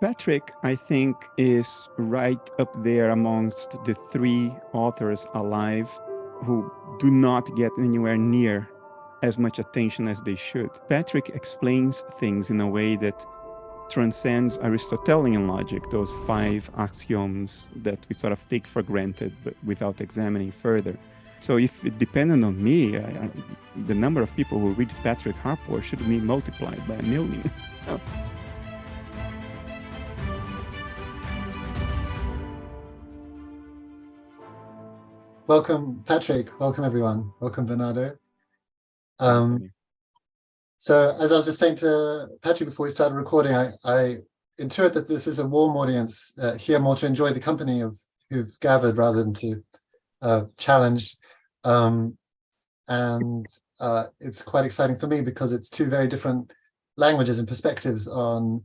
Patrick, I think, is right up there amongst the three authors alive who do not get anywhere near as much attention as they should. Patrick explains things in a way that transcends Aristotelian logic, those 5 axioms that we sort of take for granted but without examining further. So if it depended on me, the number of people who read Patrick Harpur should be multiplied by 1 million. Welcome, Patrick. Welcome, everyone. Welcome, Bernardo. So as I was just saying to Patrick before we started recording, I intuit that this is a warm audience here more to enjoy the company of who've gathered rather than to challenge. It's quite exciting for me because it's 2 very different languages and perspectives on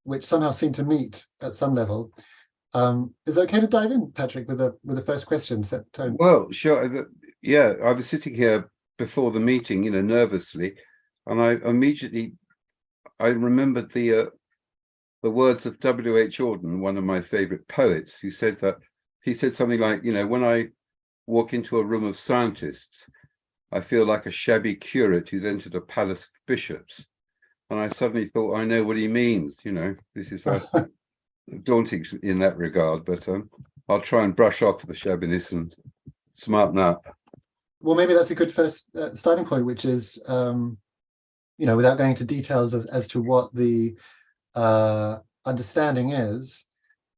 which somehow seem to meet at some level. Is it okay to dive in, Patrick, with the first question? Set tone. Well, sure. Yeah, I was sitting here before the meeting, nervously, and I remembered the words of W.H. Auden, one of my favorite poets, who said that he said something like, when I walk into a room of scientists, I feel like a shabby curate who's entered a palace of bishops. And I suddenly thought, I know what he means. This is daunting in that regard, but I'll try and brush off the shabbiness and smarten up. Well, maybe that's a good first starting point, which is, without going into details as to what the understanding is,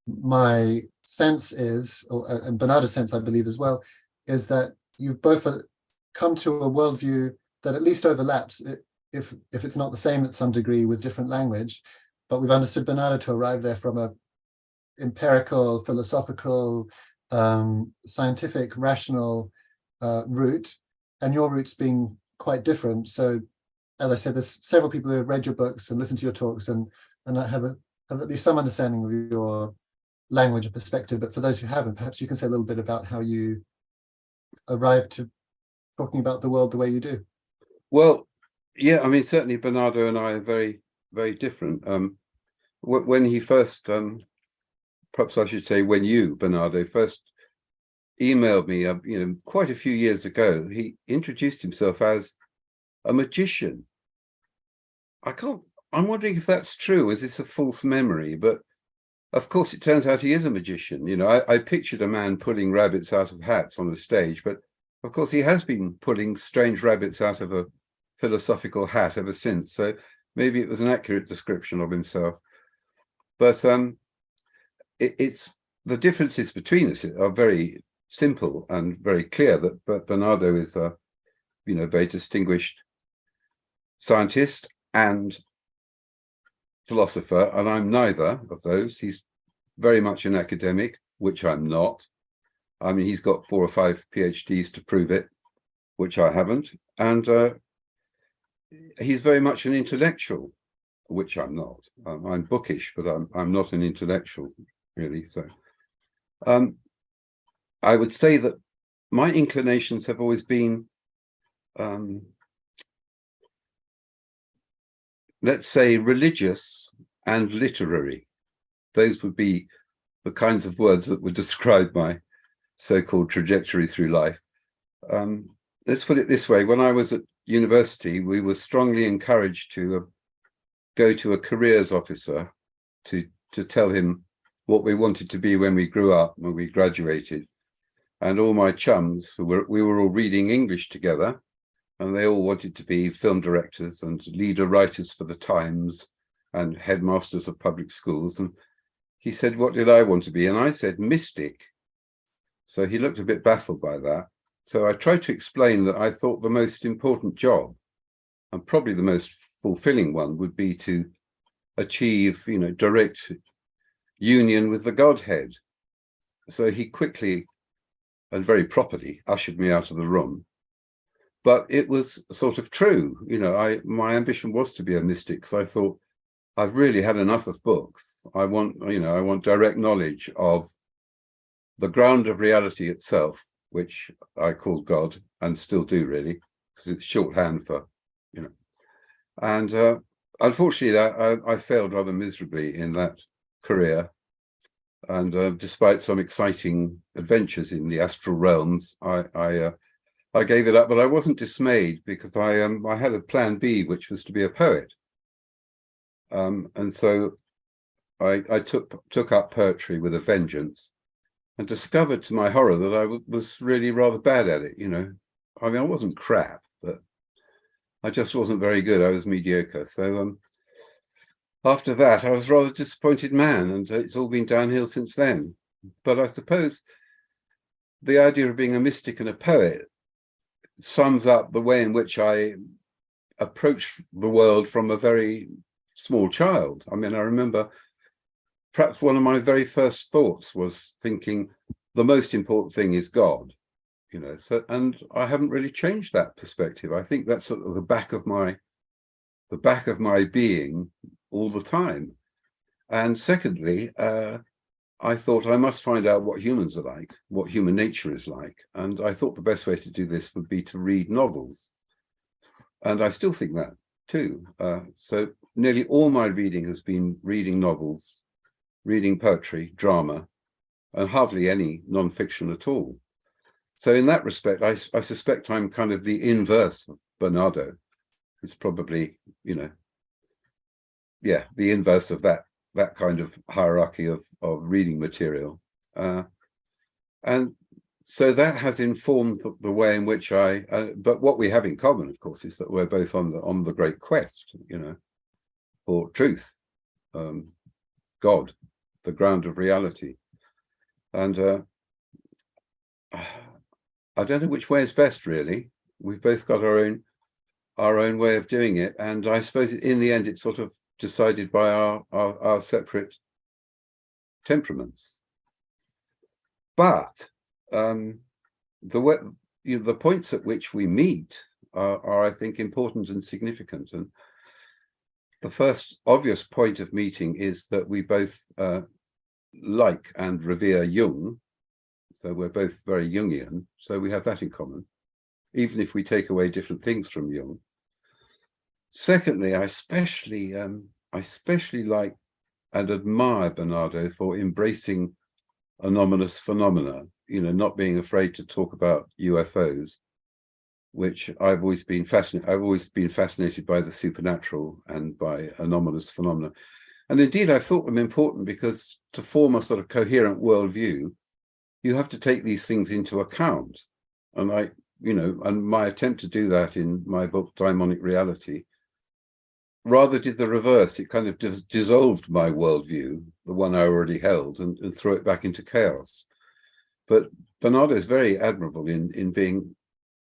my sense is, and Bernardo's sense, I believe as well, is that you've both come to a worldview that at least overlaps, if it's not the same at some degree with different language, but we've understood Bernardo to arrive there from a empirical, philosophical, scientific, rational route, and your roots being quite different. So, as I said, there's several people who have read your books and listened to your talks, and I have at least some understanding of your language and perspective. But for those who haven't, perhaps you can say a little bit about how you arrived to talking about the world the way you do. Well, yeah, certainly Bernardo and I are very, very different. When he first, perhaps I should say, when you, Bernardo, first emailed me, quite a few years ago, he introduced himself as a magician. I'm wondering if that's true. Is this a false memory? But of course, it turns out he is a magician. I pictured a man pulling rabbits out of hats on a stage, but of course, he has been pulling strange rabbits out of a philosophical hat ever since. So but it was an accurate description of himself. But it's the differences between us are very simple and very clear. That Bernardo is a very distinguished scientist and philosopher, and I'm neither of those. He's very much an academic, which I'm not. He's got 4 or 5 PhDs to prove it, which I haven't, and he's very much an intellectual, which I'm not. I'm bookish, but I'm not an intellectual, really. So I would say that my inclinations have always been, let's say, religious and literary. Those would be the kinds of words that would describe my so-called trajectory through life. Let's put it this way. When I was at university, we were strongly encouraged to go to a careers officer to tell him what we wanted to be when we grew up, when we graduated. And all my chums, we were all reading English together, and they all wanted to be film directors and leader writers for the Times and headmasters of public schools. And he said, what did I want to be? And I said, mystic. So he looked a bit baffled by that. So I tried to explain that I thought the most important job, and probably the most fulfilling one, would be to achieve, direct union with the Godhead. So he quickly and very properly ushered me out of the room. But it was sort of true. My ambition was to be a mystic, because I thought I've really had enough of books. I want direct knowledge of the ground of reality itself, which I called God, and still do really, because it's shorthand for, And unfortunately, I failed rather miserably in that career. And despite some exciting adventures in the astral realms, I gave it up. But I wasn't dismayed, because I had a plan B, which was to be a poet. And so I took up poetry with a vengeance, and discovered to my horror that I was really rather bad at it. I mean, I wasn't crap, but I just wasn't very good. I was mediocre. So after that, I was a rather disappointed man, and it's all been downhill since then. But I suppose the idea of being a mystic and a poet sums up the way in which I approach the world from a very small child. I mean, I remember perhaps one of my very first thoughts was thinking the most important thing is God, So, and I haven't really changed that perspective. I think that's sort of the back of my being all the time. And secondly, I thought I must find out what humans are like, what human nature is like. And I thought the best way to do this would be to read novels. And I still think that too. So nearly all my reading has been reading novels, reading poetry, drama, and hardly any non-fiction at all. So in that respect, I suspect I'm kind of the inverse of Bernardo. It's probably, the inverse of that kind of hierarchy of reading material. And so that has informed the way in which but what we have in common, of course, is that we're both on the great quest, for truth, God, the ground of reality. And I don't know which way is best, really. We've both got our own way of doing it, and I suppose in the end it's sort of decided by our separate temperaments. But the points at which we meet are, I think, important and significant. And the first obvious point of meeting is that we both like and revere Jung. So we're both very Jungian. So we have that in common, even if we take away different things from Jung. Secondly, I especially like and admire Bernardo for embracing anomalous phenomena, not being afraid to talk about UFOs, which I've always been fascinated by the supernatural and by anomalous phenomena. And indeed, I thought them important because to form a sort of coherent worldview, you have to take these things into account. And and my attempt to do that in my book, Daimonic Reality, rather did the reverse. It kind of dissolved my worldview, the one I already held, and threw it back into chaos. But Bernardo is very admirable in being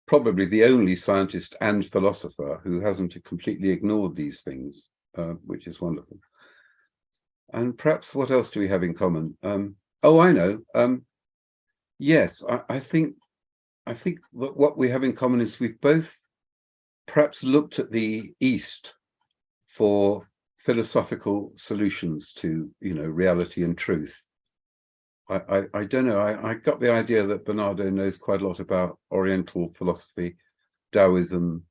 probably the only scientist and philosopher who hasn't completely ignored these things, which is wonderful. And perhaps what else do we have in common? I know. Yes, I think that what we have in common is we've both perhaps looked at the East for philosophical solutions to, reality and truth. I don't know. I got the idea that Bernardo knows quite a lot about Oriental philosophy, Taoism,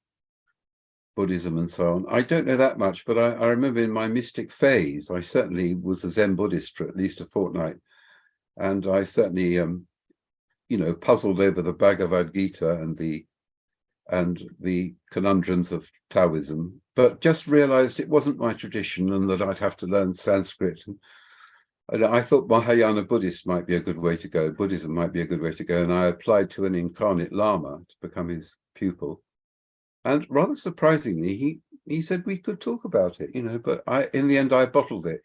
Buddhism, and so on. I don't know that much, but I remember in my mystic phase, I certainly was a Zen Buddhist for at least a fortnight, and I certainly, puzzled over the Bhagavad Gita and the conundrums of Taoism, but just realized it wasn't my tradition and that I'd have to learn Sanskrit. And I thought Mahayana Buddhist might be a good way to go. Buddhism might be a good way to go. And I applied to an incarnate Lama to become his pupil. And rather surprisingly, he said we could talk about it, but in the end, I bottled it,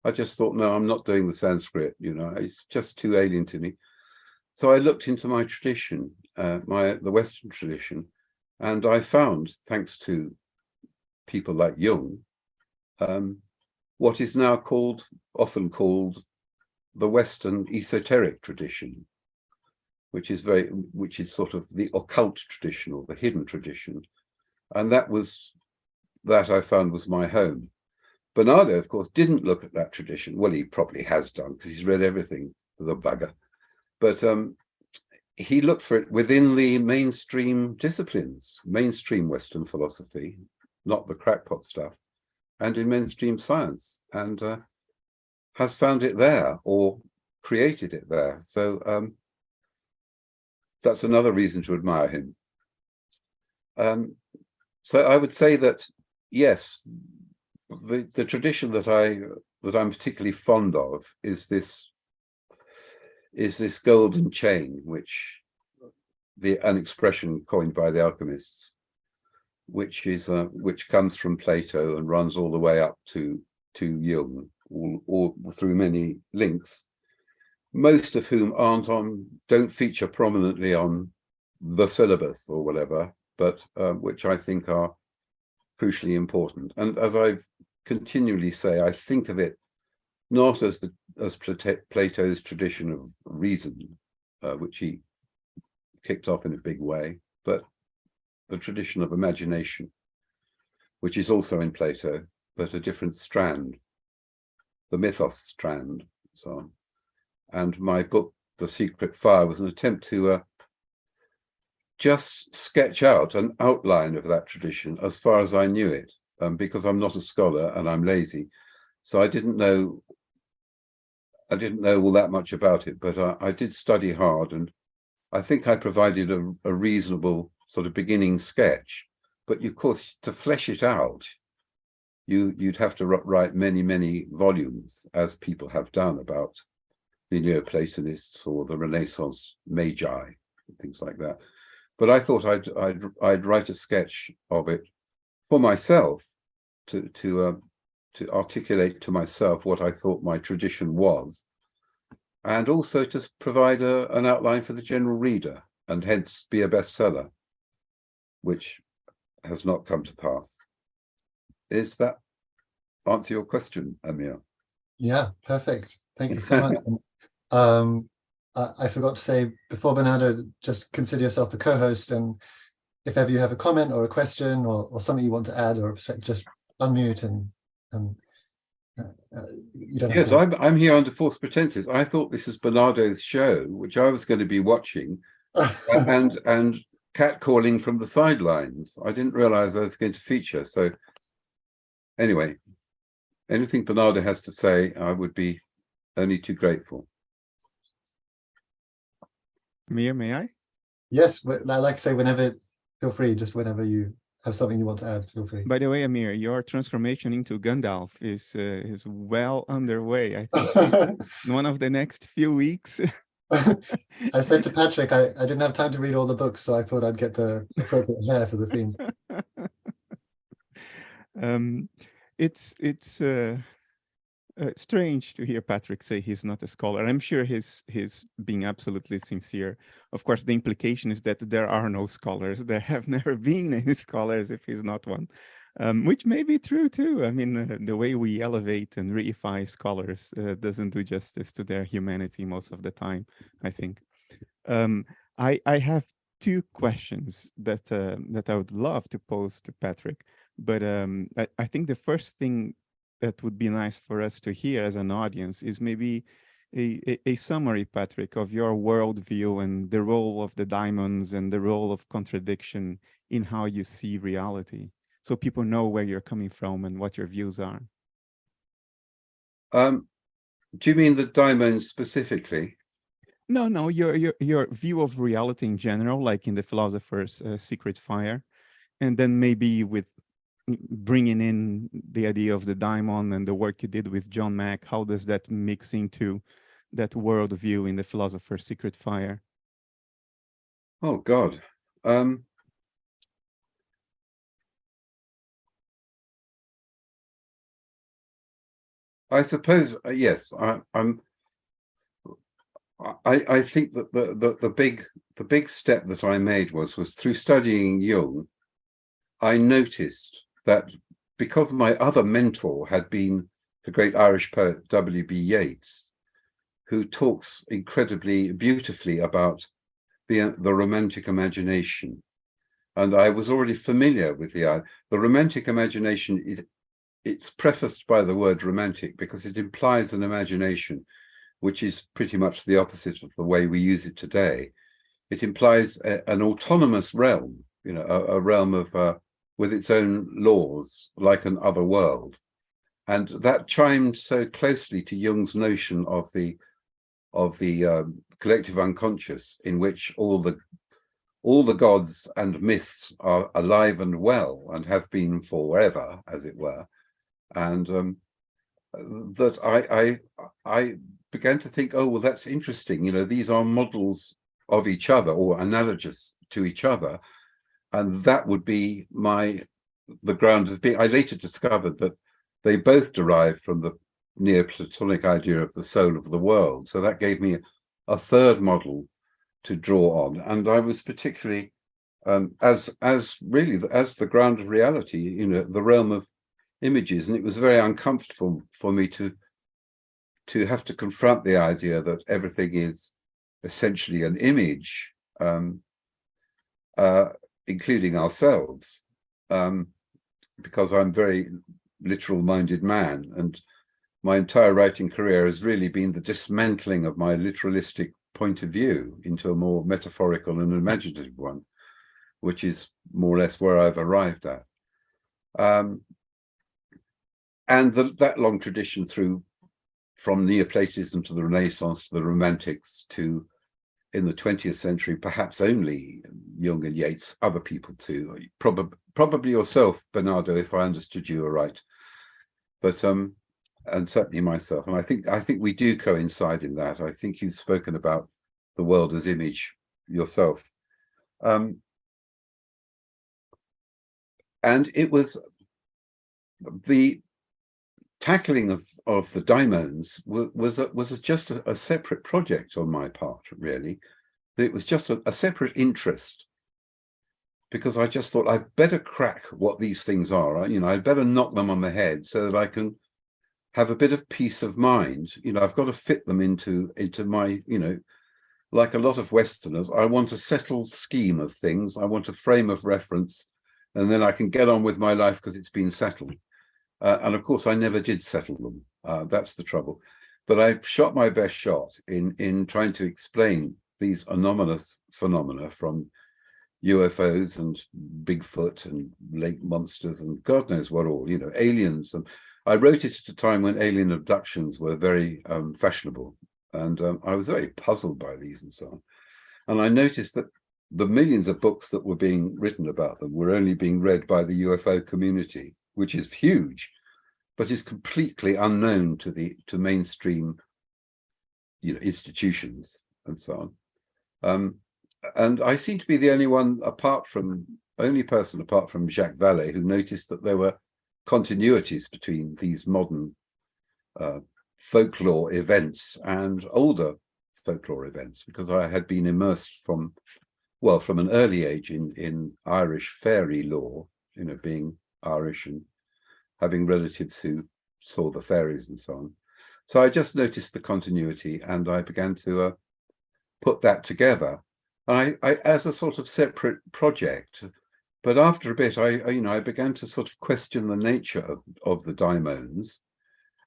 I just thought, no, I'm not doing the Sanskrit, it's just too alien to me. So I looked into my tradition, the Western tradition, and I found, thanks to people like Jung, what is now often called the Western esoteric tradition, which is sort of the occult tradition or the hidden tradition. And that I found was my home. Bernardo, of course, didn't look at that tradition. Well, he probably has done because he's read everything, the bugger. But he looked for it within the mainstream disciplines, mainstream Western philosophy, not the crackpot stuff. and in mainstream science, and has found it there or created it there. So that's another reason to admire him. So I would say that, yes, the tradition that I'm particularly fond of is this golden chain, which an expression coined by the alchemists, which comes from Plato and runs all the way up to Jung, all through many links, most of whom don't feature prominently on the syllabus or whatever, but which I think are crucially important. And as I continually say, I think of it not as Plato's tradition of reason, which he kicked off in a big way, but the tradition of imagination, which is also in Plato, but a different strand, the mythos strand, so on. And my book, The Secret Fire, was an attempt to just sketch out an outline of that tradition as far as I knew it, because I'm not a scholar and I'm lazy. So I didn't know all that much about it, but I did study hard, and I think I provided a reasonable sort of beginning sketch. But of course, to flesh it out, you'd have to write many, many volumes, as people have done, about the Neoplatonists or the Renaissance magi, and things like that. But I thought I'd write a sketch of it for myself to articulate to myself what I thought my tradition was, and also to provide an outline for the general reader, and hence be a bestseller, which has not come to pass. Is that answer your question, Amir? Yeah, perfect. Thank you so much. I forgot to say before, Bernardo, just consider yourself a co-host, and if ever you have a comment or a question or something you want to add or a perspective, just unmute and you don't have Yes, to... I'm here under false pretenses. I thought this was Bernardo's show, which I was going to be watching, and catcalling from the sidelines. I didn't realize I was going to feature. So anyway, anything Bernardo has to say, I would be only too grateful. May I? Yes, but I like to say whenever, feel free, just whenever you have something you want to add, feel free. By the way, Amir, your transformation into Gandalf is well underway. I think in one of the next few weeks. I said to Patrick, I didn't have time to read all the books, so I thought I'd get the appropriate hair for the theme. It's strange to hear Patrick say he's not a scholar. I'm sure he's being absolutely sincere. Of course, the implication is that there are no scholars. There have never been any scholars if he's not one, which may be true too. I mean, the way we elevate and reify scholars doesn't do justice to their humanity most of the time, I think. I have two questions that I would love to pose to Patrick, but I think the first thing that would be nice for us to hear as an audience is maybe a summary, Patrick, of your worldview and the role of the Daimons and the role of contradiction in how you see reality, so people know where you're coming from and what your views are. Do you mean the Daimons specifically? No, your view of reality in general, like in the Philosophers Secret Fire, and then maybe with bringing in the idea of the daimon and the work you did with John Mack. How does that mix into that worldview in the Philosopher's Secret Fire? Oh God. I suppose yes. I think that the big step that I made was through studying Jung. I noticed that because my other mentor had been the great Irish poet W.B. Yeats, who talks incredibly beautifully about the romantic imagination, and I was already familiar with the romantic imagination. It's prefaced by the word romantic because it implies an imagination which is pretty much the opposite of the way we use it today. It implies an autonomous realm, a realm of with its own laws, like an other world. And that chimed so closely to Jung's notion of the collective unconscious, in which all the gods and myths are alive and well and have been forever, as it were. And that I began to think, oh, well, that's interesting. You know, these are models of each other or analogous to each other. And that would be the ground of being. I later discovered that they both derive from the Neoplatonic idea of the soul of the world. So that gave me a third model to draw on. And I was particularly, as the ground of reality, you know, the realm of images. And it was very uncomfortable for me to have to confront the idea that everything is essentially an image, including ourselves, because I'm a very literal-minded man, and my entire writing career has really been the dismantling of my literalistic point of view into a more metaphorical and imaginative one, which is more or less where I've arrived at. And that long tradition from Neoplatonism to the Renaissance to the Romantics to, in the 20th century, perhaps only Jung and Yeats, other people too, probably yourself, Bernardo, if I understood you right, but and certainly myself. And I think we do coincide in that. I think you've spoken about the world as image yourself. And it was the tackling of the Daimons was just a separate project on my part, really. It was just a separate interest, because I just thought I'd better crack what these things are. You know, I'd better knock them on the head so that I can have a bit of peace of mind. You know, I've got to fit them into my, you know, like a lot of Westerners, I want a settled scheme of things. I want a frame of reference, and then I can get on with my life because it's been settled. And of course, I never did settle them. That's the trouble. But I shot my best shot in trying to explain these anomalous phenomena, from UFOs and Bigfoot and lake monsters and God knows what all, you know, aliens. And I wrote it at a time when alien abductions were very fashionable. And I was very puzzled by these and so on. And I noticed that the millions of books that were being written about them were only being read by the UFO community, which is huge, but is completely unknown to mainstream, you know, institutions and so on. And I seem to be the only person apart from Jacques Vallée who noticed that there were continuities between these modern folklore events and older folklore events, because I had been immersed from an early age in Irish fairy lore, you know, being Irish and having relatives who saw the fairies and so on. So I just noticed the continuity, and I began to put that together, and I as a sort of separate project. But after a bit, I began to sort of question the nature of the Daimons,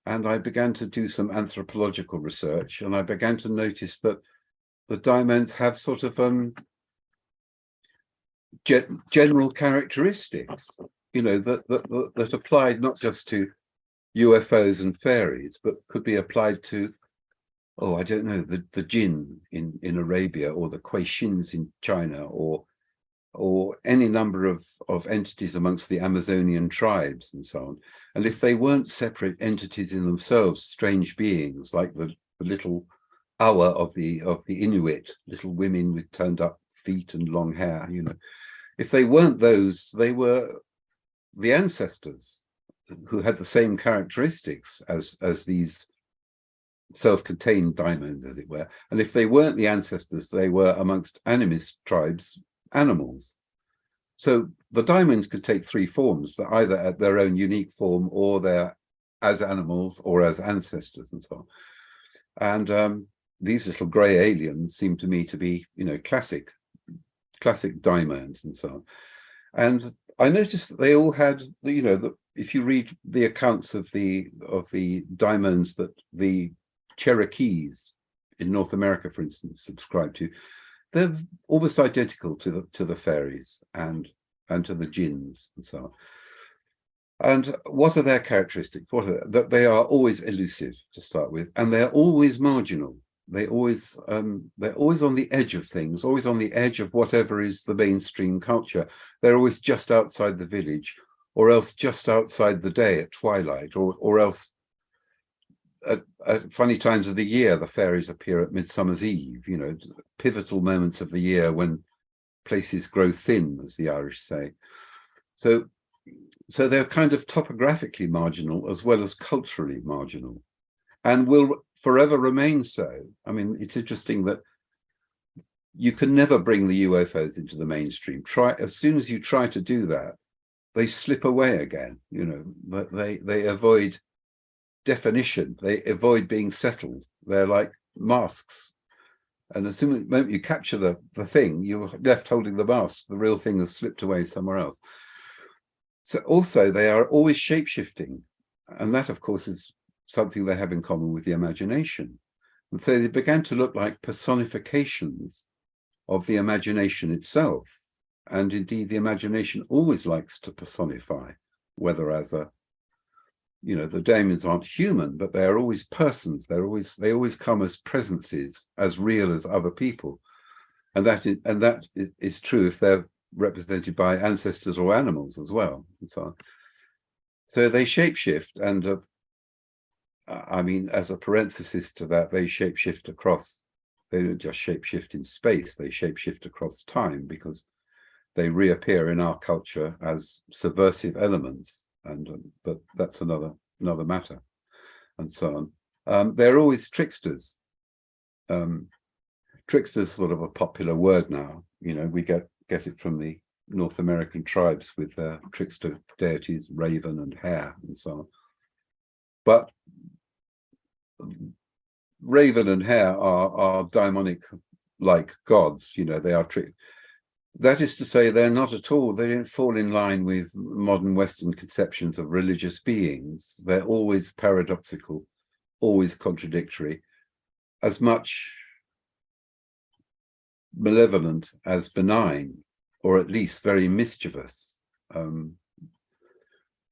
and I began to do some anthropological research, and I began to notice that the Daimons have sort of general characteristics, you know, that applied not just to UFOs and fairies, but could be applied to, oh, I don't know, the jinn in Arabia, or the Quaishins in China, or any number of entities amongst the Amazonian tribes and so on. And if they weren't separate entities in themselves, strange beings like the little awa of the Inuit, little women with turned up feet and long hair, you know, if they weren't those, they were the ancestors who had the same characteristics as these self-contained Daimons, as it were. And if they weren't the ancestors, they were amongst animist tribes, animals. So the Daimons could take three forms, either at their own unique form, or they're as animals or as ancestors and so on. And these little grey aliens seem to me to be, you know, classic Daimons and so on. And I noticed that they all had, you know, if you read the accounts of the Daimons that the Cherokees in North America, for instance, subscribe to, they're almost identical to the fairies and to the jinns and so And what are their characteristics? That they are always elusive to start with, and they're always marginal. They're always on the edge of things, always on the edge of whatever is the mainstream culture. They're always just outside the village, or else just outside the day at twilight, or else at funny times of the year. The fairies appear at Midsummer's Eve, you know, pivotal moments of the year when places grow thin, as the Irish say. So they're kind of topographically marginal as well as culturally marginal, and will forever remain so. I mean, it's interesting that you can never bring the UFOs into the mainstream. As soon as you try to do that, they slip away again, you know, but they avoid definition, they avoid being settled. They're like masks. And as soon as the moment you capture the thing, you're left holding the mask. The real thing has slipped away somewhere else. So also they are always shape-shifting. And that, of course, is something they have in common with the imagination. And so they began to look like personifications of the imagination itself. And indeed, the imagination always likes to personify, whether as a, you know, the Daimons aren't human, but they're always persons. They always come as presences, as real as other people. And that is true if they're represented by ancestors or animals as well, and so on. So they shapeshift, and I mean, as a parenthesis to that, they shapeshift across. They don't just shapeshift in space; they shapeshift across time, because they reappear in our culture as subversive elements. And but that's another matter, and so on. They're always tricksters. Tricksters, sort of a popular word now. You know, we get it from the North American tribes with their trickster deities, Raven and Hare, and so on. But Raven and Hare are daimonic-like gods. You know, they are trick. That is to say, they're not at all. They don't fall in line with modern Western conceptions of religious beings. They're always paradoxical, always contradictory, as much malevolent as benign, or at least very mischievous.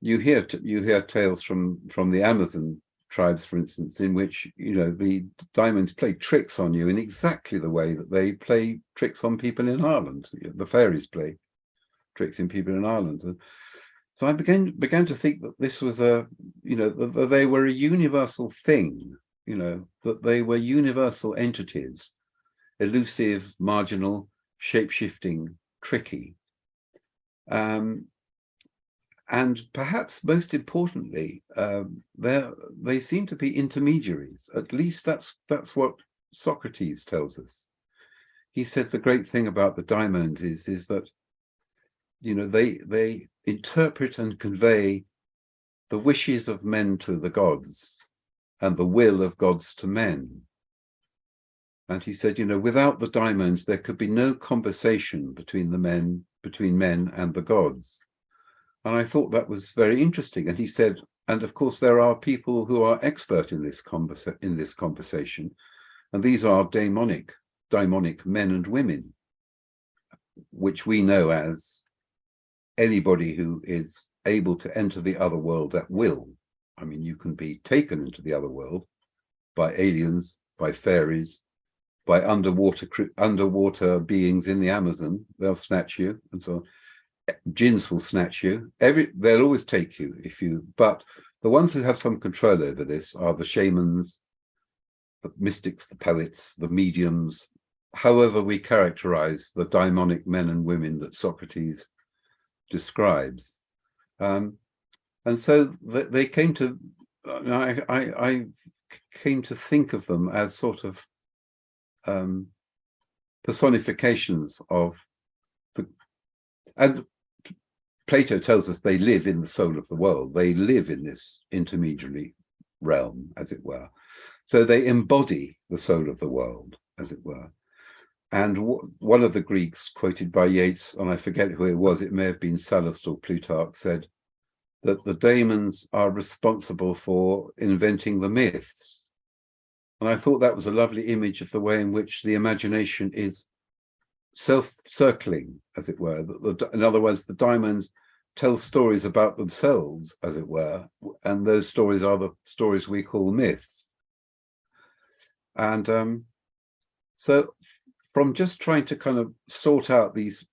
You hear tales from the Amazon tribes, for instance, in which, you know, the Daimons play tricks on you in exactly the way that they play tricks on people in Ireland. The fairies play tricks in people in Ireland. And so I began to think that this was that they were a universal thing, you know, that they were universal entities, elusive, marginal, shape-shifting, tricky. And perhaps most importantly, they seem to be intermediaries. At least that's what Socrates tells us. He said the great thing about the Daimons is that, you know, they interpret and convey the wishes of men to the gods and the will of gods to men. And he said, you know, without the Daimons, there could be no conversation between men and the gods. And I thought that was very interesting. And he said, and of course, there are people who are expert in this conversation, and these are daimonic men and women, which we know as anybody who is able to enter the other world at will. I mean, you can be taken into the other world by aliens, by fairies, by underwater beings in the Amazon. They'll snatch you, and so on. Jinns will snatch you. They'll always take you but the ones who have some control over this are the shamans, the mystics, the poets, the mediums, however we characterize the daimonic men and women that Socrates describes. And so they came to, I came to think of them as sort of personifications of and Plato tells us they live in the soul of the world. They live in this intermediary realm, as it were. So they embody the soul of the world, as it were. And one of the Greeks quoted by Yeats, and I forget who it was, it may have been Sallust or Plutarch, said that the Daimons are responsible for inventing the myths. And I thought that was a lovely image of the way in which the imagination is self-circling, as it were. In other words, the Daimons tell stories about themselves, as it were, and those stories are the stories we call myths. And so from just trying to kind of sort out these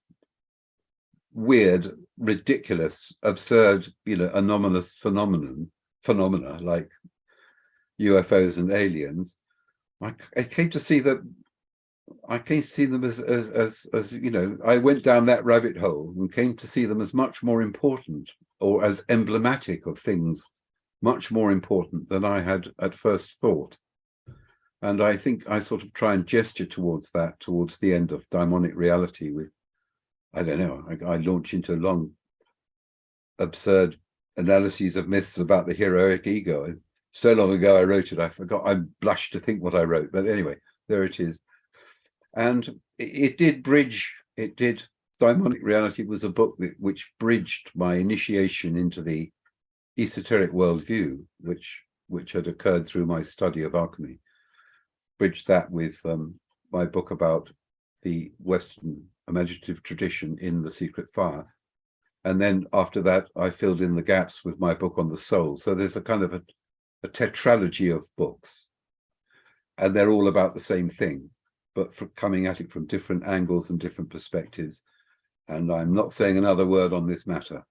weird, ridiculous, absurd, anomalous phenomena like UFOs and aliens, I came to see them as I went down that rabbit hole and came to see them as much more important, or as emblematic of things much more important than I had at first thought. And I think I sort of try and gesture towards that towards the end of Daimonic Reality with, I don't know, I launch into long, absurd analyses of myths about the heroic ego. So long ago I wrote it, I forgot, I blush to think what I wrote, but anyway, there it is. And it did bridge, Daimonic Reality was a book which bridged my initiation into the esoteric worldview, which had occurred through my study of alchemy. Bridged that with my book about the Western imaginative tradition in The Secret Fire. And then after that, I filled in the gaps with my book on the soul. So there's a kind of a tetralogy of books, and they're all about the same thing, but for coming at it from different angles and different perspectives. And I'm not saying another word on this matter.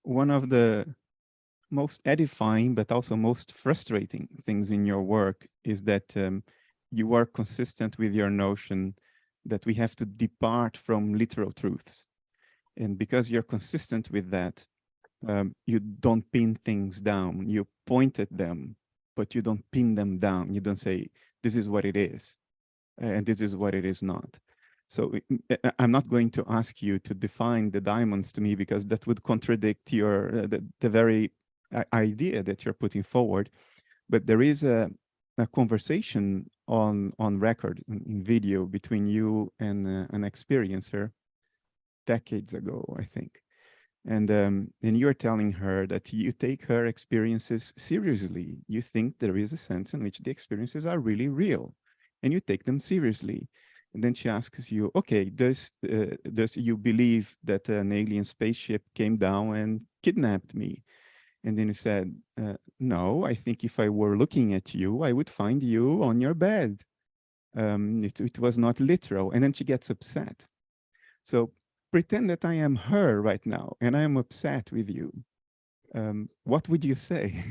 One of the most edifying, but also most frustrating things in your work is that you are consistent with your notion that we have to depart from literal truths. And because you're consistent with that, you don't pin things down. You point at them, but you don't pin them down. You don't say, this is what it is, and this is what it is not. So I'm not going to ask you to define the Daimons to me, because that would contradict your the very idea that you're putting forward. But there is a conversation on record in video between you and an experiencer decades ago, I think. And you're telling her that you take her experiences seriously. You think there is a sense in which the experiences are really real, and you take them seriously. And then she asks you, okay, does you believe that an alien spaceship came down and kidnapped me? And then you said, no, I think if I were looking at you, I would find you on your bed. It was not literal. And then she gets upset. So pretend that I am her right now, and I am upset with you. What would you say?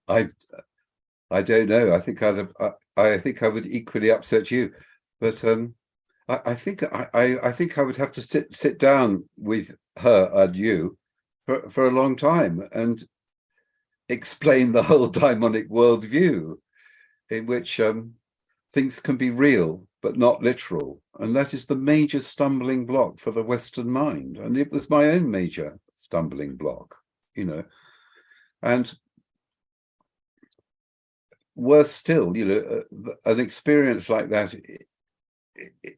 I don't know. I think I think I would equally upset you, but I think I would have to sit down with her and you for a long time and explain the whole daimonic worldview, in which things can be real but not literal, and that is the major stumbling block for the Western mind. And it was my own major stumbling block, and worse still, an experience like that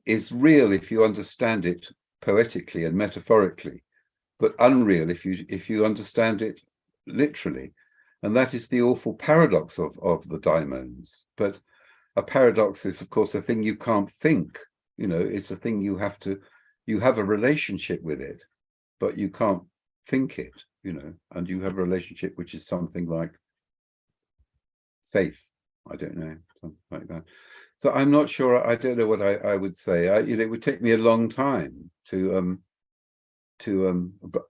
is real if you understand it poetically and metaphorically, but unreal if you understand it literally. And that is the awful paradox of the Daimons. But a paradox is, of course, a thing you can't think. It's a thing you have a relationship with it, but you can't think it, and you have a relationship which is something like faith. I don't know, something like that. So I'm not sure. I don't know what I would say. It would take me a long time to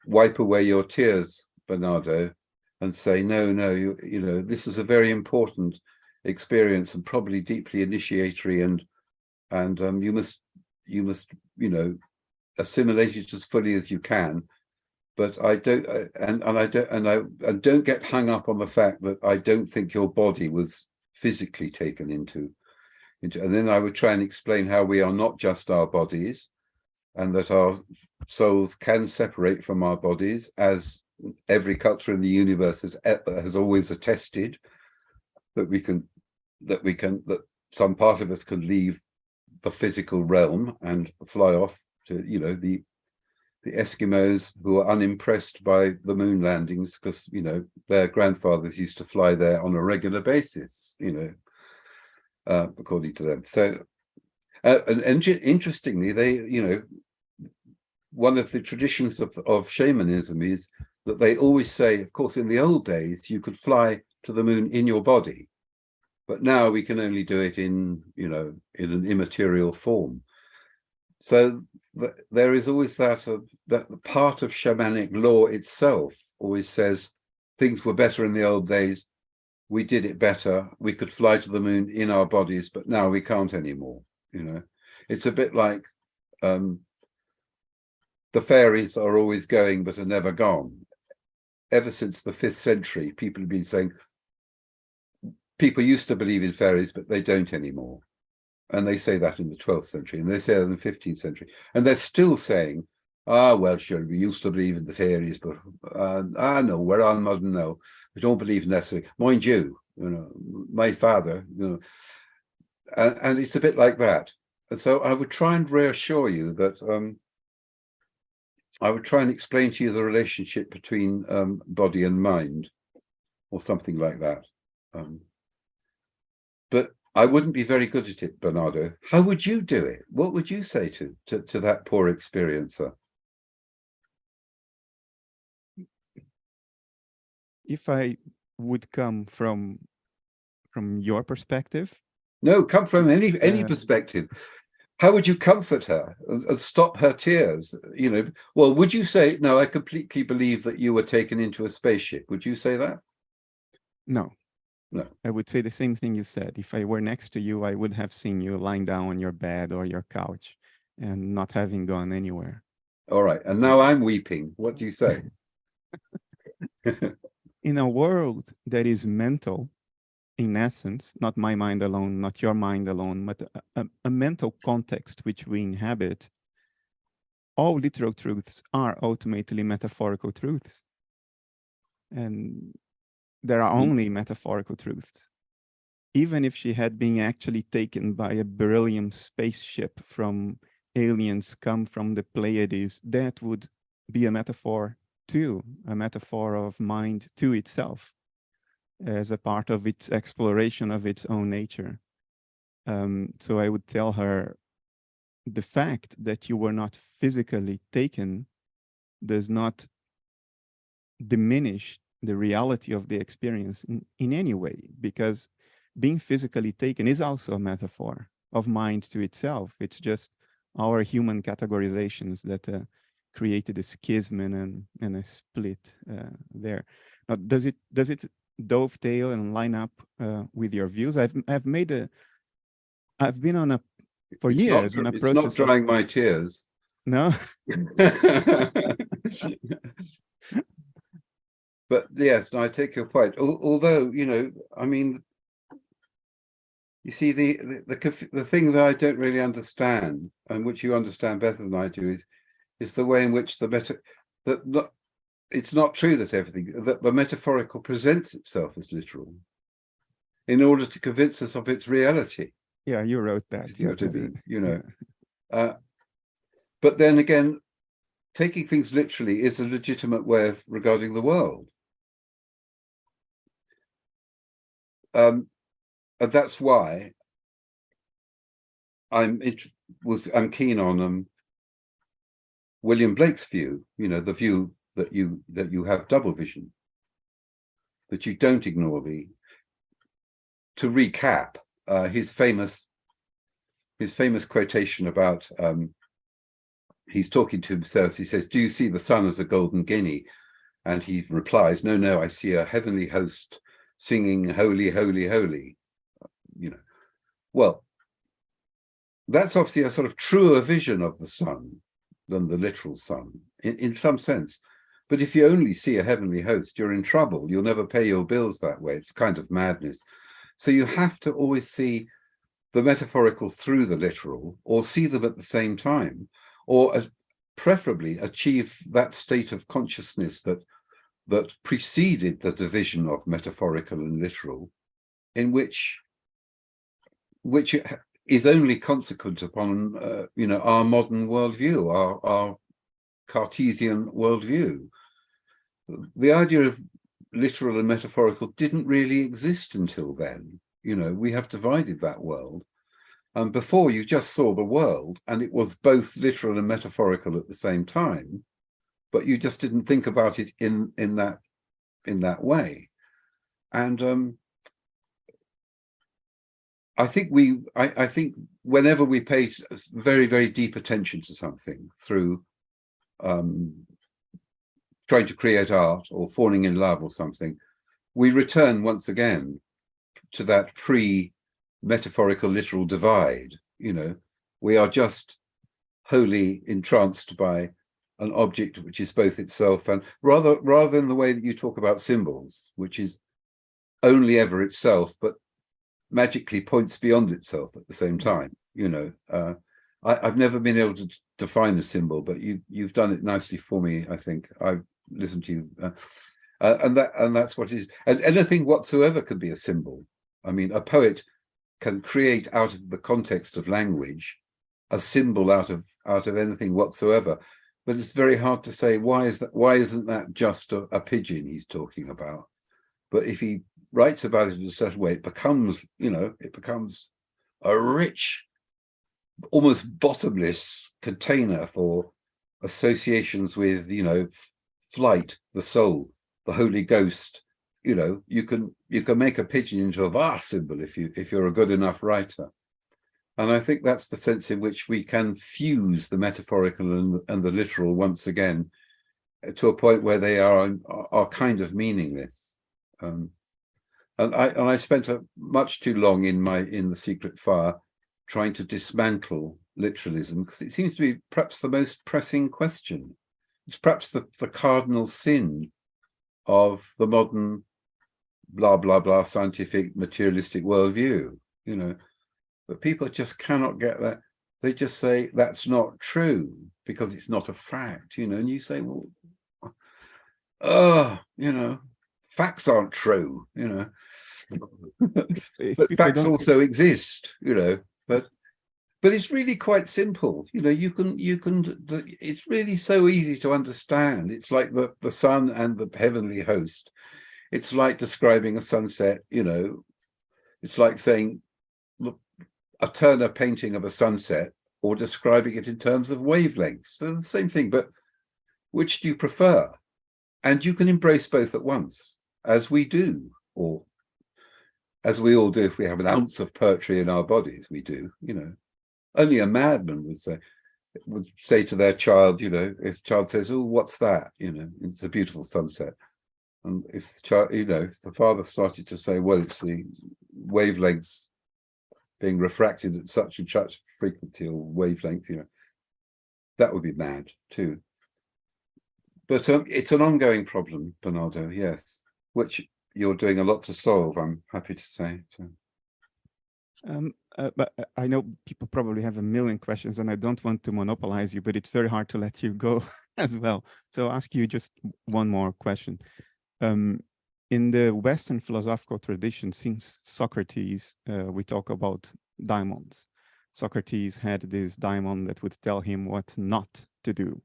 wipe away your tears, Bernardo, and say, no, this is a very important experience and probably deeply initiatory, and you must assimilate it as fully as you can. But I don't, and don't get hung up on the fact that I don't think your body was physically taken into, and then I would try and explain how we are not just our bodies, and that our souls can separate from our bodies, as every culture in the universe has always attested, that some part of us can leave the physical realm and fly off to, the Eskimos, who are unimpressed by the moon landings because, their grandfathers used to fly there on a regular basis, according to them. So And interestingly, one of the traditions of shamanism is that they always say, of course, in the old days, you could fly to the moon in your body, but now we can only do it in an immaterial form. So there is always that part of shamanic law itself always says things were better in the old days. We did it better. We could fly to the moon in our bodies, but now we can't anymore. It's a bit like the fairies are always going but are never gone. Ever since the 5th century, people have been saying people used to believe in fairies, but they don't anymore. And they say that in the 12th century, and they say that in the 15th century. And they're still saying, well, sure, we used to believe in the fairies, but no, we're on modern now. We don't believe in that. Mind you, my father, and it's a bit like that. And so I would try and reassure you that I would try and explain to you the relationship between body and mind, or something like that. But I wouldn't be very good at it, Bernardo. How would you do it? What would you say to that poor experiencer? If I would come from your perspective? No, come from any perspective. How would you comfort her and stop her tears? Well, would you say, no, I completely believe that you were taken into a spaceship? Would you say that? No. No. I would say the same thing you said. If I were next to you, I would have seen you lying down on your bed or your couch and not having gone anywhere. All right. And now I'm weeping. What do you say? In a world that is mental, in essence, not my mind alone, not your mind alone, but a mental context which we inhabit, all literal truths are ultimately metaphorical truths. And there are only metaphorical truths. Even if she had been actually taken by a beryllium spaceship from aliens come from the Pleiades, that would be a metaphor too, a metaphor of mind to itself, as a part of its exploration of its own nature. So I would tell her, the fact that you were not physically taken does not diminish the reality of the experience in any way, because being physically taken is also a metaphor of mind to itself. It's just our human categorizations that created a schism and a split there. Now, does it dovetail and line up with your views? I've been on a for years on a process. It's not drying my tears. No. But yes, no, I take your point. Although, I mean, you see, the thing that I don't really understand, and which you understand better than I do, is the way in which it's not true that the metaphorical presents itself as literal in order to convince us of its reality. Yeah, you wrote that. But then again, taking things literally is a legitimate way of regarding the world. And that's why I'm keen on William Blake's view. The view that you have double vision, that you don't ignore to recap his famous quotation about he's talking to himself. He says, "Do you see the sun as a golden guinea?" And he replies, "No, I see a heavenly host singing holy, holy, holy." Well, that's obviously a sort of truer vision of the sun than the literal sun in some sense. But if you only see a heavenly host, you're in trouble. You'll never pay your bills that way. It's kind of madness. So you have to always see the metaphorical through the literal, or see them at the same time, or preferably achieve that state of consciousness that preceded the division of metaphorical and literal, in which is only consequent upon our modern worldview, our Cartesian worldview. The idea of literal and metaphorical didn't really exist until then. We have divided that world. And before, you just saw the world, and it was both literal and metaphorical at the same time, but you just didn't think about it in that way. And I think I think whenever we pay very, very deep attention to something through trying to create art or falling in love or something, we return once again to that pre-metaphorical literal divide. You know, we are just wholly entranced by an object which is both itself and rather than the way that you talk about symbols, which is only ever itself, but magically points beyond itself at the same time. You know, I've never been able to define a symbol, but you've done it nicely for me. I think I've listened to you, and that's what it is. And anything whatsoever can be a symbol. I mean, a poet can create out of the context of language a symbol out of anything whatsoever. But it's very hard to say why isn't that just a pigeon he's talking about? But if he writes about it in a certain way, it becomes, you know, it becomes a rich, almost bottomless container for associations with, you know, flight, the soul, the Holy Ghost. You know, you can make a pigeon into a vast symbol if you're a good enough writer. And I think that's the sense in which we can fuse the metaphorical and the literal once again to a point where they are kind of meaningless. And I spent much too long in the Secret Fire trying to dismantle literalism, because it seems to be perhaps the most pressing question. It's perhaps the cardinal sin of the modern blah blah blah scientific materialistic worldview. You know, but people just cannot get that. They just say that's not true because it's not a fact. You know, and you say, well, you know, facts aren't true. You know. But facts also exist, you know, but it's really quite simple. You know, you can it's really so easy to understand. It's like the sun and the heavenly host. It's like describing a sunset, you know. It's like saying, look, a Turner painting of a sunset or describing it in terms of wavelengths. They're the same thing, but which do you prefer? And you can embrace both at once, as we do, or as we all do if we have an ounce of poetry in our bodies, we do, you know. Only a madman would say to their child, you know, if the child says, oh, what's that? You know, it's a beautiful sunset. And if the child, you know, if the father started to say, well, it's the wavelengths being refracted at such and such frequency or wavelength, you know, that would be mad too. But it's an ongoing problem, Bernardo, yes, which you're doing a lot to solve, I'm happy to say. So. But I know people probably have a million questions and I don't want to monopolize you, but it's very hard to let you go as well. So I'll ask you just one more question. In the Western philosophical tradition, since Socrates, we talk about daimons. Socrates had this daimon that would tell him what not to do.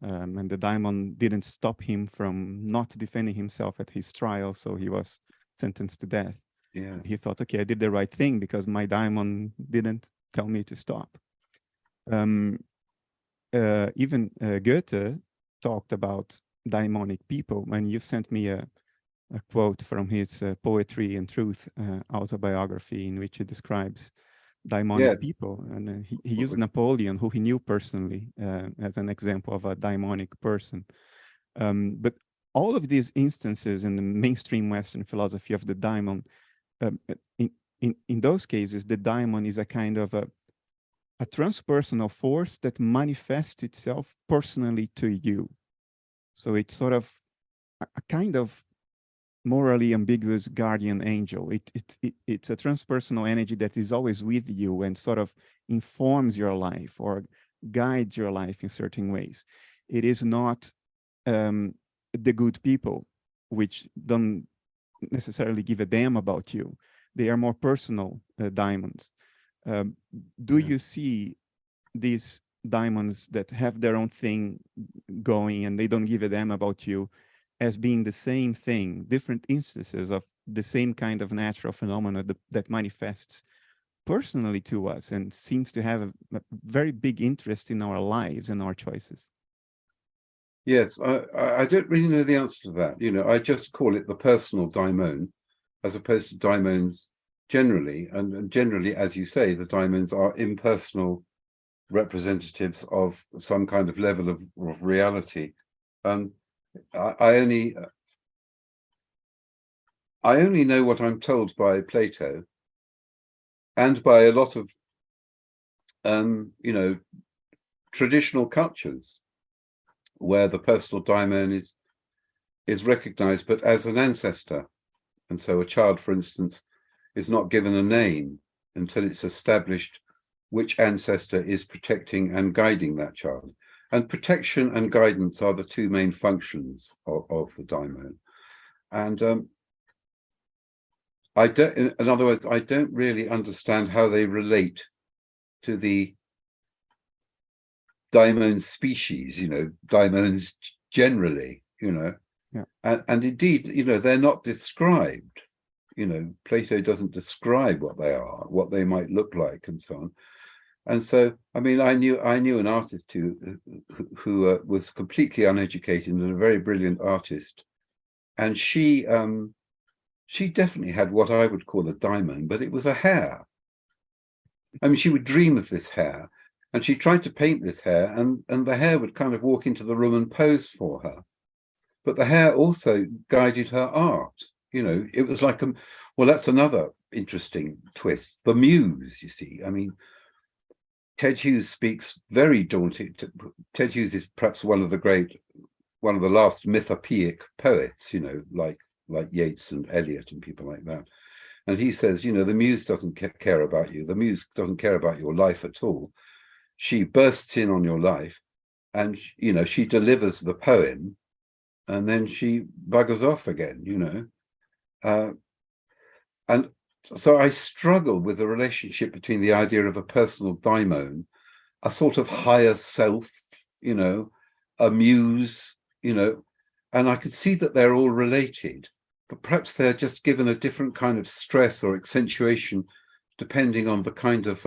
And the daimon didn't stop him from not defending himself at his trial, so he was sentenced to death. Yeah. He thought, okay, I did the right thing because my daimon didn't tell me to stop. Even Goethe talked about daimonic people, and you sent me a quote from his Poetry and Truth autobiography in which he describes daimonic people, and he used Napoleon, who he knew personally, as an example of a daimonic person. But all of these instances in the mainstream Western philosophy of the daimon, in those cases, the daimon is a kind of a transpersonal force that manifests itself personally to you. So it's sort of a kind of morally ambiguous guardian angel. It's a transpersonal energy that is always with you and sort of informs your life or guides your life in certain ways. It is not the good people, which don't necessarily give a damn about you. They are more personal daimons. Do you see these daimons that have their own thing going and they don't give a damn about you as being the same thing, different instances of the same kind of natural phenomena that manifests personally to us and seems to have a very big interest in our lives and our choices. Yes, I don't really know the answer to that. You know, I just call it the personal daimon, as opposed to daimons generally. And generally, as you say, the daimons are impersonal representatives of some kind of level of reality. I only know what I'm told by Plato and by a lot of, you know, traditional cultures, where the personal daimon is recognized, but as an ancestor. And so a child, for instance, is not given a name until it's established which ancestor is protecting and guiding that child. And protection and guidance are the two main functions of the daimon. And in other words, I don't really understand how they relate to the daimon species, you know, daimons generally, you know. Yeah. And indeed, you know, they're not described. You know, Plato doesn't describe what they are, what they might look like, and so on. And so, I mean, I knew an artist who was completely uneducated and a very brilliant artist, and she definitely had what I would call a daimon, but it was a hare. I mean, she would dream of this hare, and she tried to paint this hare, and the hare would kind of walk into the room and pose for her. But the hare also guided her art. You know, it was like well, that's another interesting twist. The muse, you see. I mean, Ted Hughes speaks very daunting. Ted Hughes is perhaps one of the last mythopoeic poets, you know, like Yeats and Eliot and people like that. And he says, you know, the muse doesn't care about you. The muse doesn't care about your life at all. She bursts in on your life, and, you know, she delivers the poem, and then she buggers off again, you know. And so I struggle with the relationship between the idea of a personal daimon, a sort of higher self, you know, a muse, you know, and I could see that they're all related, but perhaps they're just given a different kind of stress or accentuation depending on the kind of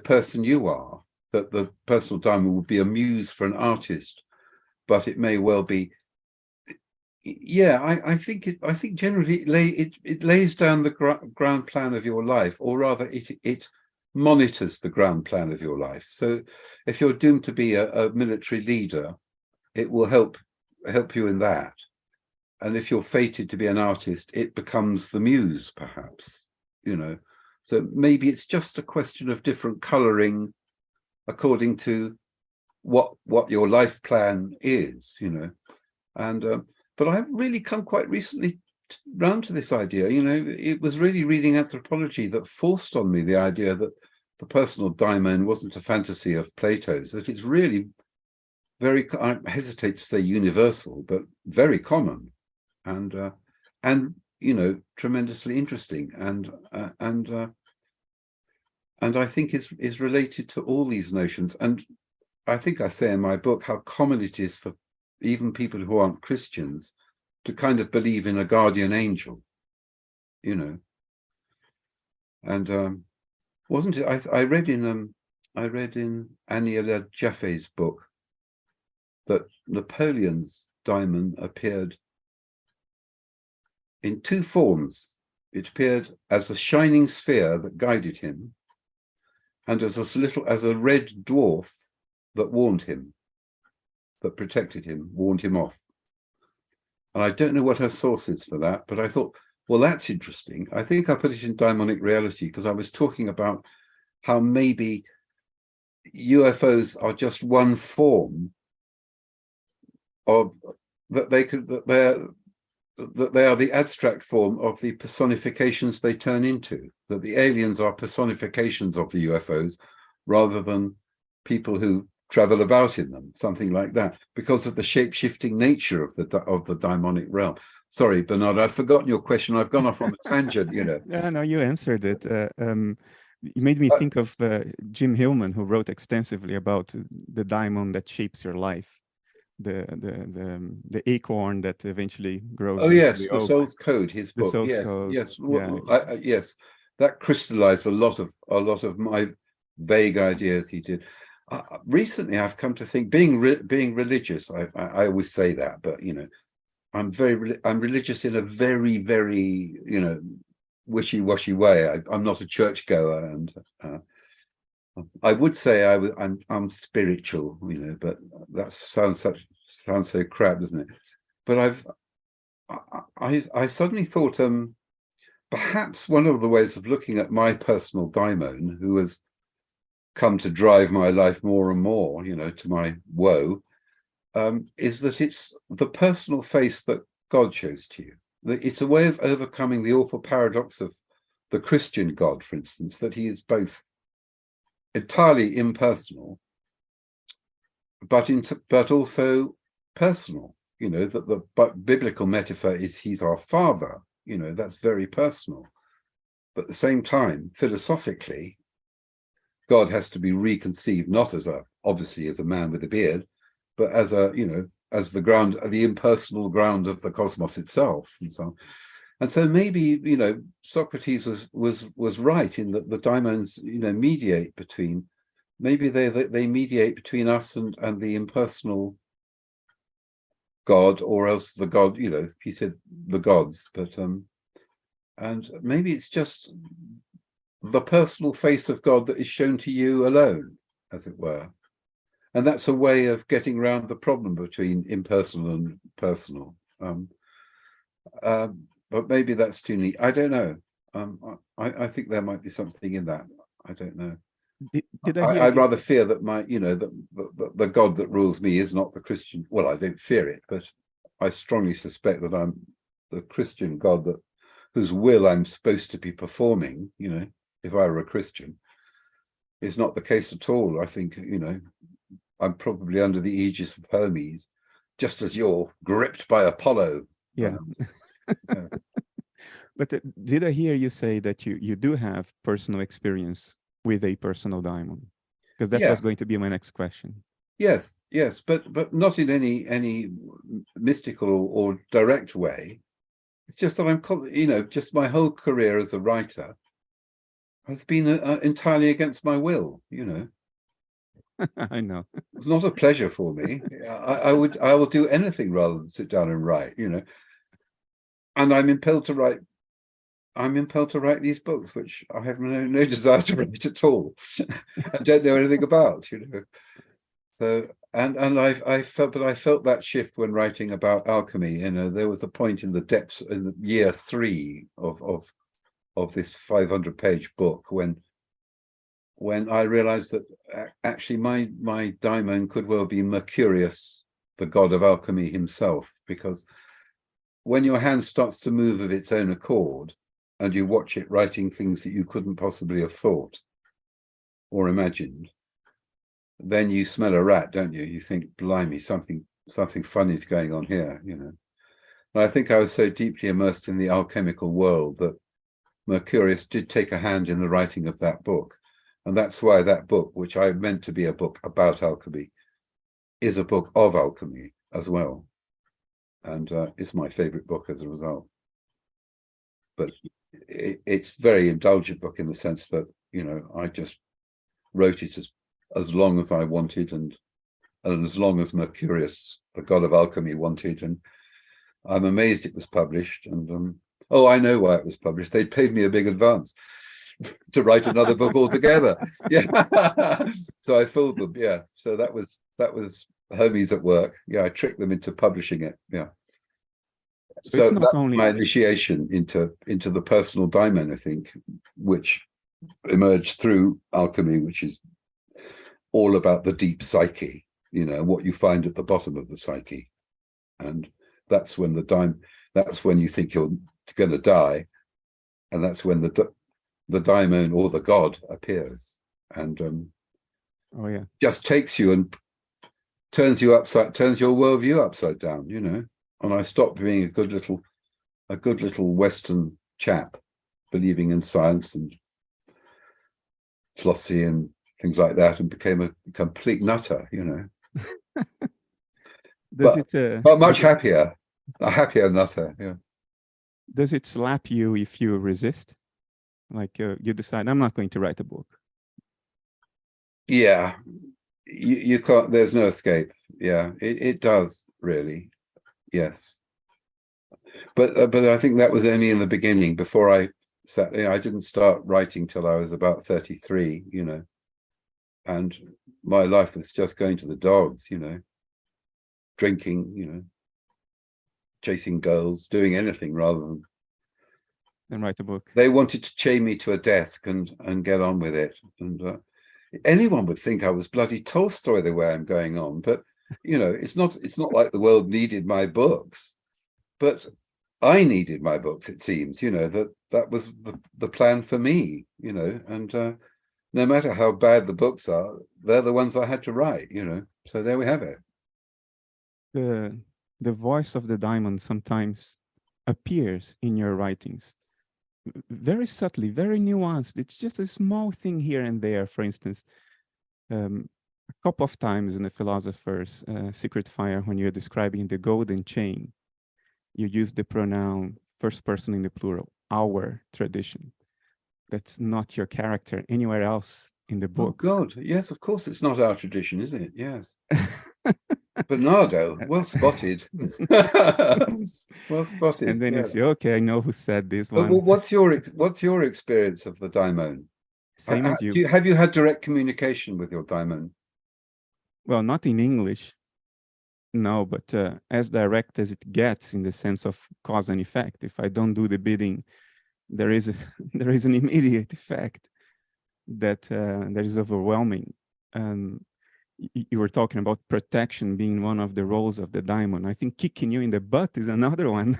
person you are. That the personal daimon would be a muse for an artist, but it may well be. Yeah, I think generally it lays down the ground plan of your life, or rather it monitors the ground plan of your life. So if you're doomed to be a military leader, it will help you in that. And if you're fated to be an artist, it becomes the muse, perhaps, you know. So maybe it's just a question of different coloring according to what your life plan is, you know. And but I've really come quite recently round to this idea. You know, it was really reading anthropology that forced on me the idea that the personal daimon wasn't a fantasy of Plato's, that it's really very, I hesitate to say universal, but very common, and you know, tremendously interesting, and I think is related to all these notions. And I think I say in my book how common it is for even people who aren't Christians to kind of believe in a guardian angel, you know. And wasn't it? I read in Aniela Jaffe's book that Napoleon's daimon appeared in two forms. It appeared as a shining sphere that guided him, and as a red dwarf that warned him, that protected him, warned him off. And I don't know what her source is for that, but I thought, well, that's interesting. I think I put it in Daimonic Reality because I was talking about how maybe UFOs are just one form of that they are the abstract form of the personifications they turn into, that the aliens are personifications of the UFOs rather than people who travel about in them, something like that, because of the shape-shifting nature of the daimonic realm. Sorry, Bernardo, I've forgotten your question. I've gone off on a tangent, you know. Yeah, no, you answered it. You made me think of Jim Hillman, who wrote extensively about the daimon that shapes your life, the acorn that eventually grows. Oh yes, the the oak. Soul's Code, his book. Soul's Yes, Code. yes, Yeah. yes. that crystallized a lot of my vague ideas he did. Recently, I've come to think being religious. I always say that, but I'm religious in a very, very wishy-washy way. I'm not a churchgoer, and I would say I'm spiritual, but that sounds so crap, doesn't it? But I suddenly thought perhaps one of the ways of looking at my personal daimon, who has come to drive my life more and more, to my woe, is that it's the personal face that God shows to you. It's a way of overcoming the awful paradox of the Christian God, for instance, that he is both entirely impersonal, but also personal. That the biblical metaphor is he's our father. That's very personal. But at the same time, philosophically, God has to be reconceived not as obviously as a man with a beard, but as as the ground, the impersonal ground of the cosmos itself, and so on. And so maybe Socrates was right in that the daimons mediate between, maybe they mediate between us and the impersonal God, or else the God, he said the gods, but and maybe it's just the personal face of God that is shown to you alone, as it were. And that's a way of getting around the problem between impersonal and personal. But maybe that's too neat. I don't know. I think there might be something in that. I don't know. I'd rather fear that the God that rules me is not the Christian. Well, I don't fear it, but I strongly suspect that I'm the Christian God whose will I'm supposed to be performing, if I were a Christian, is not the case at all. I think, I'm probably under the aegis of Hermes, just as you're gripped by Apollo. Yeah. Yeah. But did I hear you say that you do have personal experience with a personal daimon? Because that was going to be my next question. Yes, but not in any mystical or direct way. It's just that I'm, just my whole career as a writer has been entirely against my will. I know. It's not a pleasure for me. I will do anything rather than sit down and write. And I'm impelled to write. I'm impelled to write these books, which I have no desire to write at all. I don't know anything about, So I felt that shift when writing about alchemy. There was a point in the depths in the year 3 of this 500-page book when I realized that actually my daimon could well be Mercurius, the god of alchemy himself, because when your hand starts to move of its own accord and you watch it writing things that you couldn't possibly have thought or imagined, then you smell a rat, don't you? You think, blimey, something funny is going on here, And I think I was so deeply immersed in the alchemical world that Mercurius did take a hand in the writing of that book. And that's why that book, which I meant to be a book about alchemy, is a book of alchemy as well. And it's my favorite book as a result. But it's a very indulgent book in the sense that, I just wrote it as long as I wanted and as long as Mercurius, the god of alchemy, wanted. And I'm amazed it was published. And I know why it was published. They paid me a big advance to write another book altogether. Yeah. So I fooled them. Yeah. So that was Hermes at work. Yeah, I tricked them into publishing it. Yeah. So it's not only my initiation into the personal daimon, I think, which emerged through alchemy, which is all about the deep psyche, what you find at the bottom of the psyche. And that's when that's when you think you're going to die. And that's when the daimon or the god appears and just takes you and turns your worldview upside down, And I stopped being a good little Western chap, believing in science and philosophy and things like that, and became a complete nutter, But much happier, a happier nutter. Yeah. Does it slap you if you resist? Like you decide, I'm not going to write a book. Yeah, you can't. There's no escape. Yeah, it does really. Yes, but I think that was only in the beginning. Before I sat, I didn't start writing till I was about 33. And my life was just going to the dogs. Drinking. Chasing girls, doing anything rather than write a book. They wanted to chain me to a desk and get on with it. And anyone would think I was bloody Tolstoy the way I'm going on, but it's not like the world needed my books, but I needed my books. It seems that was the plan for me. And no matter how bad the books are, they're the ones I had to write. So there we have it. The voice of the daimon sometimes appears in your writings, very subtly, very nuanced. It's just a small thing here and there. For instance, a couple of times in the Philosophers Secret Fire, when you're describing the golden chain, you use the pronoun first person in the plural, our tradition. That's not your character anywhere else in the book. Oh God, yes, of course it's not our tradition, is it? Yes. Bernardo, well spotted. Well spotted. And then you say, okay, I know who said this one. But what's your experience of the daimon? Same as you. Have you had direct communication with your daimon? Well, not in English. No, but as direct as it gets in the sense of cause and effect. If I don't do the bidding, there is an immediate effect that is overwhelming. You were talking about protection being one of the roles of the daimon. I think kicking you in the butt is another one.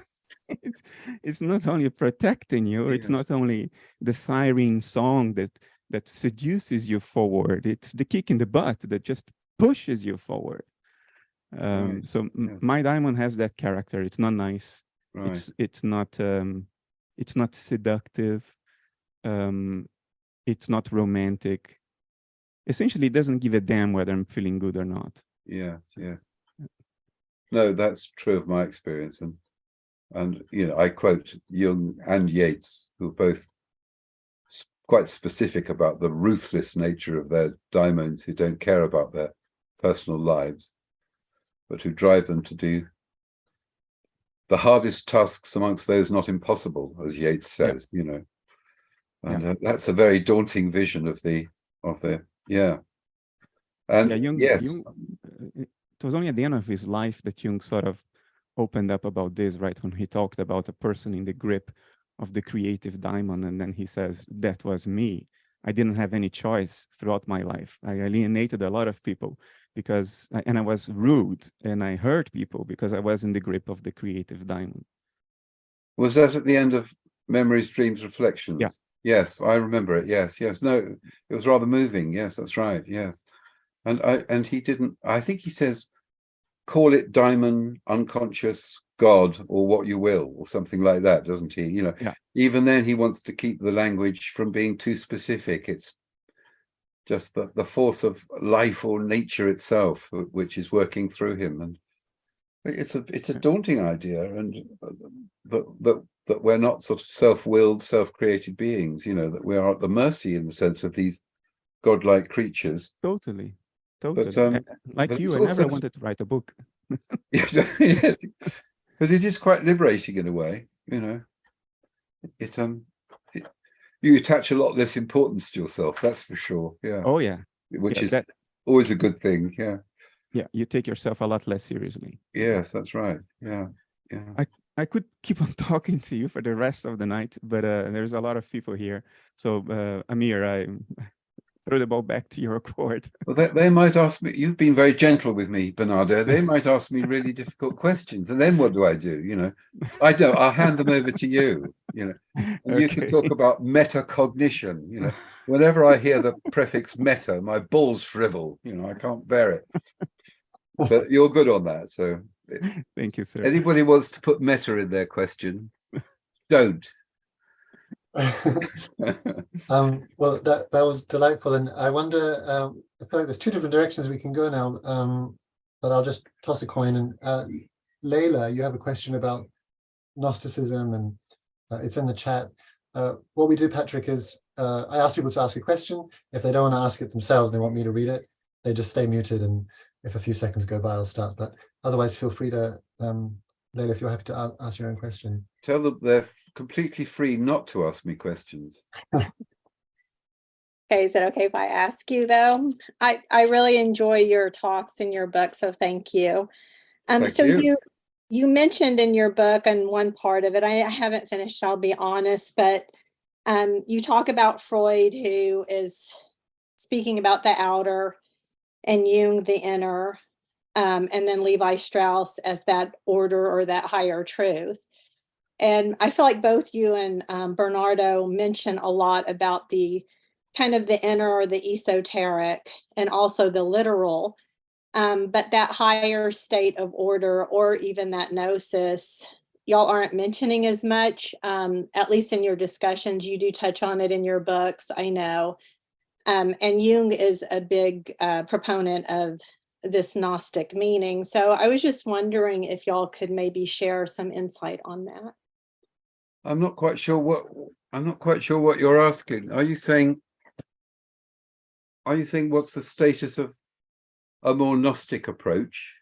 It's not only protecting you, it's not only the siren song that seduces you forward. It's the kick in the butt that just pushes you forward. So my daimon has that character. It's not nice. Right. It's not seductive. It's not romantic. Essentially, it doesn't give a damn whether I'm feeling good or not. Yes. No, that's true of my experience, and I quote Jung and Yeats, who are both quite specific about the ruthless nature of their daimons, who don't care about their personal lives, but who drive them to do the hardest tasks amongst those not impossible, as Yeats says. And that's a very daunting vision of the. And Jung, yes, Jung, it was only at the end of his life that Jung sort of opened up about this, right? When he talked about a person in the grip of the creative daimon, and then he says, that was me. I didn't have any choice throughout my life. I alienated a lot of people and I was rude and I hurt people because I was in the grip of the creative daimon. Was that at the end of Memories, Dreams, Reflections? Yeah. Yes, I remember it. Yes. No, it was rather moving. Yes, that's right. Yes. And he didn't, I think he says, call it daimon, unconscious, God, or what you will, or something like that, doesn't he? Even then he wants to keep the language from being too specific. It's just the force of life or nature itself, which is working through him. And it's a daunting idea, and that we're not sort of self-willed, self-created beings, that we are at the mercy, in the sense of these godlike creatures. Totally. But, like you, I never wanted to write a book. Yes, but it is quite liberating in a way. You attach a lot less importance to yourself, that's for sure. Yeah. Oh yeah. Which is always a good thing. Yeah. Yeah, you take yourself a lot less seriously. Yes, that's right. Yeah. I could keep on talking to you for the rest of the night, but there's a lot of people here. So Amir, I throw the ball back to your court. Well, they might ask me. You've been very gentle with me, Bernardo. They might ask me really difficult questions, and then what do? I don't. I'll hand them over to you. And you can talk about metacognition. Whenever I hear the prefix meta, my balls shrivel. I can't bear it. But you're good on that, so. Thank you, sir. Anybody wants to put meta in their question, don't. Well, that was delightful, and I wonder. I feel like there's two different directions we can go now. But I'll just toss a coin. And Layla, you have a question about Gnosticism, and it's in the chat. what we do, Patrick, is I ask people to ask a question. If they don't want to ask it themselves, they want me to read it, they just stay muted, and if a few seconds go by, I'll start. But otherwise, feel free to, Leila, if you're happy to ask your own question. Tell them they're completely free not to ask me questions. Okay, is it okay if I ask you though? I really enjoy your talks in your book, so thank you. Thank you. You mentioned in your book, and one part of it, I haven't finished, I'll be honest, but you talk about Freud, who is speaking about the outer, and Jung, the inner, and then Levi Strauss as that order or that higher truth. And I feel like both you and Bernardo mention a lot about the kind of the inner or the esoteric, and also the literal. But that higher state of order, or even that gnosis, y'all aren't mentioning as much, at least in your discussions. You do touch on it in your books, I know. And Jung is a big proponent of this Gnostic meaning. So I was just wondering if y'all could maybe share some insight on that. I'm not quite sure what you're asking. Are you saying what's the status of a more Gnostic approach?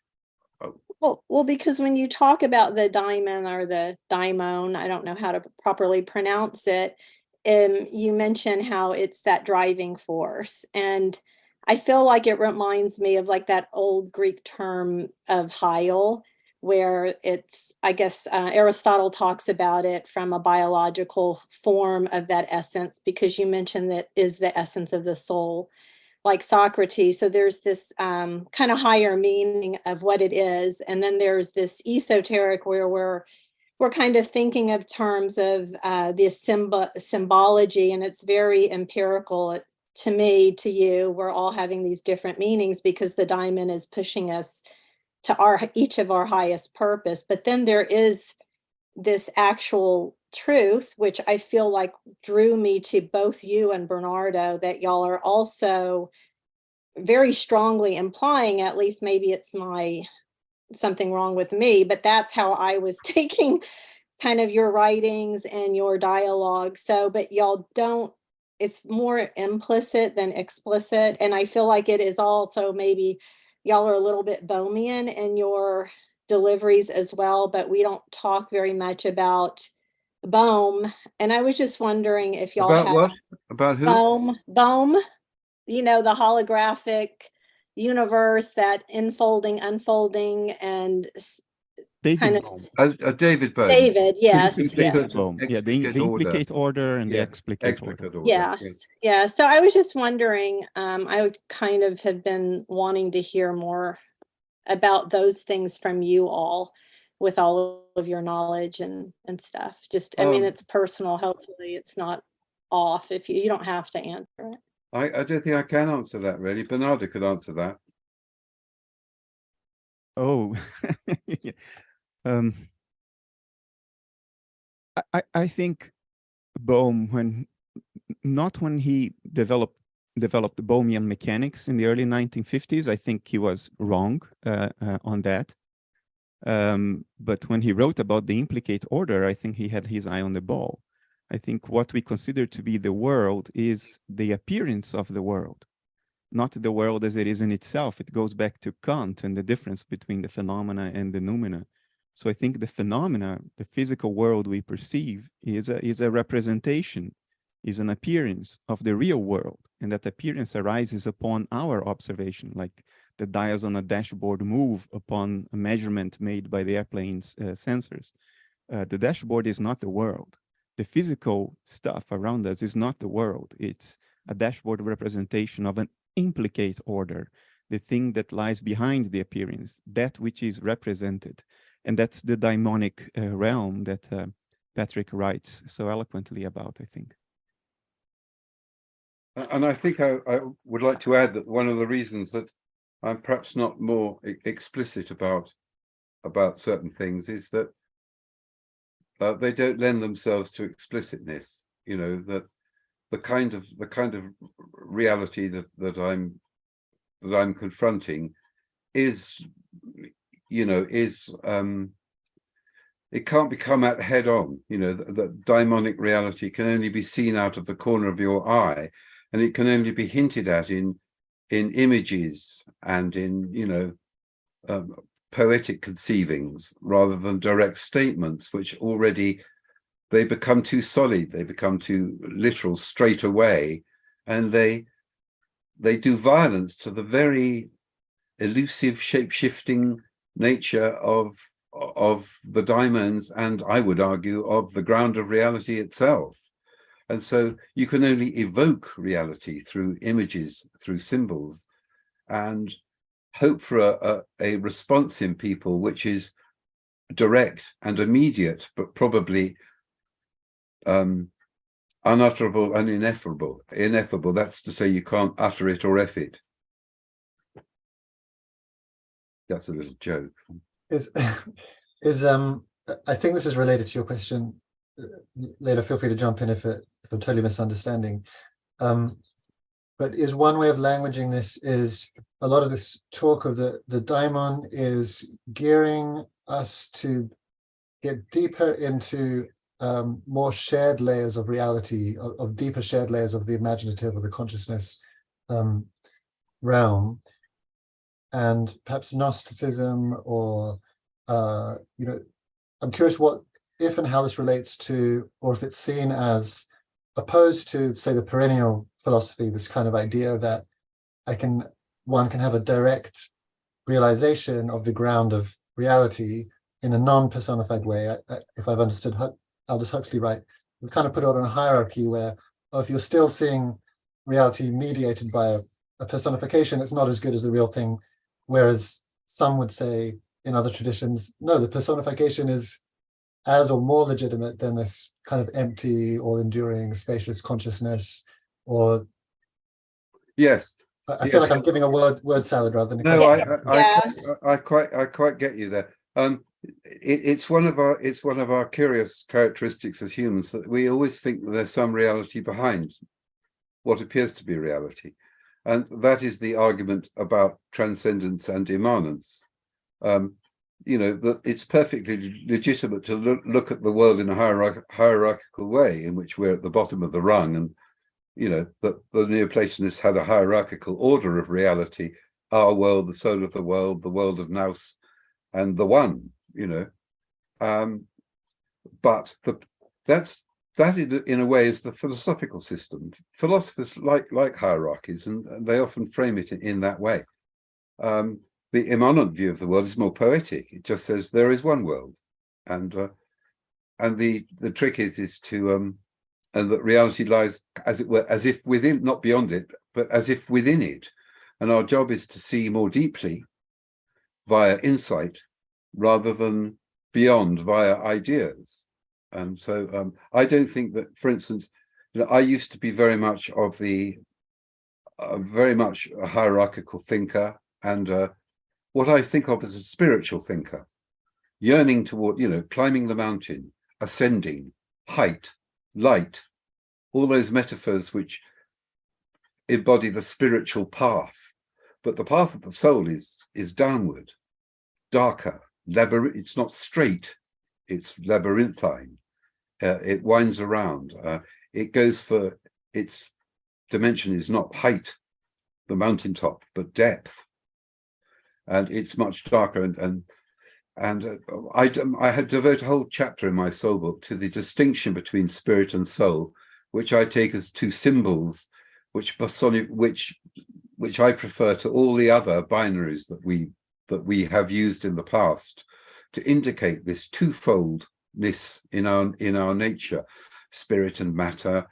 Well, because when you talk about the daimon or the daimon, I don't know how to properly pronounce it, you mention how it's that driving force. And I feel like it reminds me of like that old Greek term of heil, where it's, I guess, Aristotle talks about it from a biological form of that essence, because you mentioned that is the essence of the soul, like Socrates. So there's this kind of higher meaning of what it is. And then there's this esoteric, where we're kind of thinking of terms of this symbology, and it's very empirical. To me, to you, we're all having these different meanings because the diamond is pushing us to each of our highest purpose. But then there is this actual truth, which I feel like drew me to both you and Bernardo, that y'all are also very strongly implying, at least maybe it's something wrong with me, but that's how I was taking kind of your writings and your dialogue. So, but y'all don't, it's more implicit than explicit. And I feel like it is also, maybe y'all are a little bit Bohmian in your deliveries as well, but we don't talk very much about Bohm. And I was just wondering if y'all About what? About who? Bohm, you know, the holographic universe, that unfolding, and David kind of Bohm. David Bohm. David, yes, David yes. Bohm. Yeah, the implicate order and the Yes, explicate order. Yes, yeah. So I was just wondering, I would kind of have been wanting to hear more about those things from you all, with all of your knowledge and stuff. Just, I mean, it's personal. Hopefully it's not off. If you don't have to answer it. I don't think I can answer that really. Bernardo could answer that. Oh, I think Bohm, when he developed Bohmian mechanics in the early 1950s, I think he was wrong on that. But when he wrote about the implicate order, I think he had his eye on the ball. I think what we consider to be the world is the appearance of the world, not the world as it is in itself. It goes back to Kant and the difference between the phenomena and the noumena. So I think the phenomena, the physical world we perceive, is a representation, is an appearance of the real world. And that appearance arises upon our observation, like the dials on a dashboard move upon a measurement made by the airplane's sensors. The dashboard is not the world. The physical stuff around us is not the world. It's a dashboard representation of an implicate order, the thing that lies behind the appearance, that which is represented. And that's the daimonic realm that Patrick writes so eloquently about, I think. And I think I would like to add that one of the reasons that I'm perhaps not more explicit about certain things is that they don't lend themselves to explicitness. You know, that the kind of reality that I'm confronting is, you know, it can't be come at head on. You know, the daimonic reality can only be seen out of the corner of your eye, and it can only be hinted at in images and in, you know, poetic conceivings rather than direct statements, which already they become too solid, they become too literal straight away, and they do violence to the very elusive, shape-shifting nature of the Daimons, and I would argue of the ground of reality itself. And so you can only evoke reality through images, through symbols, and hope for a response in people which is direct and immediate, but probably unutterable and ineffable. That's to say, you can't utter it or eff it. That's a little joke. I think this is related to your question. Leila, feel free to jump in if I'm totally misunderstanding. But is one way of languaging this is a lot of this talk of the daimon is gearing us to get deeper into more shared layers of reality, of deeper shared layers of the imaginative or the consciousness realm, and perhaps Gnosticism, or you know, I'm curious what, if and how this relates to, or if it's seen as opposed to, say, the perennial philosophy, this kind of idea that one can have a direct realization of the ground of reality in a non-personified way. If I've understood Aldous Huxley right, we kind of put it on a hierarchy where, if you're still seeing reality mediated by a personification, it's not as good as the real thing. Whereas some would say in other traditions, no, the personification is as or more legitimate than this kind of empty or enduring spacious consciousness. Or yes, I feel like I'm giving a word salad rather than a no, question. I quite get you there. It's one of our curious characteristics as humans, that we always think that there's some reality behind what appears to be reality, and that is the argument about transcendence and immanence. You know, that it's perfectly legitimate to look at the world in a hierarchical way, in which we're at the bottom of the rung, and you know that the Neoplatonists had a hierarchical order of reality: our world, the soul of the world of Nous, and the One. You know, but that in a way is the philosophical system. Philosophers like hierarchies, and they often frame it in that way. The immanent view of the world is more poetic. It just says there is one world, and the trick is to and that reality lies, as it were, as if within, not beyond it, but as if within it. And our job is to see more deeply via insight rather than beyond via ideas. And so I don't think that, for instance, you know, I used to be very much of the very much a hierarchical thinker, and what I think of as a spiritual thinker, yearning toward, you know, climbing the mountain, ascending, height, light, all those metaphors which embody the spiritual path. But the path of the soul is downward, darker, it's not straight, it's labyrinthine. It winds around. It goes for, its dimension is not height, the mountaintop, but depth. And it's much darker. And I had devoted a whole chapter in my soul book to the distinction between spirit and soul, which I take as two symbols, which I prefer to all the other binaries that we have used in the past to indicate this twofoldness in our nature, spirit and matter,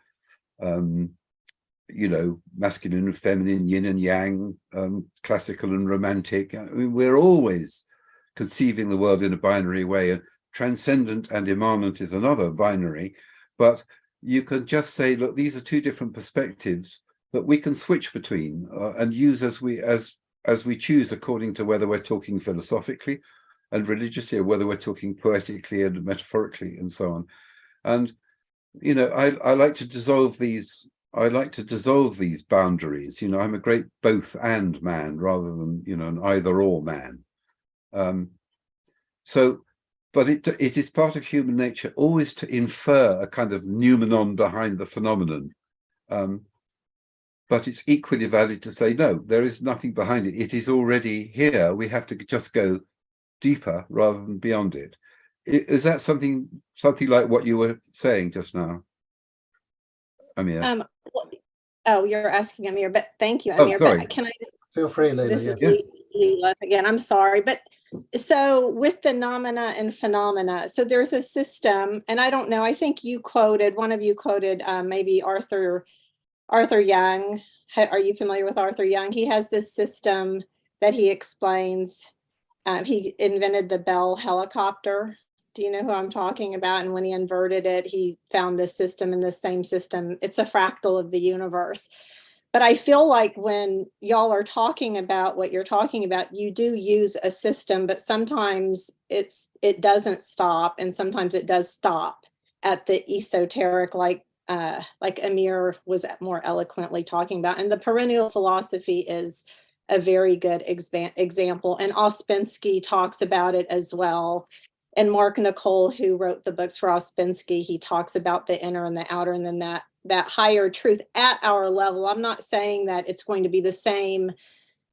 you know, masculine and feminine, yin and yang, classical and romantic. I mean, we're always conceiving the world in a binary way, and transcendent and immanent is another binary. But you can just say, look, these are two different perspectives that we can switch between and use as we choose, according to whether we're talking philosophically and religiously, or whether we're talking poetically and metaphorically, and so on. And you know, I like to dissolve these. I like to dissolve these boundaries. You know, I'm a great both and man rather than, you know, an either or man. So but it is part of human nature always to infer a kind of noumenon behind the phenomenon. But it's equally valid to say, no, there is nothing behind it. It is already here. We have to just go deeper rather than beyond it. Is that something like what you were saying just now, Amir? Oh, you're asking Amir, but thank you, Oh, Amir. sorry. But can I? Feel free, Leila. This Yeah. is Leila again. I'm sorry, but so with the nomina and phenomena, so there's a system, and I don't know. I think one of you quoted maybe Arthur Young. Are you familiar with Arthur Young? He has this system that he explains. He invented the Bell helicopter. Do you know who I'm talking about? And when he inverted it, he found this system, and the same system. It's a fractal of the universe. But I feel like when y'all are talking about what you're talking about, you do use a system, but sometimes it doesn't stop, and sometimes it does stop at the esoteric, like Amir was more eloquently talking about. And the perennial philosophy is a very good example. And Ouspensky talks about it as well. And Mark Nicole, who wrote the books for Ouspensky, he talks about the inner and the outer, and then that higher truth at our level. I'm not saying that it's going to be the same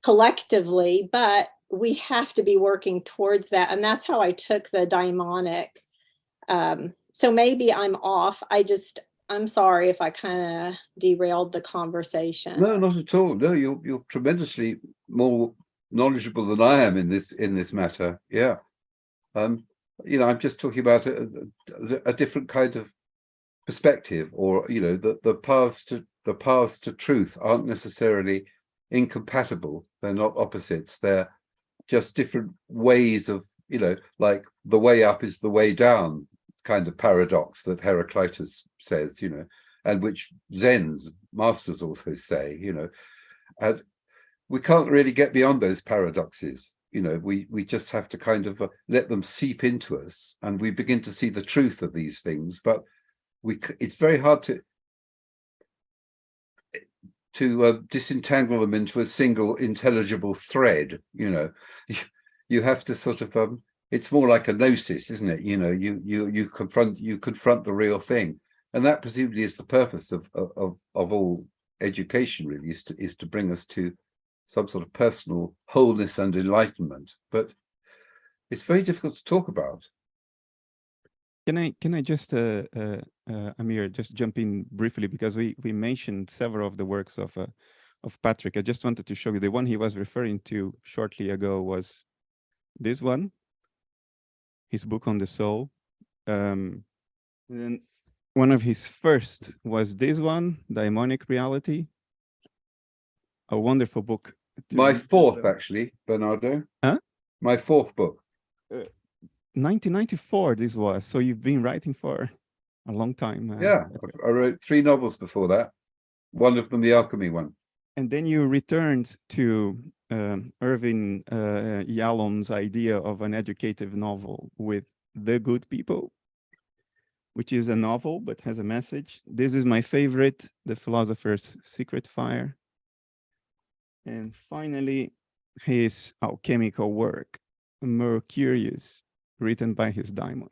collectively, but we have to be working towards that. And that's how I took the daimonic. So maybe I'm off. I'm sorry if I kind of derailed the conversation. No, not at all. No, you're tremendously more knowledgeable than I am in this matter. Yeah. I'm just talking about a different kind of perspective, or the paths to truth aren't necessarily incompatible. They're not opposites. They're just different ways of, like the way up is the way down kind of paradox that Heraclitus says, and which Zen's masters also say, and we can't really get beyond those paradoxes. We just have to kind of let them seep into us, and we begin to see the truth of these things. But it's very hard to disentangle them into a single intelligible thread. You have to sort of it's more like a gnosis, isn't it? You confront the real thing, and that presumably is the purpose of all education. Really, is to bring us to some sort of personal wholeness and enlightenment. But it's very difficult to talk about. Can I just Amir, just jump in briefly, because we mentioned several of the works of Patrick. I just wanted to show you the one he was referring to shortly ago was this one, his book on the soul. And then one of his first was this one, Daimonic Reality. A wonderful book. My fourth, actually, Bernardo. Huh? My fourth book. 1994 this was, so you've been writing for a long time. Yeah, I wrote 3 novels before that, one of them the alchemy one. And then you returned to Irving Yalom's idea of an educative novel with The Good People, which is a novel but has a message. This is my favorite, The Philosopher's Secret Fire. And finally, his alchemical work, Mercurius, written by his daimon.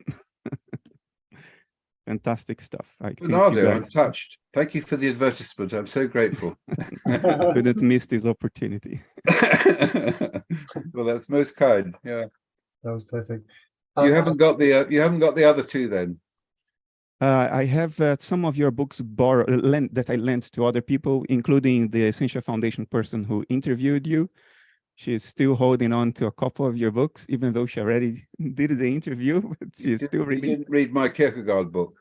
Fantastic stuff. Bernardo, I'm touched. Thank you for the advertisement. I'm so grateful. Couldn't miss this opportunity. Well, that's most kind. Yeah, That was perfect. You haven't got the other 2 then. I have some of your books that I lent to other people, including the Essential Foundation person who interviewed you. She's still holding on to a couple of your books, even though she already did the interview, but she's still reading. You didn't read my Kierkegaard book.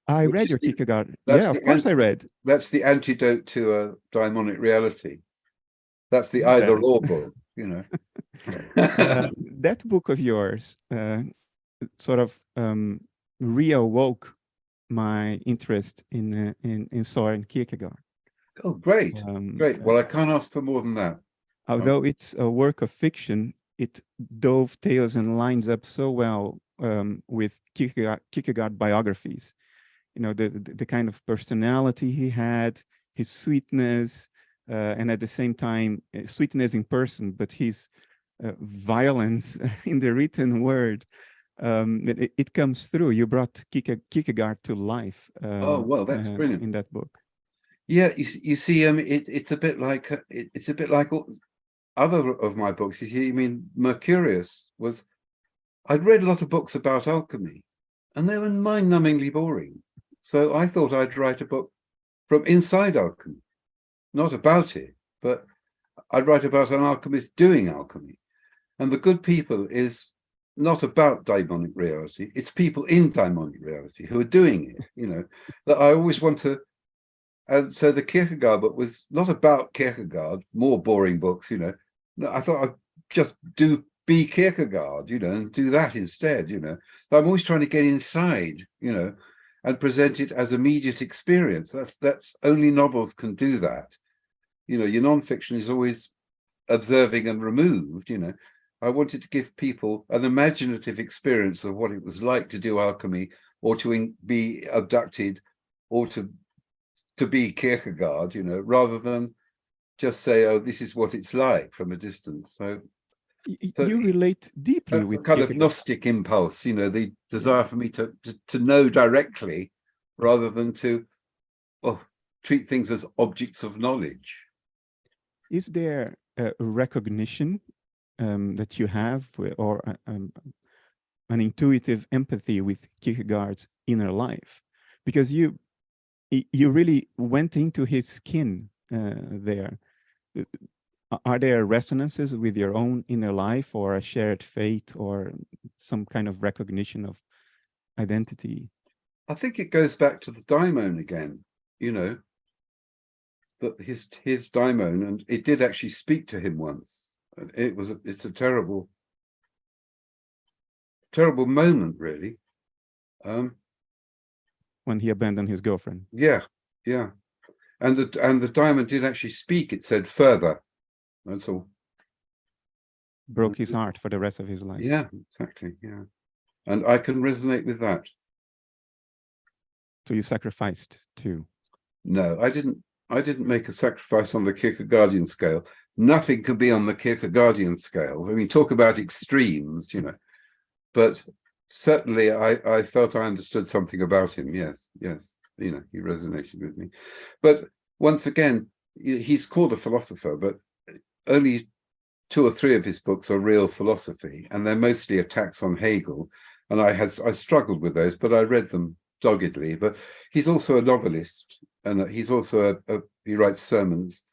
I read your Kierkegaard. Yeah, of course I read. That's the antidote to a daimonic reality. That's the either or book, That book of yours sort of reawoke my interest in Søren Kierkegaard. Oh, great, great. Well, I can't ask for more than that. Although it's a work of fiction, it dovetails and lines up so well with Kierkegaard biographies. The kind of personality he had, his sweetness, and at the same time, sweetness in person, but his violence in the written word. it comes through. You brought Kierkegaard to life. Oh, well, that's brilliant in that book. Yeah, you see, it's a bit like it's a bit like other of my books. You see, I mean, Mercurius was. I'd read a lot of books about alchemy, and they were mind-numbingly boring. So I thought I'd write a book from inside alchemy, not about it, but I'd write about an alchemist doing alchemy. And The Good People is not about daimonic reality. It's people in daimonic reality who are doing it, you know, that I always want to. And so the Kierkegaard book was not about Kierkegaard, more boring books, you know. No, I thought I'd just be Kierkegaard, you know, and do that instead, you know. So I'm always trying to get inside, you know, and present it as immediate experience. That's only novels can do that. You know, your nonfiction is always observing and removed, you know. I wanted to give people an imaginative experience of what it was like to do alchemy, or to be abducted, or to be Kierkegaard, you know, rather than just say, oh, this is what it's like from a distance. So you relate deeply with kind of Gnostic impulse, you know, the desire for me to know directly rather than to treat things as objects of knowledge. Is there a recognition that you have, or an intuitive empathy with Kierkegaard's inner life? Because you really went into his skin there. Are there resonances with your own inner life, or a shared fate, or some kind of recognition of identity? I think it goes back to the daimon again, you know, that his daimon, and it did actually speak to him once. And it's a terrible moment, really. When he abandoned his girlfriend. Yeah. And the daimon did actually speak. It said further. That's all. Broke his heart for the rest of his life. Yeah, exactly. Yeah. And I can resonate with that. So you sacrificed too? No, I didn't make a sacrifice on the Kierkegaardian scale. Nothing can be on the Kierkegaardian scale. I mean, talk about extremes, you know. But certainly I felt I understood something about him. Yes. You know, he resonated with me. But once again, he's called a philosopher, but only 2 or 3 of his books are real philosophy, and they're mostly attacks on Hegel. And I struggled with those, but I read them doggedly. But he's also a novelist, and he's also he writes sermons.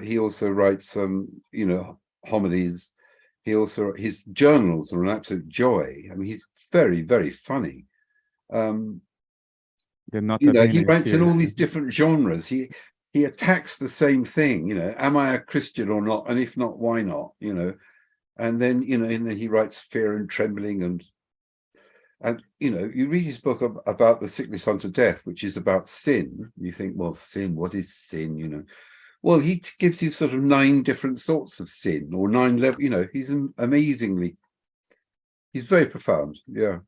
He also writes you know, homilies. His journals are an absolute joy. I mean, he's very, very funny. They're not, you know, he writes in all these different genres. He attacks the same thing, you know, am I a Christian or not? And if not, why not? You know, and then, you know, and then he writes Fear and Trembling, and you know, you read his book about the sickness unto death, which is about sin. You think, well, sin, what is sin? You know, well, he gives you sort of 9 different sorts of sin, or 9 levels. You know, he's very profound. Yeah.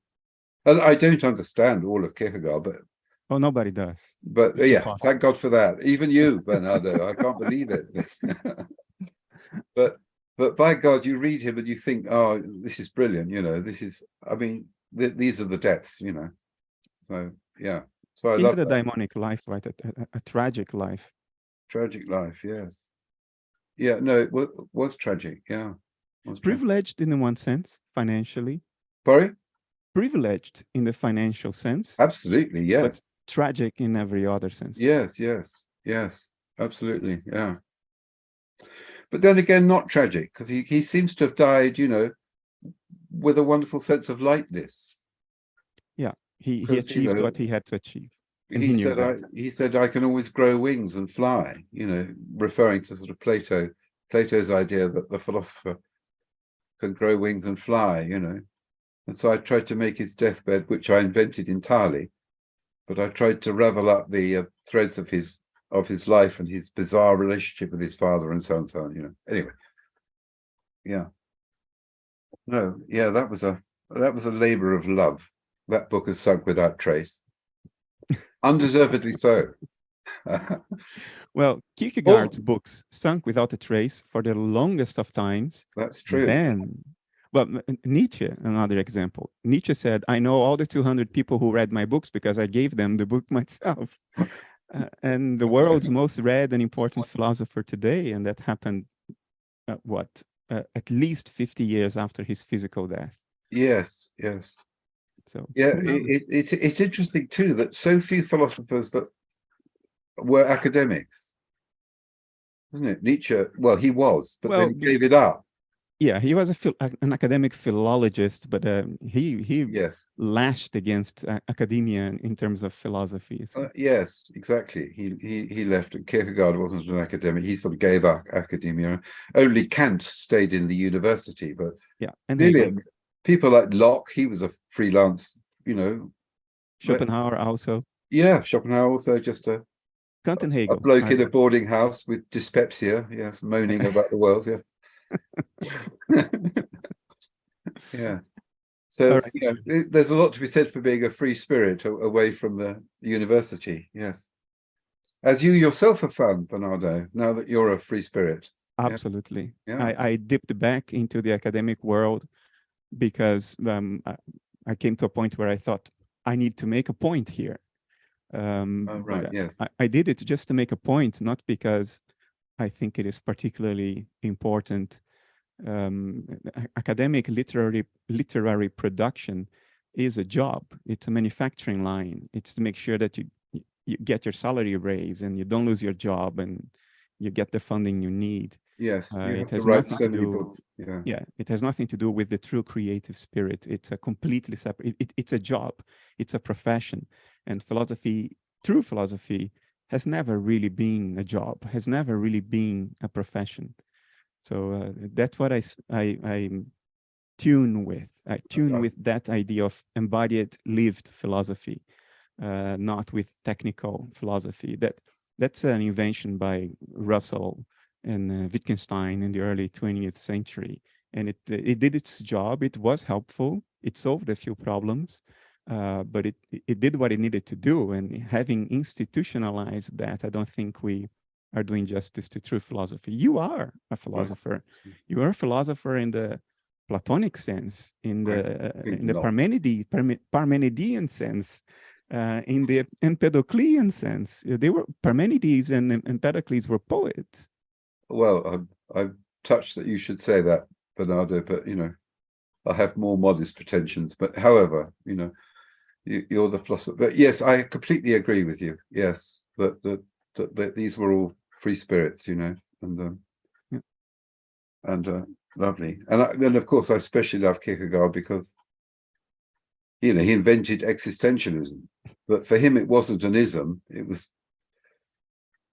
And I don't understand all of Kierkegaard, but nobody does. But yeah, thank God for that. Even you, Bernardo, I can't believe it. But by God, you read him and you think, oh, this is brilliant. You know, this is, I mean, these are the depths, you know. So yeah. So I love a daimonic life, right? A tragic life. Tragic life, yes. Yeah, no, it was tragic. Yeah. Privileged in one sense, financially. Sorry? Privileged in the financial sense. Absolutely, yes. But tragic in every other sense. Yes, absolutely, yeah. But then again, not tragic, because he seems to have died, you know, with a wonderful sense of lightness. Yeah, he achieved, you know, what he had to achieve. He said, I can always grow wings and fly, you know, referring to sort of Plato's idea that the philosopher can grow wings and fly, you know. And so I tried to make his deathbed, which I invented entirely, but I tried to ravel up the threads of his life and his bizarre relationship with his father and so on, you know. Anyway, yeah. No, yeah, that was a labor of love. That book has sunk without trace. Undeservedly so. Well, Kierkegaard's books sunk without a trace for the longest of times. That's true. Then, Well, Nietzsche, another example. Nietzsche said, I know all the 200 people who read my books because I gave them the book myself. And the world's most read and important philosopher today, and that happened, at least 50 years after his physical death. Yes, yes. So yeah, it's interesting too that so few philosophers that were academics, isn't it? Nietzsche, well, he was, but then he gave it up. Yeah, he was an academic philologist, but he Yes, lashed against academia in terms of philosophy. So. yes, exactly. He left. Kierkegaard wasn't an academic. He sort of gave up academia. Only Kant stayed in the university, but yeah, and people like Locke, he was a freelance, you know. Schopenhauer also. Yeah, Schopenhauer also just a bloke in a boarding house with dyspepsia, yes, moaning about the world, yeah. Yes. So there's a lot to be said for being a free spirit away from the university, yes. As you yourself have found, Bernardo, now that you're a free spirit. Absolutely. Yeah. I dipped back into the academic world because I came to a point where I thought I need to make a point here. Yes. I did it just to make a point, not because I think it is particularly important. Academic literary production is a job. It's a manufacturing line. It's to make sure that you get your salary raised and you don't lose your job and you get the funding you need. Yes, it has nothing to do. Books. Yeah, it has nothing to do with the true creative spirit. It's a completely separate. It's a job. It's a profession, and philosophy, true philosophy, has never really been a job. Has never really been a profession. So that's what I tune with. I tune with that idea of embodied, lived philosophy, not with technical philosophy. That's an invention by Russell and Wittgenstein in the early 20th century, and it did its job. It was helpful. It solved a few problems, but it did what it needed to do. And having institutionalized that, I don't think we are doing justice to true philosophy. You are a philosopher. Right. You are a philosopher in the Platonic sense, in the Parmenidean sense, in the Empedoclean sense. They were Parmenides and Empedocles were poets. Well, I'm touched that you should say that, Bernardo, but I have more modest pretensions. But however, you're the philosopher. But yes, I completely agree with you. Yes, that these were all free spirits, and lovely. And of course, I especially love Kierkegaard because he invented existentialism. But for him, it wasn't an ism. It was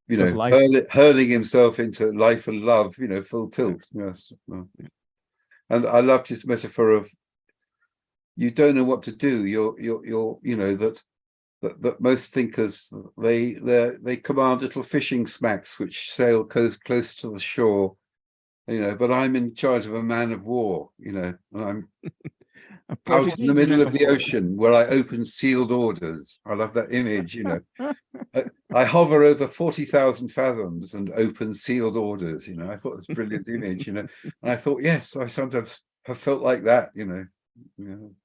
hurling himself into life and love, full tilt. Yes. And I loved his metaphor of you don't know what to do. You're that most thinkers they command little fishing smacks which sail close to the shore, but I'm in charge of a man of war, and I'm out in the middle of the ocean where I open sealed orders. I love that image, I hover over 40,000 fathoms and open sealed orders. I thought it was a brilliant image, and I thought, yes, I sometimes have felt like that,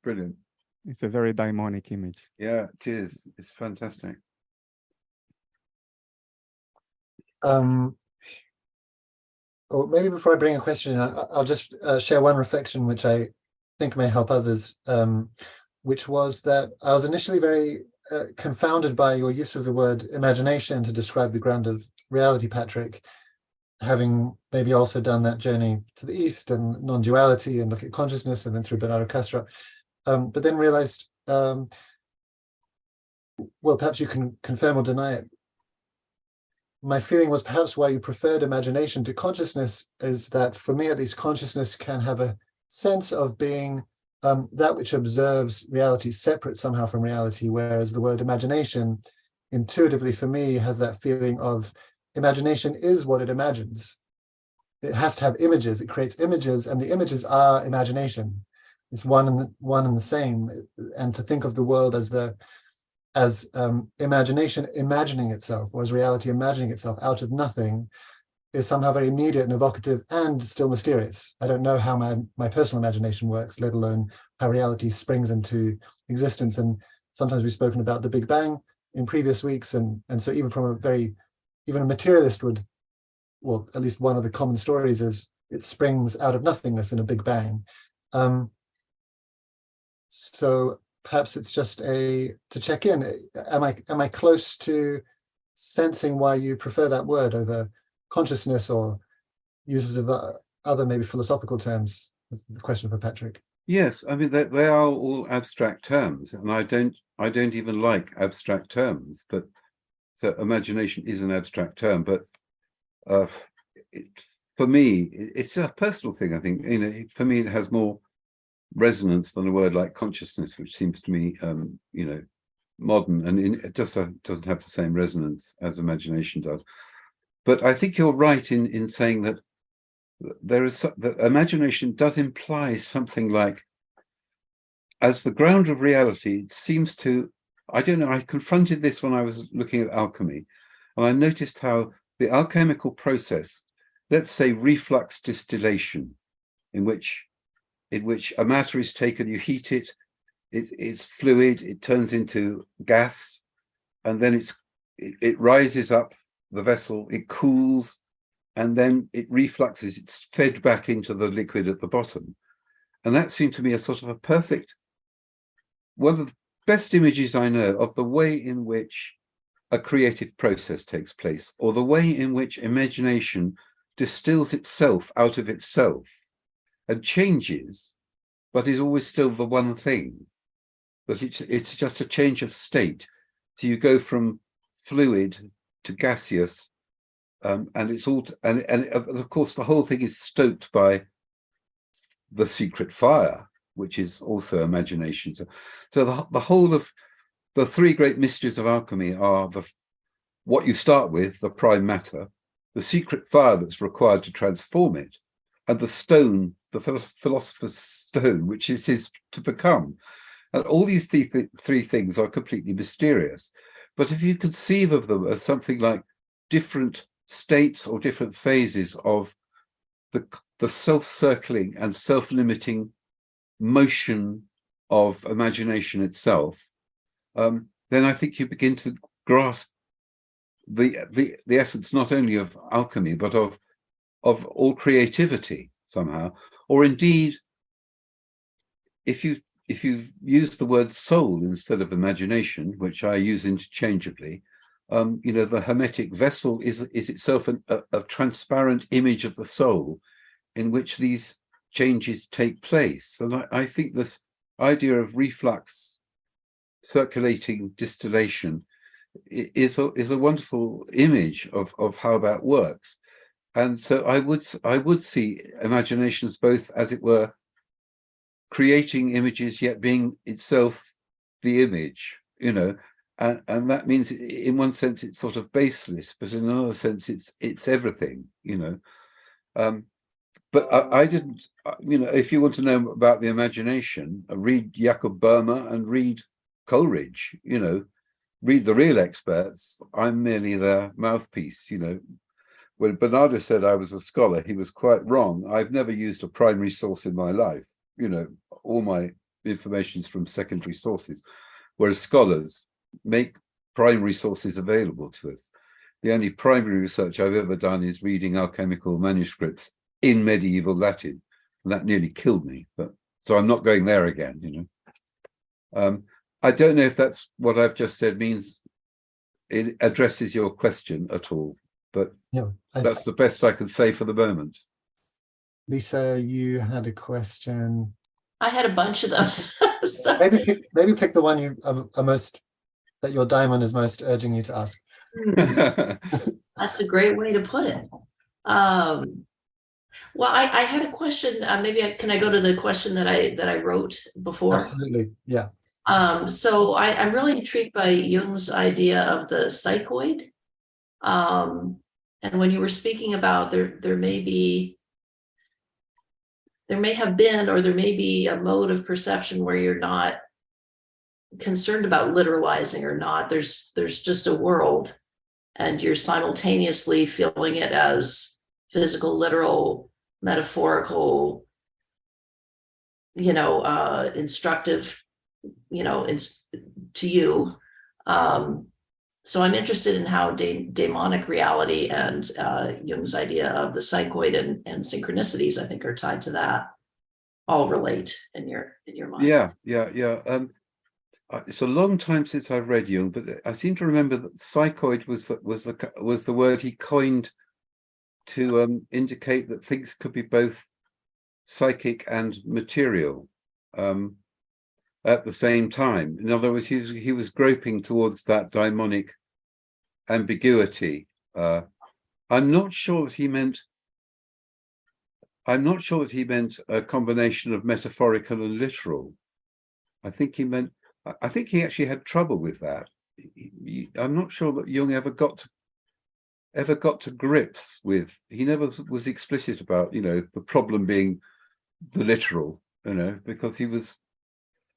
brilliant. It's a very daimonic image. Yeah, it is. It's fantastic. Or maybe before I bring a question, I'll just share one reflection which I think may help others, which was that I was initially very confounded by your use of the word imagination to describe the ground of reality, Patrick, having maybe also done that journey to the East and non-duality and look at consciousness and then through Bernardo Kastrup. But then realized, well, perhaps you can confirm or deny it. My feeling was perhaps why you preferred imagination to consciousness is that, for me at least, consciousness can have a sense of being that which observes reality separate somehow from reality, whereas the word imagination intuitively for me has that feeling of imagination is what it imagines. It has to have images, it creates images, and the images are imagination. It's one and the same, and to think of the world as imagination imagining itself, or as reality imagining itself out of nothing, is somehow very immediate and evocative and still mysterious. I don't know how my personal imagination works, let alone how reality springs into existence. And sometimes we've spoken about the Big Bang in previous weeks. And so even from even a materialist would, well, at least one of the common stories is it springs out of nothingness in a Big Bang. So perhaps it's just to check in. Am I close to sensing why you prefer that word over consciousness or uses of other maybe philosophical terms? That's the question for Patrick. Yes, I mean they are all abstract terms, and I don't even like abstract terms. But so imagination is an abstract term, but for me, it's a personal thing. I think, for me, it has more resonance than a word like consciousness, which seems to me, modern, and it just doesn't have the same resonance as imagination does. But I think you're right in saying that that imagination does imply something like, as the ground of reality, it seems to, I don't know, I confronted this when I was looking at alchemy, and I noticed how the alchemical process, let's say reflux distillation, in which a matter is taken, you heat it, it's fluid, it turns into gas, and then it rises up the vessel, it cools, and then it refluxes, it's fed back into the liquid at the bottom. And that seemed to me a sort of a perfect, one of the best images I know of the way in which a creative process takes place, or the way in which imagination distills itself out of itself and changes, but is always still the one thing. That it's just a change of state. So you go from fluid to gaseous, and it's all, and of course the whole thing is stoked by the secret fire, which is also imagination. So the whole of the three great mysteries of alchemy are what you start with, the prime matter, the secret fire that's required to transform it, and the stone, the philosopher's stone, which it is to become. And all these three things are completely mysterious. But if you conceive of them as something like different states or different phases of the self-circling and self-limiting motion of imagination itself, then I think you begin to grasp the essence not only of alchemy, but of all creativity somehow. Or indeed, if you use the word soul instead of imagination, which I use interchangeably, the hermetic vessel is itself a transparent image of the soul in which these changes take place. And I think this idea of reflux, circulating distillation is a wonderful image of how that works. And so I would see imaginations both, as it were, creating images yet being itself the image, and that means in one sense it's sort of baseless, but in another sense it's everything, but I didn't, if you want to know about the imagination, read Jacob Boehme and read Coleridge, read the real experts. I'm merely their mouthpiece. When Bernardo said I was a scholar, he was quite wrong. I've never used a primary source in my life. All my information is from secondary sources, whereas scholars make primary sources available to us. The only primary research I've ever done is reading alchemical manuscripts in medieval Latin, and that nearly killed me. But so I'm not going there again. I don't know if that's what I've just said means it addresses your question at all, but yeah, that's the best I can say for the moment. Lisa, you had a question. I had a bunch of them. So maybe pick the one you are most, that your daimon is most urging you to ask. That's a great way to put it. Well, I had a question. Can I go to the question that I wrote before? Absolutely, yeah. So I'm really intrigued by Jung's idea of the psychoid. And when you were speaking about there may have been, or there may be a mode of perception where you're not concerned about literalizing or not. There's just a world, and you're simultaneously feeling it as physical, literal, metaphorical, instructive, to you. So I'm interested in how daimonic reality and Jung's idea of the psychoid and synchronicities, I think, are tied to that. All relate in your mind. Yeah. It's a long time since I've read Jung, but I seem to remember that psychoid was the word he coined to indicate that things could be both psychic and material at the same time. In other words, he was groping towards that daimonic ambiguity. I'm not sure that he meant a combination of metaphorical and literal. I think he actually had trouble with that. I'm not sure that Jung ever got to grips with. He never was explicit about, the problem being the literal, because he was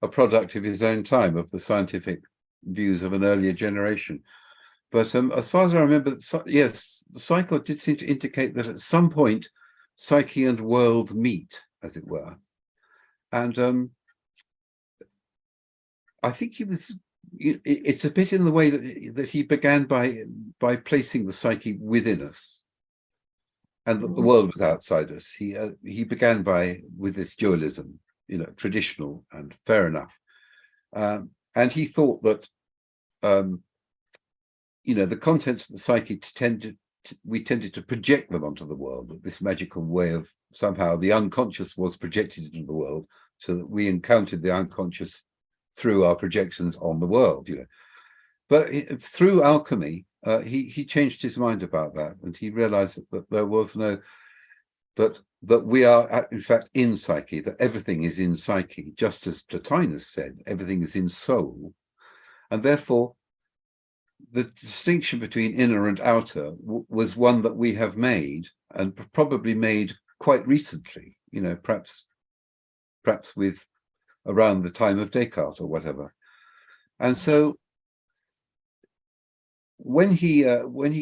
a product of his own time, of the scientific views of an earlier generation. But as far as I remember, yes, the psychoid did seem to indicate that at some point, psyche and world meet, as it were. And I think it's a bit in the way that he began by placing the psyche within us, and that the world was outside us. He began with this dualism, traditional and fair enough. And he thought that, the contents of the psyche we tended to project them onto the world, this magical way of somehow the unconscious was projected into the world, so that we encountered the unconscious through our projections on the world, But through alchemy, he changed his mind about that, and he realized that there was that we are in fact in psyche, that everything is in psyche, just as Plotinus said, everything is in soul, and therefore the distinction between inner and outer was one that we have made, and probably made quite recently, perhaps with around the time of Descartes or whatever. And so when he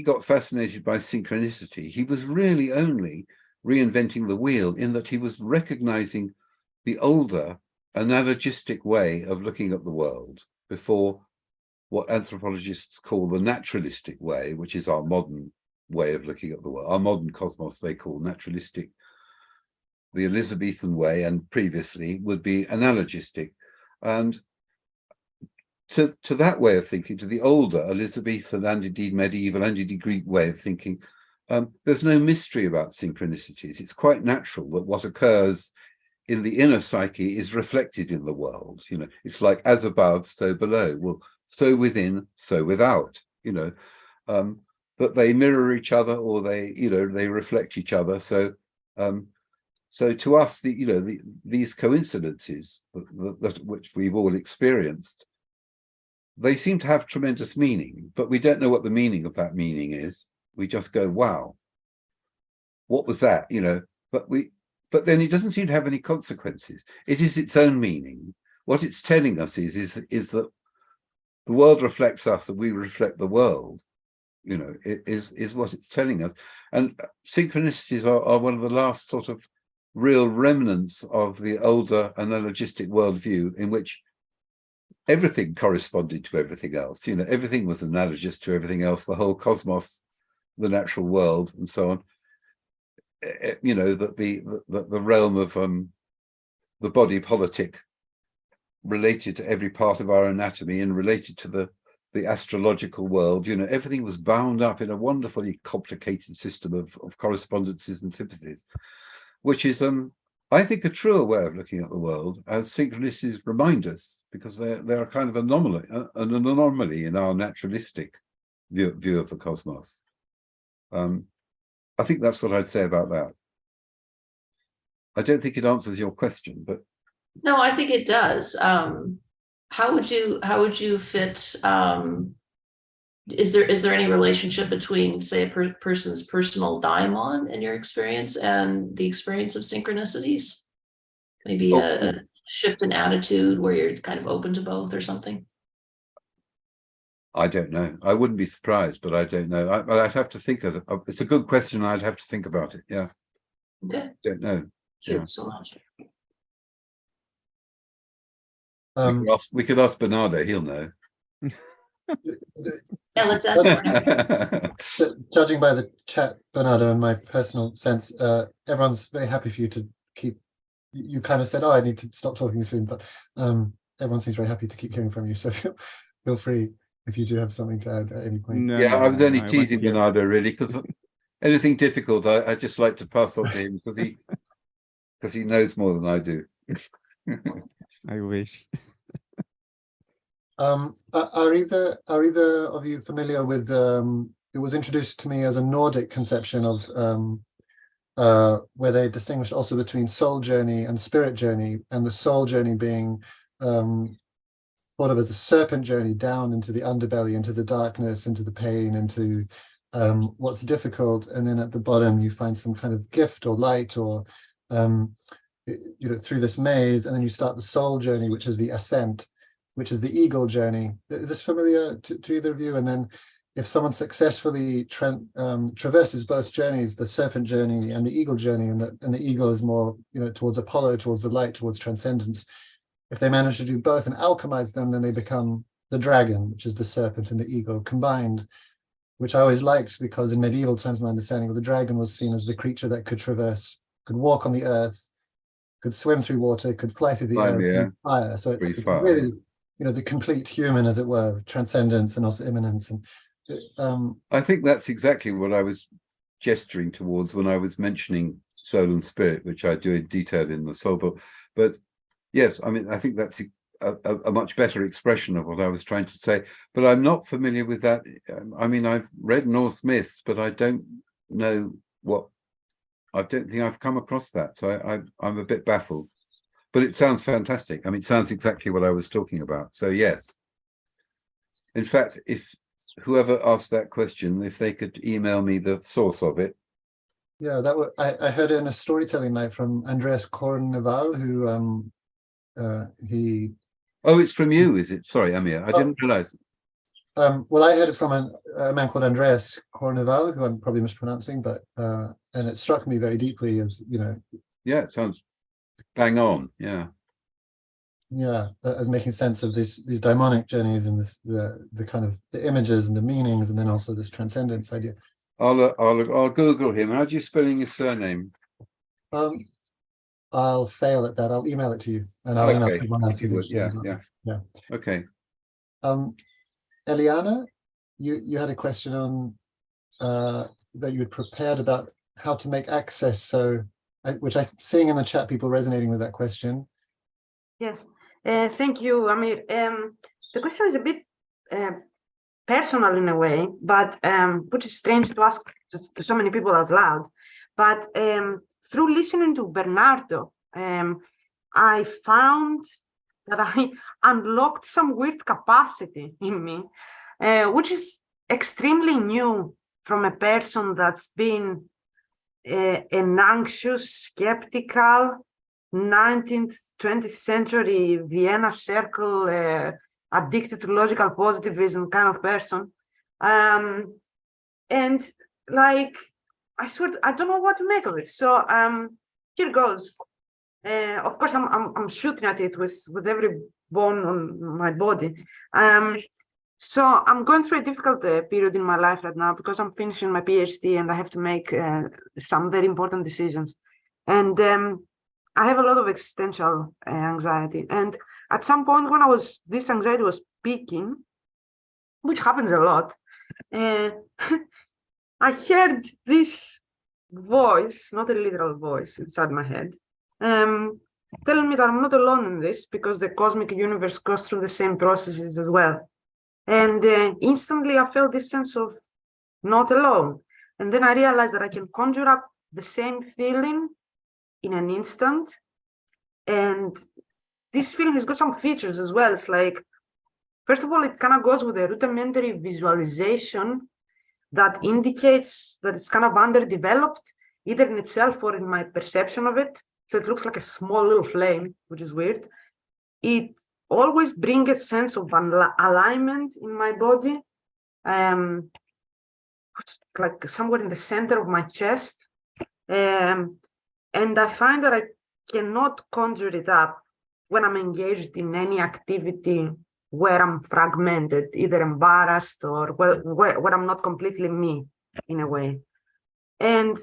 got fascinated by synchronicity, he was really only reinventing the wheel, in that he was recognizing the older analogistic way of looking at the world before what anthropologists call the naturalistic way, which is our modern way of looking at the world. Our modern cosmos they call naturalistic. The Elizabethan way, and previously, would be analogistic. And to that way of thinking, to the older Elizabethan and indeed medieval and indeed Greek way of thinking, there's no mystery about synchronicities. It's quite natural that what occurs in the inner psyche is reflected in the world. It's like as above, so below. Well, so within, so without. That they mirror each other, or they reflect each other. So to us, these coincidences that which we've all experienced, they seem to have tremendous meaning, but we don't know what the meaning of that meaning is. We just go, wow, what was that? But then it doesn't seem to have any consequences. It is its own meaning. What it's telling us is that the world reflects us and we reflect the world. It is what it's telling us. And synchronicities are one of the last sort of real remnants of the older analogistic worldview, in which everything corresponded to everything else. Everything was analogous to everything else, the whole cosmos, the natural world, and so on. That the realm of the body politic related to every part of our anatomy and related to the astrological world. Everything was bound up in a wonderfully complicated system of correspondences and sympathies, which is, I think, a truer way of looking at the world, as synchronicities remind us, because they're a kind of an anomaly in our naturalistic view of the cosmos. I think that's what I'd say about that. I don't think it answers your question, but no, I think it does. How would you fit? Is there any relationship between, say, a person's personal daimon in your experience and the experience of synchronicities? Maybe a shift in attitude where you're kind of open to both or something? I don't know. I wouldn't be surprised, but I don't know. But I'd have to think of it. It's a good question. I'd have to think about it. Yeah. Okay. Don't know. Thank you Yeah. so much. We could ask Bernardo. He'll know. Yeah, let's ask Bernardo. Judging by the chat, Bernardo, and my personal sense, everyone's very happy for you to keep. You kind of said, "Oh, I need to stop talking soon," but everyone seems very happy to keep hearing from you. So feel free if you do have something to add at any point. No, Yeah, no, I was no, only I want teasing to hear- Bernardo really, because anything difficult, I just like to pass on to him because he knows more than I do. I wish. Are either of you familiar with? It was introduced to me as a Nordic conception of where they distinguished also between soul journey and spirit journey, and the soul journey being thought of as a serpent journey down into the underbelly, into the darkness, into the pain, into what's difficult, and then at the bottom you find some kind of gift or light, or through this maze, and then you start the soul journey, which is the ascent, which is the eagle journey. Is this familiar to either of you? And then if someone successfully traverses both journeys, the serpent journey and the eagle journey, and the eagle is more towards Apollo, towards the light, towards transcendence. If they manage to do both and alchemize them, then they become the dragon, which is the serpent and the eagle combined, which I always liked, because in medieval times, my understanding of the dragon was seen as the creature that could traverse, could walk on the earth, could swim through water, could fly through the air, fire. So it's really, the complete human, as it were, transcendence and also immanence. And I think that's exactly what I was gesturing towards when I was mentioning soul and spirit, which I do in detail in the soul book. But yes, I mean, I think that's a much better expression of what I was trying to say. But I'm not familiar with that. I mean, I've read Norse myths, but I don't know I don't think I've come across that. So I'm a bit baffled. But it sounds fantastic. I mean, it sounds exactly what I was talking about. So yes. In fact, if whoever asked that question, if they could email me the source of it. Yeah, I heard it in a storytelling night from Andreas Korneval, who he. Oh, it's from you, is it? Sorry, Amir, I didn't realize. Well, I heard it from a man called Andreas Korneval, who I'm probably mispronouncing, but and it struck me very deeply as Yeah, it sounds bang on. Yeah. Yeah, as making sense of these daimonic journeys and the kind of the images and the meanings, and then also this transcendence idea. I'll Google him. How do you spelling his surname? I'll fail at that. I'll email it to you, and I'll email everyone else. Yeah. Okay. Eliana, you had a question on that you had prepared about how to make access. So, which I'm seeing in the chat, people resonating with that question. Yes. Thank you, Amir. The question is a bit personal in a way, but which is strange to ask to so many people out loud. But through listening to Bernardo, I found that I unlocked some weird capacity in me, which is extremely new from a person that's been an anxious, skeptical, 19th, 20th century Vienna circle, addicted to logical positivism kind of person. And like, I swear, I don't know what to make of it. So here goes. Of course, I'm shooting at it with every bone on my body. So I'm going through a difficult period in my life right now because I'm finishing my PhD and I have to make some very important decisions. And I have a lot of existential anxiety. And at some point when this anxiety was peaking, which happens a lot, I heard this voice, not a literal voice inside my head, telling me that I'm not alone in this because the cosmic universe goes through the same processes as well. And instantly I felt this sense of not alone. And then I realized that I can conjure up the same feeling in an instant. And this feeling has got some features as well. It's like, first of all, it kind of goes with a rudimentary visualization that indicates that it's kind of underdeveloped, either in itself or in my perception of it. So it looks like a small little flame, which is weird. It always bring a sense of alignment in my body, like somewhere in the center of my chest. And I find that I cannot conjure it up when I'm engaged in any activity where I'm fragmented, either embarrassed or where I'm not completely me in a way. And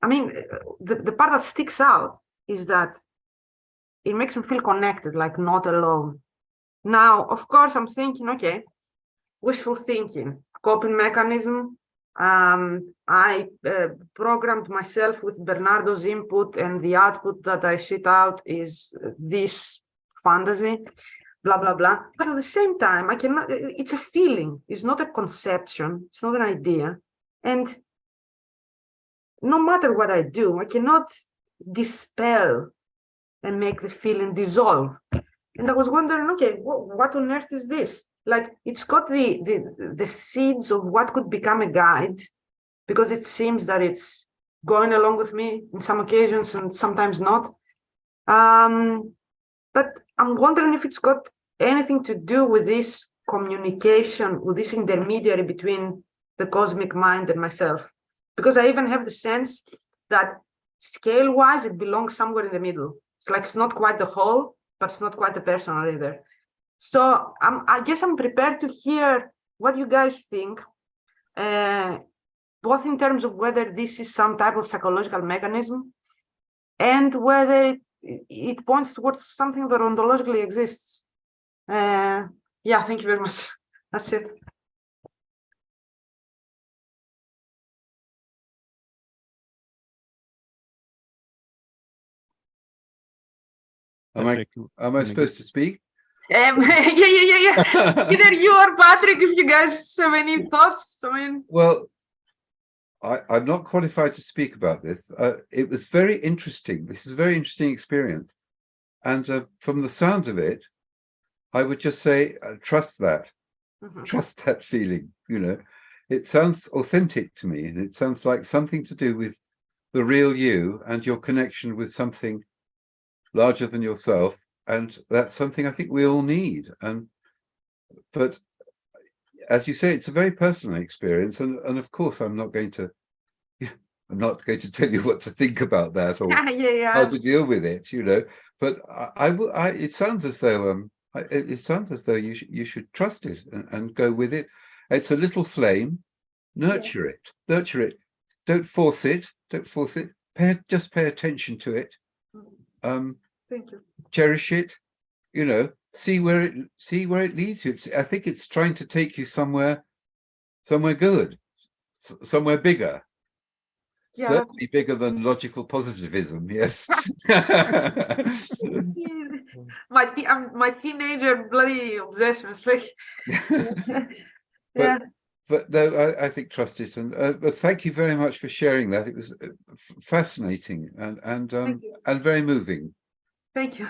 I mean, the part that sticks out is that it makes me feel connected, like not alone. Now, of course, I'm thinking, okay, wishful thinking, coping mechanism. I programmed myself with Bernardo's input, and the output that I shit out is this fantasy, blah, blah, blah. But at the same time, I cannot, it's a feeling, it's not a conception, it's not an idea. And no matter what I do, I cannot dispel and make the feeling dissolve. And I was wondering, okay, what on earth is this? Like, it's got the seeds of what could become a guide, because it seems that it's going along with me in some occasions and sometimes not. But I'm wondering if it's got anything to do with this communication, with this intermediary between the cosmic mind and myself. Because I even have the sense that scale-wise, it belongs somewhere in the middle. It's like it's not quite the whole, but it's not quite the personal either. So I guess I'm prepared to hear what you guys think, both in terms of whether this is some type of psychological mechanism and whether it points towards something that ontologically exists. Yeah, thank you very much. That's it. Patrick, Am I supposed to speak? Yeah. Either you or Patrick, if you guys have any thoughts. I mean, well, I'm not qualified to speak about this. It was very interesting. This is a very interesting experience. And from the sound of it, I would just say, trust that. Trust that feeling, you know. It sounds authentic to me, and it sounds like something to do with the real you and your connection with something larger than yourself. And that's something I think we all need. But as you say, it's a very personal experience. And of course, I'm not going to tell you what to think about that or how to deal with it, you know. But it sounds as though you should trust it and go with it. It's a little flame. Nurture it. Don't force it. Just pay attention to it. Thank you. Cherish it. You know, see where it leads you. I think it's trying to take you somewhere good, somewhere bigger. Yeah, certainly bigger than logical positivism. Yes. my teenager bloody obsessions. Like, yeah. But no, I think trust it, and but thank you very much for sharing that. It was fascinating and very moving. Thank you.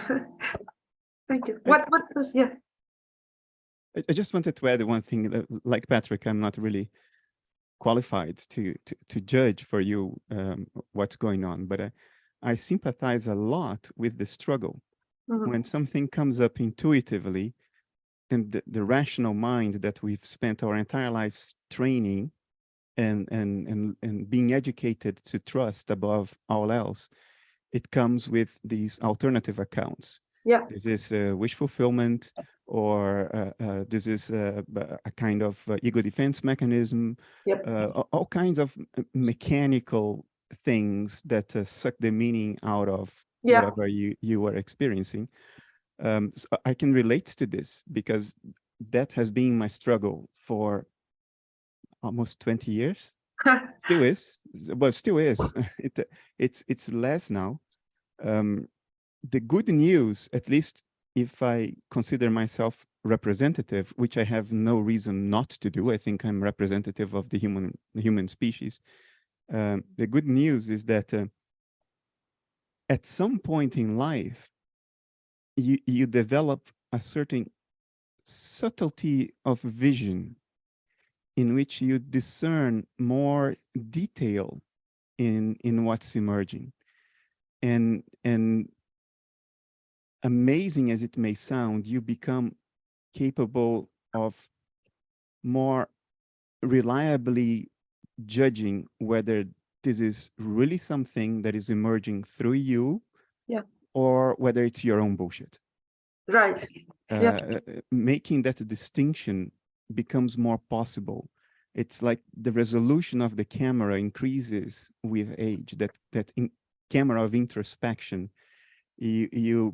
Thank you. What was I just wanted to add one thing. That, like Patrick, I'm not really qualified to judge for you what's going on, but I sympathize a lot with the struggle when something comes up intuitively. And the rational mind that we've spent our entire lives training and being educated to trust above all else, it comes with these alternative accounts. Yeah. This is wish fulfillment, or this is a kind of ego defense mechanism. Yep. All kinds of mechanical things that suck the meaning out of whatever you are experiencing. So I can relate to this because that has been my struggle for almost 20 years. Still is, but still is. It's less now. The good news, at least if I consider myself representative, which I have no reason not to do, I think I'm representative of the human species. The good news is that at some point in life, you develop a certain subtlety of vision in which you discern more detail in what's emerging. And amazing as it may sound, you become capable of more reliably judging whether this is really something that is emerging through you, Yeah. or whether it's your own bullshit. Right. Yeah. Making that distinction becomes more possible. It's like the resolution of the camera increases with age. That camera of introspection, you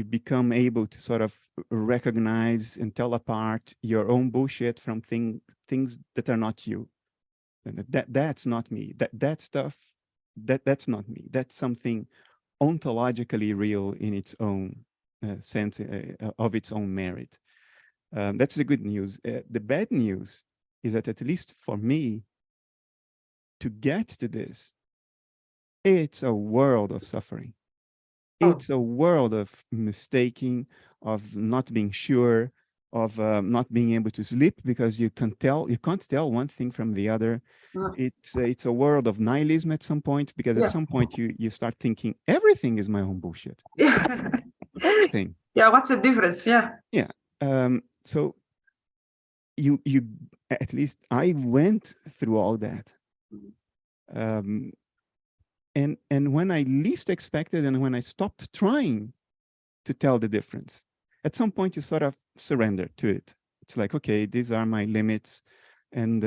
become able to sort of recognize and tell apart your own bullshit from things that are not you. And that's not me. That stuff, that's not me. That's something ontologically real in its own sense of its own merit. That's the good news. The bad news is that, at least for me, to get to this, it's a world of suffering. It's a world of mistaking, of not being sure, of not being able to sleep because you can't tell one thing from the other. It's a world of nihilism at some point, because at some point you start thinking everything is my own bullshit. Yeah. Everything. Yeah. What's the difference? Yeah. Yeah. So you at least I went through all that. And when I least expected, and when I stopped trying to tell the difference, at some point you sort of surrender to it. It's like, okay, these are my limits, and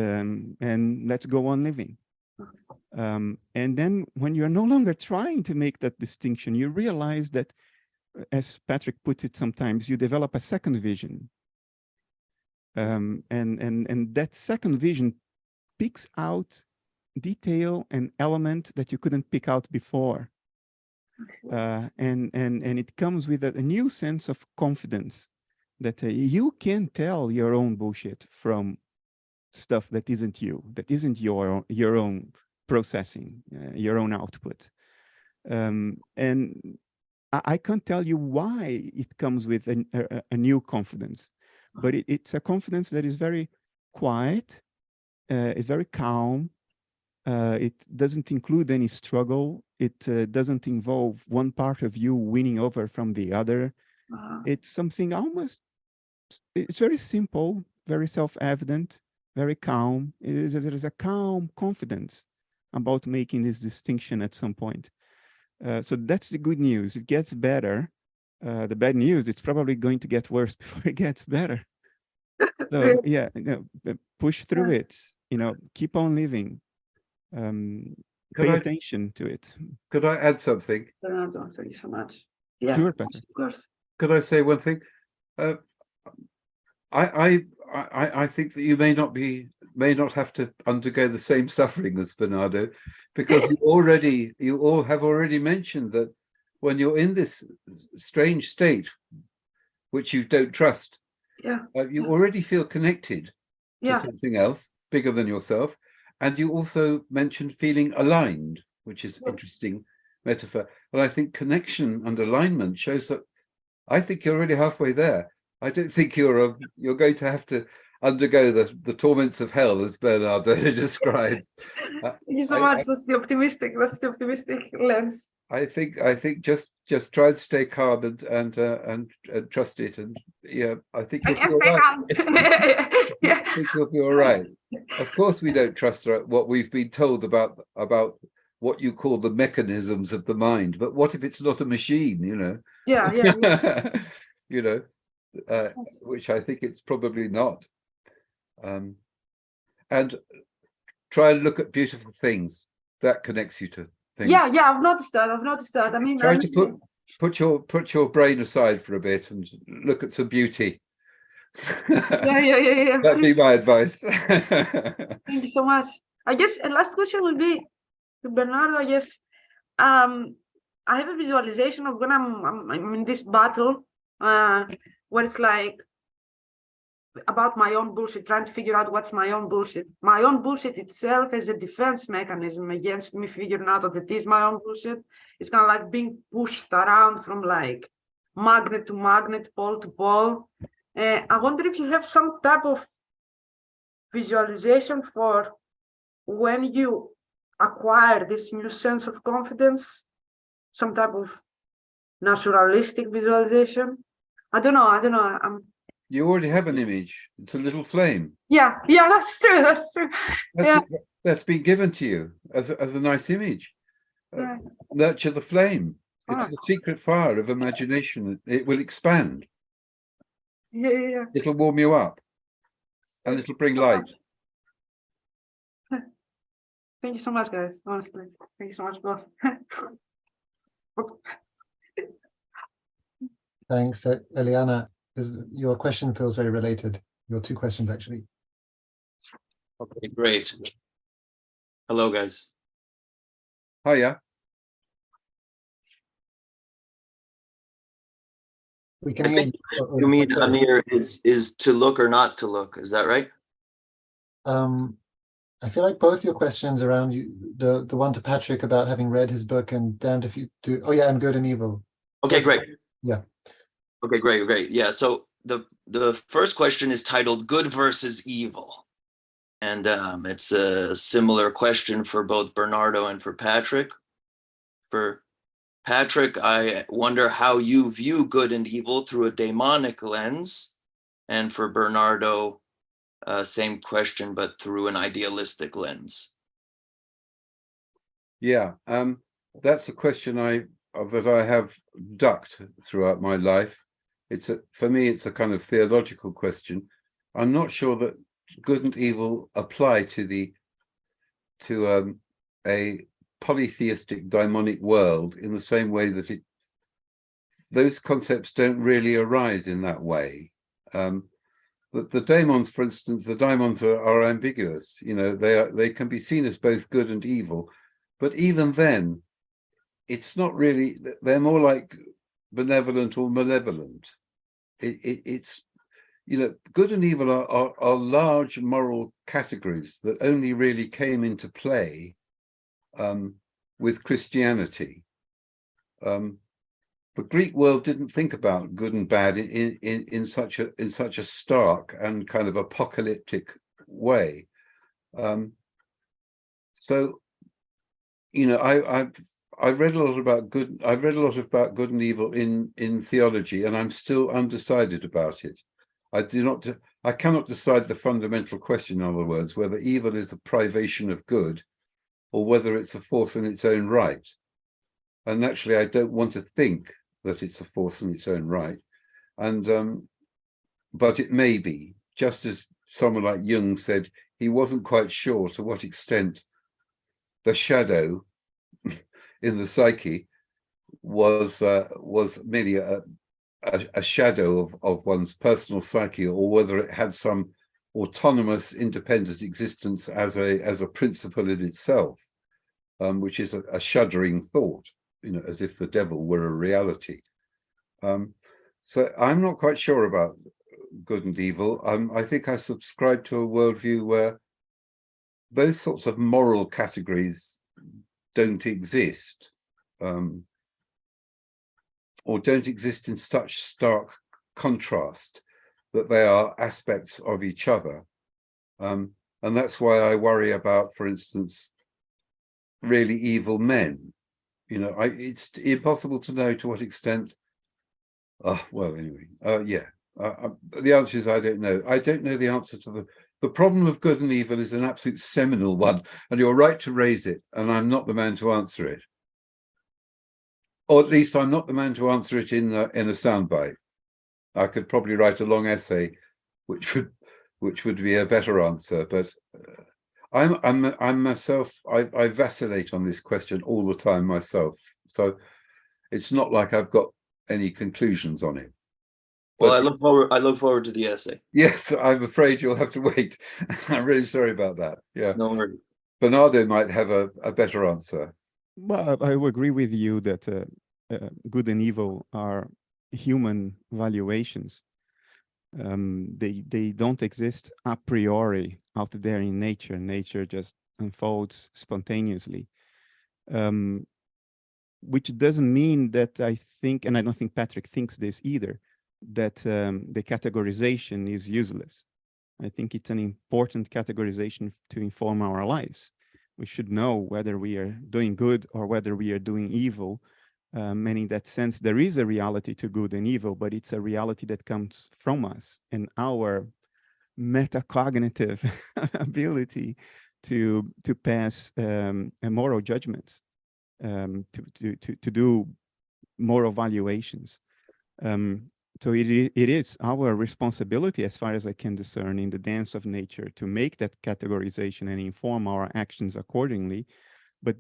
let's go on living. And then when you're no longer trying to make that distinction, you realize that, as Patrick puts it sometimes, you develop a second vision. And that second vision picks out detail and element that you couldn't pick out before. And it comes with a new sense of confidence that you can tell your own bullshit from stuff that isn't you, that isn't your own processing, your own output. And I can't tell you why it comes with a new confidence, but it's a confidence that is very quiet, it's very calm. It doesn't include any struggle. It doesn't involve one part of you winning over from the other. It's something it's very simple, very self-evident, very calm. There is a calm confidence about making this distinction at some point. So that's the good news. It gets better. The bad news, it's probably going to get worse before it gets better. So yeah, push through it. Keep on living. Pay attention to it. Could I add something? Bernardo, thank you so much. Yeah, Sure, Patrick. Of course. Could I say one thing? I think that you may not have to undergo the same suffering as Bernardo, because you all have already mentioned that when you're in this strange state, which you don't trust, you already feel connected to something else bigger than yourself. And you also mentioned feeling aligned, which is interesting metaphor. And I think connection and alignment shows that I think you're already halfway there. I don't think you're going to have to undergo the torments of hell, as Bernardo describes. Thank you so much. That's the optimistic lens. I think just try and stay calm and trust it, and I think you'll be all right. I think you'll be all right. Of course, we don't trust what we've been told about what you call the mechanisms of the mind. But what if it's not a machine? Yeah. Which I think it's probably not. And try and look at beautiful things. That connects you to things. Yeah, I've noticed that. I mean, try to put your brain aside for a bit and look at some beauty. Yeah. That'd be my advice. Thank you so much. I guess a last question will be to Bernardo. I guess I have a visualization of when I'm in this battle where it's like about my own bullshit, trying to figure out what's my own bullshit. My own bullshit itself is a defense mechanism against me figuring out that it is my own bullshit. It's kind of like being pushed around from like magnet to magnet, pole to pole. I wonder if you have some type of visualization for when you acquire this new sense of confidence, some type of naturalistic visualization. I don't know. You already have an image. It's a little flame. Yeah, that's true. That's true. That's been given to you as a nice image. Right. Nurture the flame. It's Alright. the secret fire of imagination. It will expand. Yeah. It'll warm you up, and it'll bring light. Thank you so much, guys. Honestly, thank you so much, both. Thanks, Eliana. Your question feels very related. Your two questions, actually. Okay, great. Hello, guys. Hiya. We can I hear think you. you mean, Amir, is to look or not to look. Is that right? I feel like both your questions around you, the one to Patrick about having read his book and damned if you do. Oh yeah, and good and evil. Okay, great. Yeah. Okay, great. Yeah. So the first question is titled "Good versus Evil," and it's a similar question for both Bernardo and for Patrick. For Patrick, I wonder how you view good and evil through a daimonic lens, and for Bernardo, same question but through an idealistic lens. Yeah, that's a question that I have ducked throughout my life. For me, it's a kind of theological question. I'm not sure that good and evil apply to a polytheistic daimonic world in the same way that those concepts don't really arise in that way. The daimons, for instance, the daimons are ambiguous. You know, they can be seen as both good and evil, but even then, it's not really. They're more like benevolent or malevolent. It's, you know, good and evil are large moral categories that only really came into play with Christianity. The Greek world didn't think about good and bad in such a stark and kind of apocalyptic way. So, you know, I've read a lot about good. I've read a lot about good and evil in theology, and I'm still undecided about it. I cannot decide the fundamental question, in other words, whether evil is a privation of good or whether it's a force in its own right. And naturally, I don't want to think that it's a force in its own right. And but it may be, just as someone like Jung said, he wasn't quite sure to what extent the shadow in the psyche was merely a shadow of one's personal psyche, or whether it had some autonomous, independent existence as a principle in itself, which is a shuddering thought, you know, as if the devil were a reality. So I'm not quite sure about good and evil. I think I subscribe to a worldview where those sorts of moral categories don't exist, or don't exist in such stark contrast that they are aspects of each other. And that's why I worry about, for instance, really evil men. You know, it's impossible to know to what extent. Well, anyway, yeah. The answer is I don't know. I don't know the answer to the problem of good and evil is an absolute seminal one, and you're right to raise it, and I'm not the man to answer it. Or at least I'm not the man to answer it in a soundbite. I could probably write a long essay, which would be a better answer. But I'm myself. I vacillate on this question all the time myself. So it's not like I've got any conclusions on it. Well, I look forward to the essay. Yes, I'm afraid you'll have to wait. I'm really sorry about that. Yeah. No worries. Bernardo might have a better answer. Well, I will agree with you that good and evil are human valuations. They don't exist a priori out there in nature. Nature just unfolds spontaneously, which doesn't mean that I think, and I don't think Patrick thinks this either, that the categorization is useless. I think it's an important categorization to inform our lives. We should know whether we are doing good or whether we are doing evil And in that sense, there is a reality to good and evil, but it's a reality that comes from us and our metacognitive ability to pass moral judgments, to do moral valuations. So it is our responsibility, as far as I can discern, in the dance of nature, to make that categorization and inform our actions accordingly. But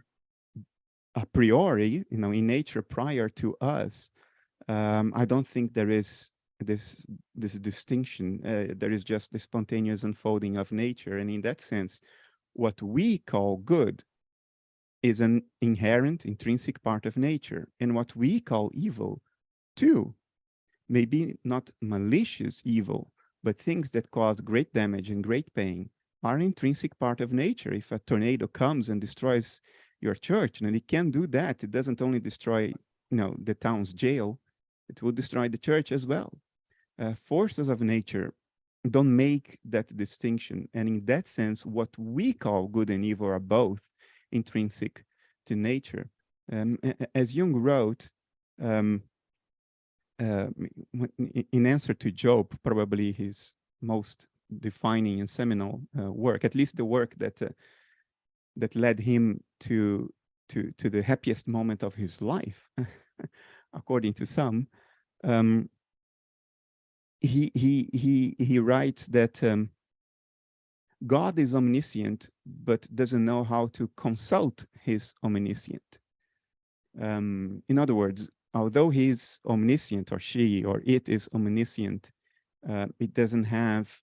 a priori, in nature prior to us, I don't think there is this distinction. There is just the spontaneous unfolding of nature, and in that sense, what we call good is an inherent, intrinsic part of nature, and what we call evil, too, maybe not malicious evil, but things that cause great damage and great pain are an intrinsic part of nature. If a tornado comes and destroys your church, and it can do that, it doesn't only destroy, the town's jail, it will destroy the church as well. Forces of nature don't make that distinction. And in that sense, what we call good and evil are both intrinsic to nature. As Jung wrote, in answer to Job, probably his most defining and seminal work, at least the work that led him to the happiest moment of his life, according to some. He writes that God is omniscient, but doesn't know how to consult his omniscient. In other words, although he's omniscient, or she or it is omniscient, it doesn't have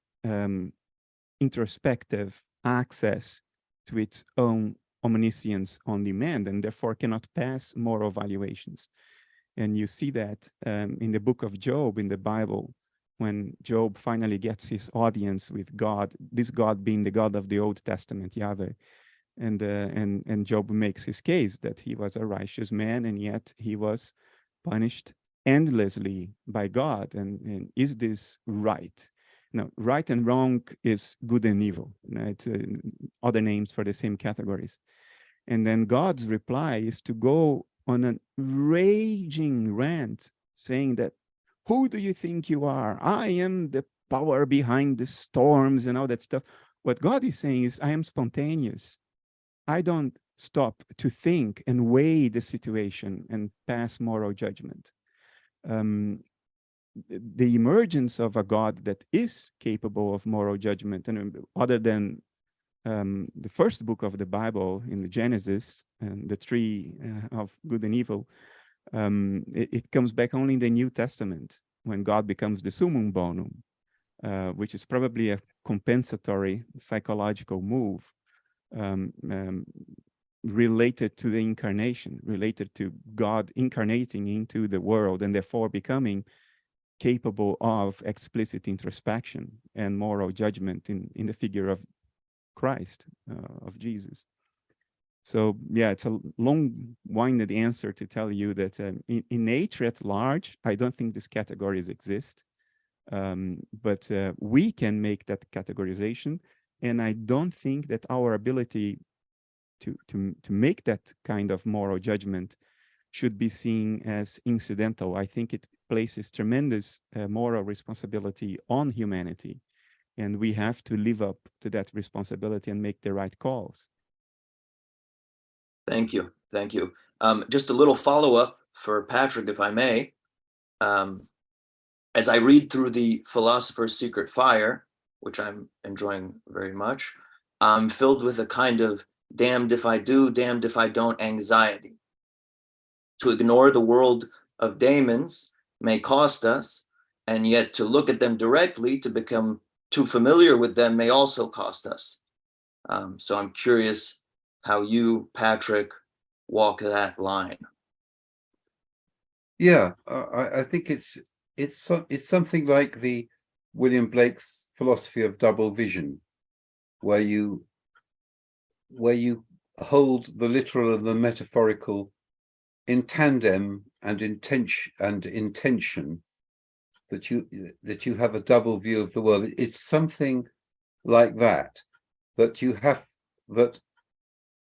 introspective access to its own omniscience on demand, and therefore cannot pass moral valuations. And you see that in the book of Job in the Bible, when Job finally gets his audience with God, this God being the God of the Old Testament, Yahweh, and Job makes his case that he was a righteous man, and yet he was punished endlessly by God. And is this right? No, right and wrong is good and evil. It's other names for the same categories. And then God's reply is to go on a raging rant, saying that, who do you think you are? I am the power behind the storms and all that stuff. What God is saying is, I am spontaneous. I don't stop to think and weigh the situation and pass moral judgment. The emergence of a God that is capable of moral judgment, and other than the first book of the Bible in the Genesis, and the tree of good and evil, it comes back only in the New Testament, when God becomes the summum bonum, which is probably a compensatory psychological move related to the incarnation, related to God incarnating into the world and therefore becoming capable of explicit introspection and moral judgment in the figure of Christ, of Jesus. So yeah, it's a long-winded answer to tell you that in nature at large, I don't think these categories exist, but we can make that categorization, and I don't think that our ability to make that kind of moral judgment should be seen as incidental. I think it places tremendous moral responsibility on humanity, and we have to live up to that responsibility and make the right calls. Thank you. Thank you. Just a little follow-up for Patrick, if I may. As I read through the Philosopher's Secret Fire, which I'm enjoying very much, I'm filled with a kind of damned if I do, damned if I don't anxiety. To ignore the world of daemons may cost us, and yet to look at them directly, to become too familiar with them, may also cost us. So I'm curious how you, Patrick, walk that line. Yeah, I think it's something like the William Blake's philosophy of double vision, where you hold the literal and the metaphorical in tandem and intention, that you have a double view of the world. It's something like that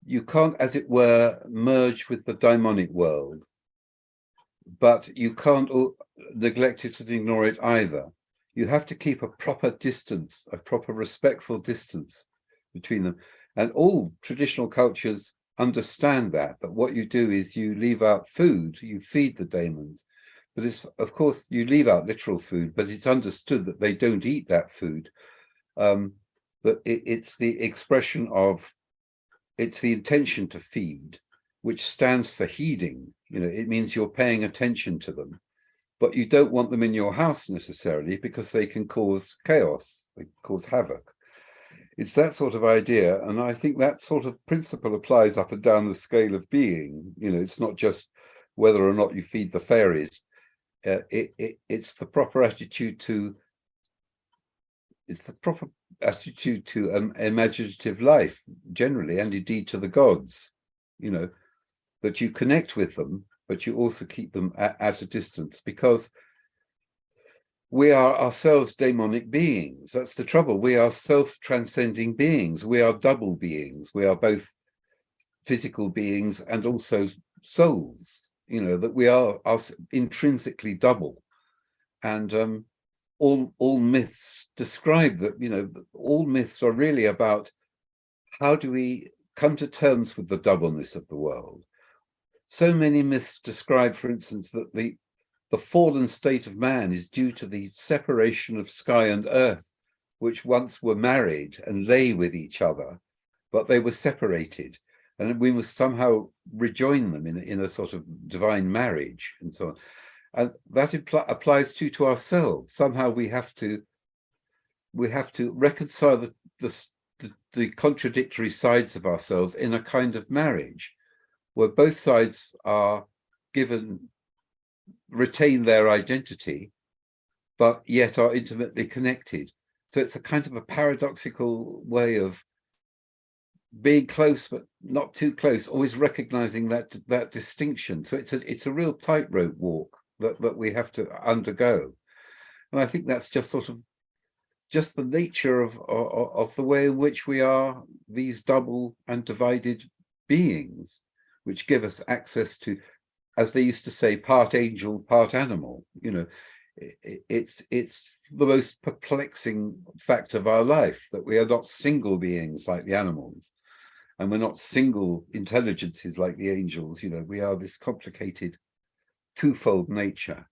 you can't, as it were, merge with the daimonic world. but you can't neglect it and ignore it either. You have to keep a proper distance, a proper respectful distance between them. And all traditional cultures understand that what you do is you leave out food, you feed the daemons. But it's, of course, you leave out literal food, but it's understood that they don't eat that food. That it's the expression of, it's the intention to feed, which stands for heeding. You know, it means you're paying attention to them, but you don't want them in your house necessarily because they can cause chaos, they cause havoc. It's that sort of idea, and I think that sort of principle applies up and down the scale of being. You know, it's not just whether or not you feed the fairies. It's the proper attitude to. It's the proper attitude to imaginative life generally, and indeed to the gods. You know, that you connect with them, but you also keep them at a distance, because we are ourselves daimonic beings. That's the trouble. We are self-transcending beings. We are double beings. We are both physical beings and also souls. You know, that we are intrinsically double. And all myths describe that, you know, all myths are really about how do we come to terms with the doubleness of the world. So many myths describe, for instance, that the fallen state of man is due to the separation of sky and earth, which once were married and lay with each other, but they were separated. And we must somehow rejoin them in a sort of divine marriage and so on. And that applies to ourselves. Somehow we have to reconcile the contradictory sides of ourselves in a kind of marriage, where both sides are retain their identity, but yet are intimately connected. So it's a kind of a paradoxical way of being close, but not too close, always recognizing that distinction. So it's a real tightrope walk that we have to undergo. And I think that's just sort of just the nature of the way in which we are these double and divided beings, which give us access to, as they used to say, part angel, part animal. You know, it's the most perplexing fact of our life, that we are not single beings like the animals, and we're not single intelligences like the angels. You know, we are this complicated twofold nature.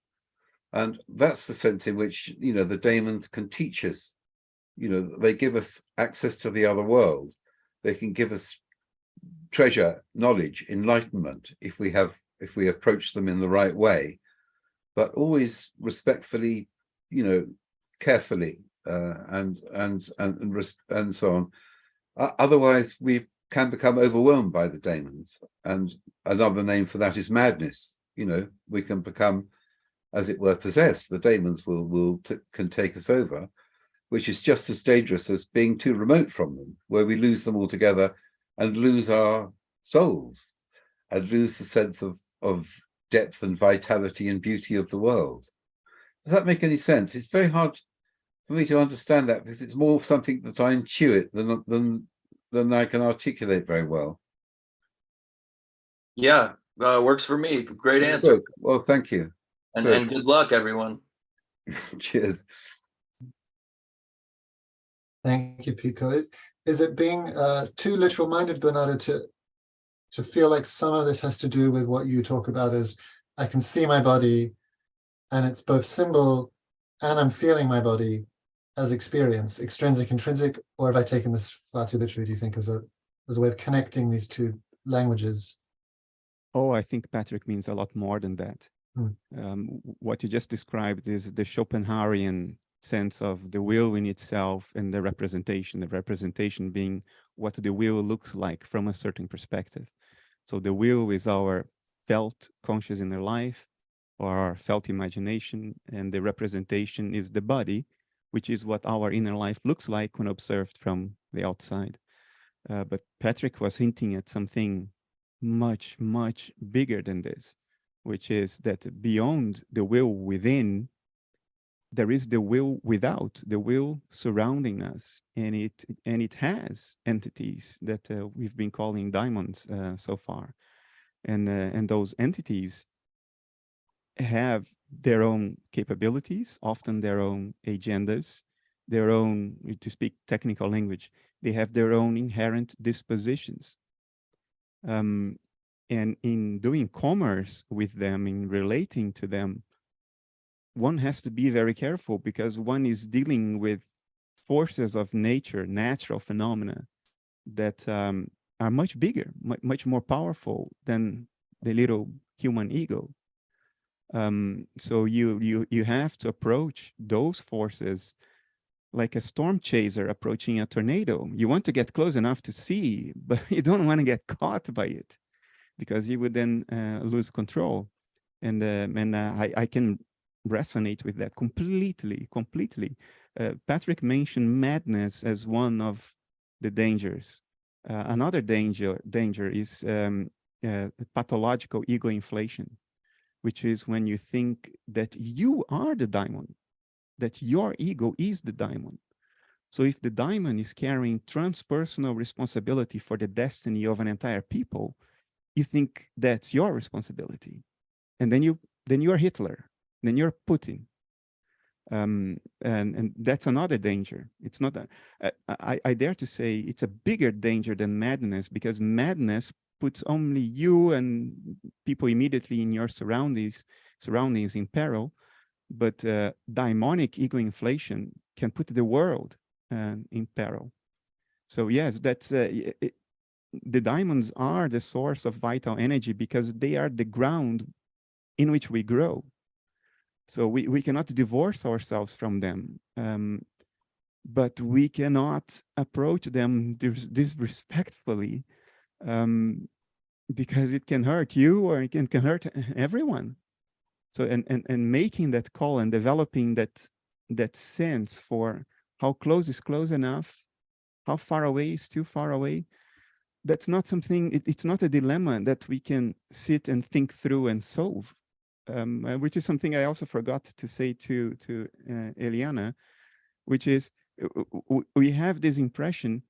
And that's the sense in which, you know, the daemons can teach us. You know, they give us access to the other world. They can give us treasure, knowledge, enlightenment, if we approach them in the right way, but always respectfully, you know, carefully, and so on. Otherwise, we can become overwhelmed by the daemons, and another name for that is madness. You know, we can become, as it were, possessed. The daemons can take us over, which is just as dangerous as being too remote from them, where we lose them altogether and lose our souls and lose the sense of depth and vitality and beauty of the world. Does that make any sense? It's very hard for me to understand that, because it's more something that I intuit than I can articulate very well. Yeah, works for me. Great answer. Good. Well, thank you. And good luck, everyone. Cheers. Thank you, Pico. Is it being too literal-minded, Bernardo, to feel like some of this has to do with what you talk about as, I can see my body and it's both symbol and I'm feeling my body as experience, extrinsic, intrinsic, or have I taken this far too literally, do you think, as a way of connecting these two languages? Oh, I think Patrick means a lot more than that. What you just described is the Schopenhauerian sense of the will in itself and the representation being what the will looks like from a certain perspective. So the will is our felt conscious inner life, or our felt imagination, and the representation is the body, which is what our inner life looks like when observed from the outside. But Patrick was hinting at something much, much bigger than this, which is that beyond the will within, there is the will without, the will surrounding us, and it has entities that we've been calling daimons so far, and those entities have their own capabilities, often their own agendas, their own, to speak technical language, they have their own inherent dispositions. And in doing commerce with them, in relating to them, one has to be very careful, because one is dealing with forces of nature, natural phenomena that are much bigger, much more powerful than the little human ego. So you have to approach those forces like a storm chaser approaching a tornado. You want to get close enough to see, but you don't want to get caught by it, because you would then lose control. And I can resonate with that completely. Patrick mentioned madness as one of the dangers. Another danger is pathological ego inflation, which is when you think that you are the daimon, that your ego is the daimon. So if the daimon is carrying transpersonal responsibility for the destiny of an entire people, you think that's your responsibility. And then you're Hitler, then you're Putin. And that's another danger. It's not that, I dare to say it's a bigger danger than madness, because madness puts only you and people immediately in your surroundings in peril. But daimonic ego inflation can put the world in peril. So yes, that's the diamonds are the source of vital energy, because they are the ground in which we grow. So we cannot divorce ourselves from them, but we cannot approach them disrespectfully, because it can hurt you, or it can hurt everyone. So and making that call and developing that sense for how close is close enough, how far away is too far away, that's not something, it's not a dilemma that we can sit and think through and solve, which is something I also forgot to say to Eliana, which is we have this impression,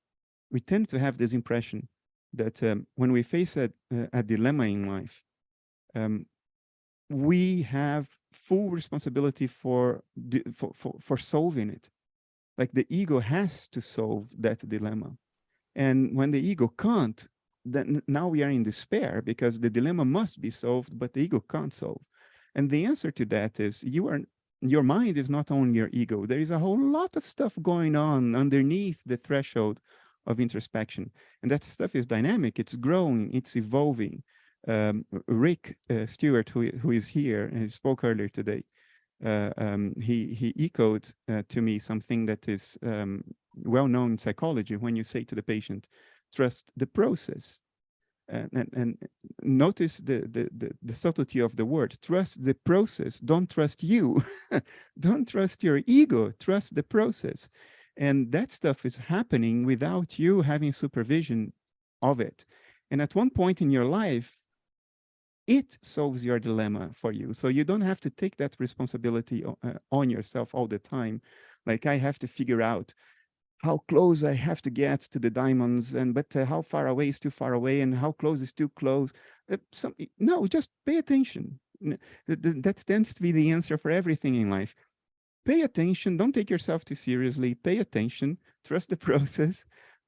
we tend to have this impression that when we face a dilemma in life, we have full responsibility for solving it. Like the ego has to solve that dilemma. And when the ego can't, then now we are in despair, because the dilemma must be solved, but the ego can't solve. And the answer to that is your mind is not only your ego. There is a whole lot of stuff going on underneath the threshold of introspection. And that stuff is dynamic, it's growing, it's evolving. Rick Stewart, who is here and spoke earlier today, he echoed to me something that is well known in psychology. When you say to the patient, trust the process, and notice the subtlety of the word, trust the process, don't trust you. Don't trust your ego, trust the process. And that stuff is happening without you having supervision of it. And at one point in your life, it solves your dilemma for you. So you don't have to take that responsibility on yourself all the time. Like, I have to figure out how close I have to get to the diamonds, but how far away is too far away, and how close is too close. No, just pay attention. That tends to be the answer for everything in life. Pay attention. Don't take yourself too seriously. Pay attention. Trust the process.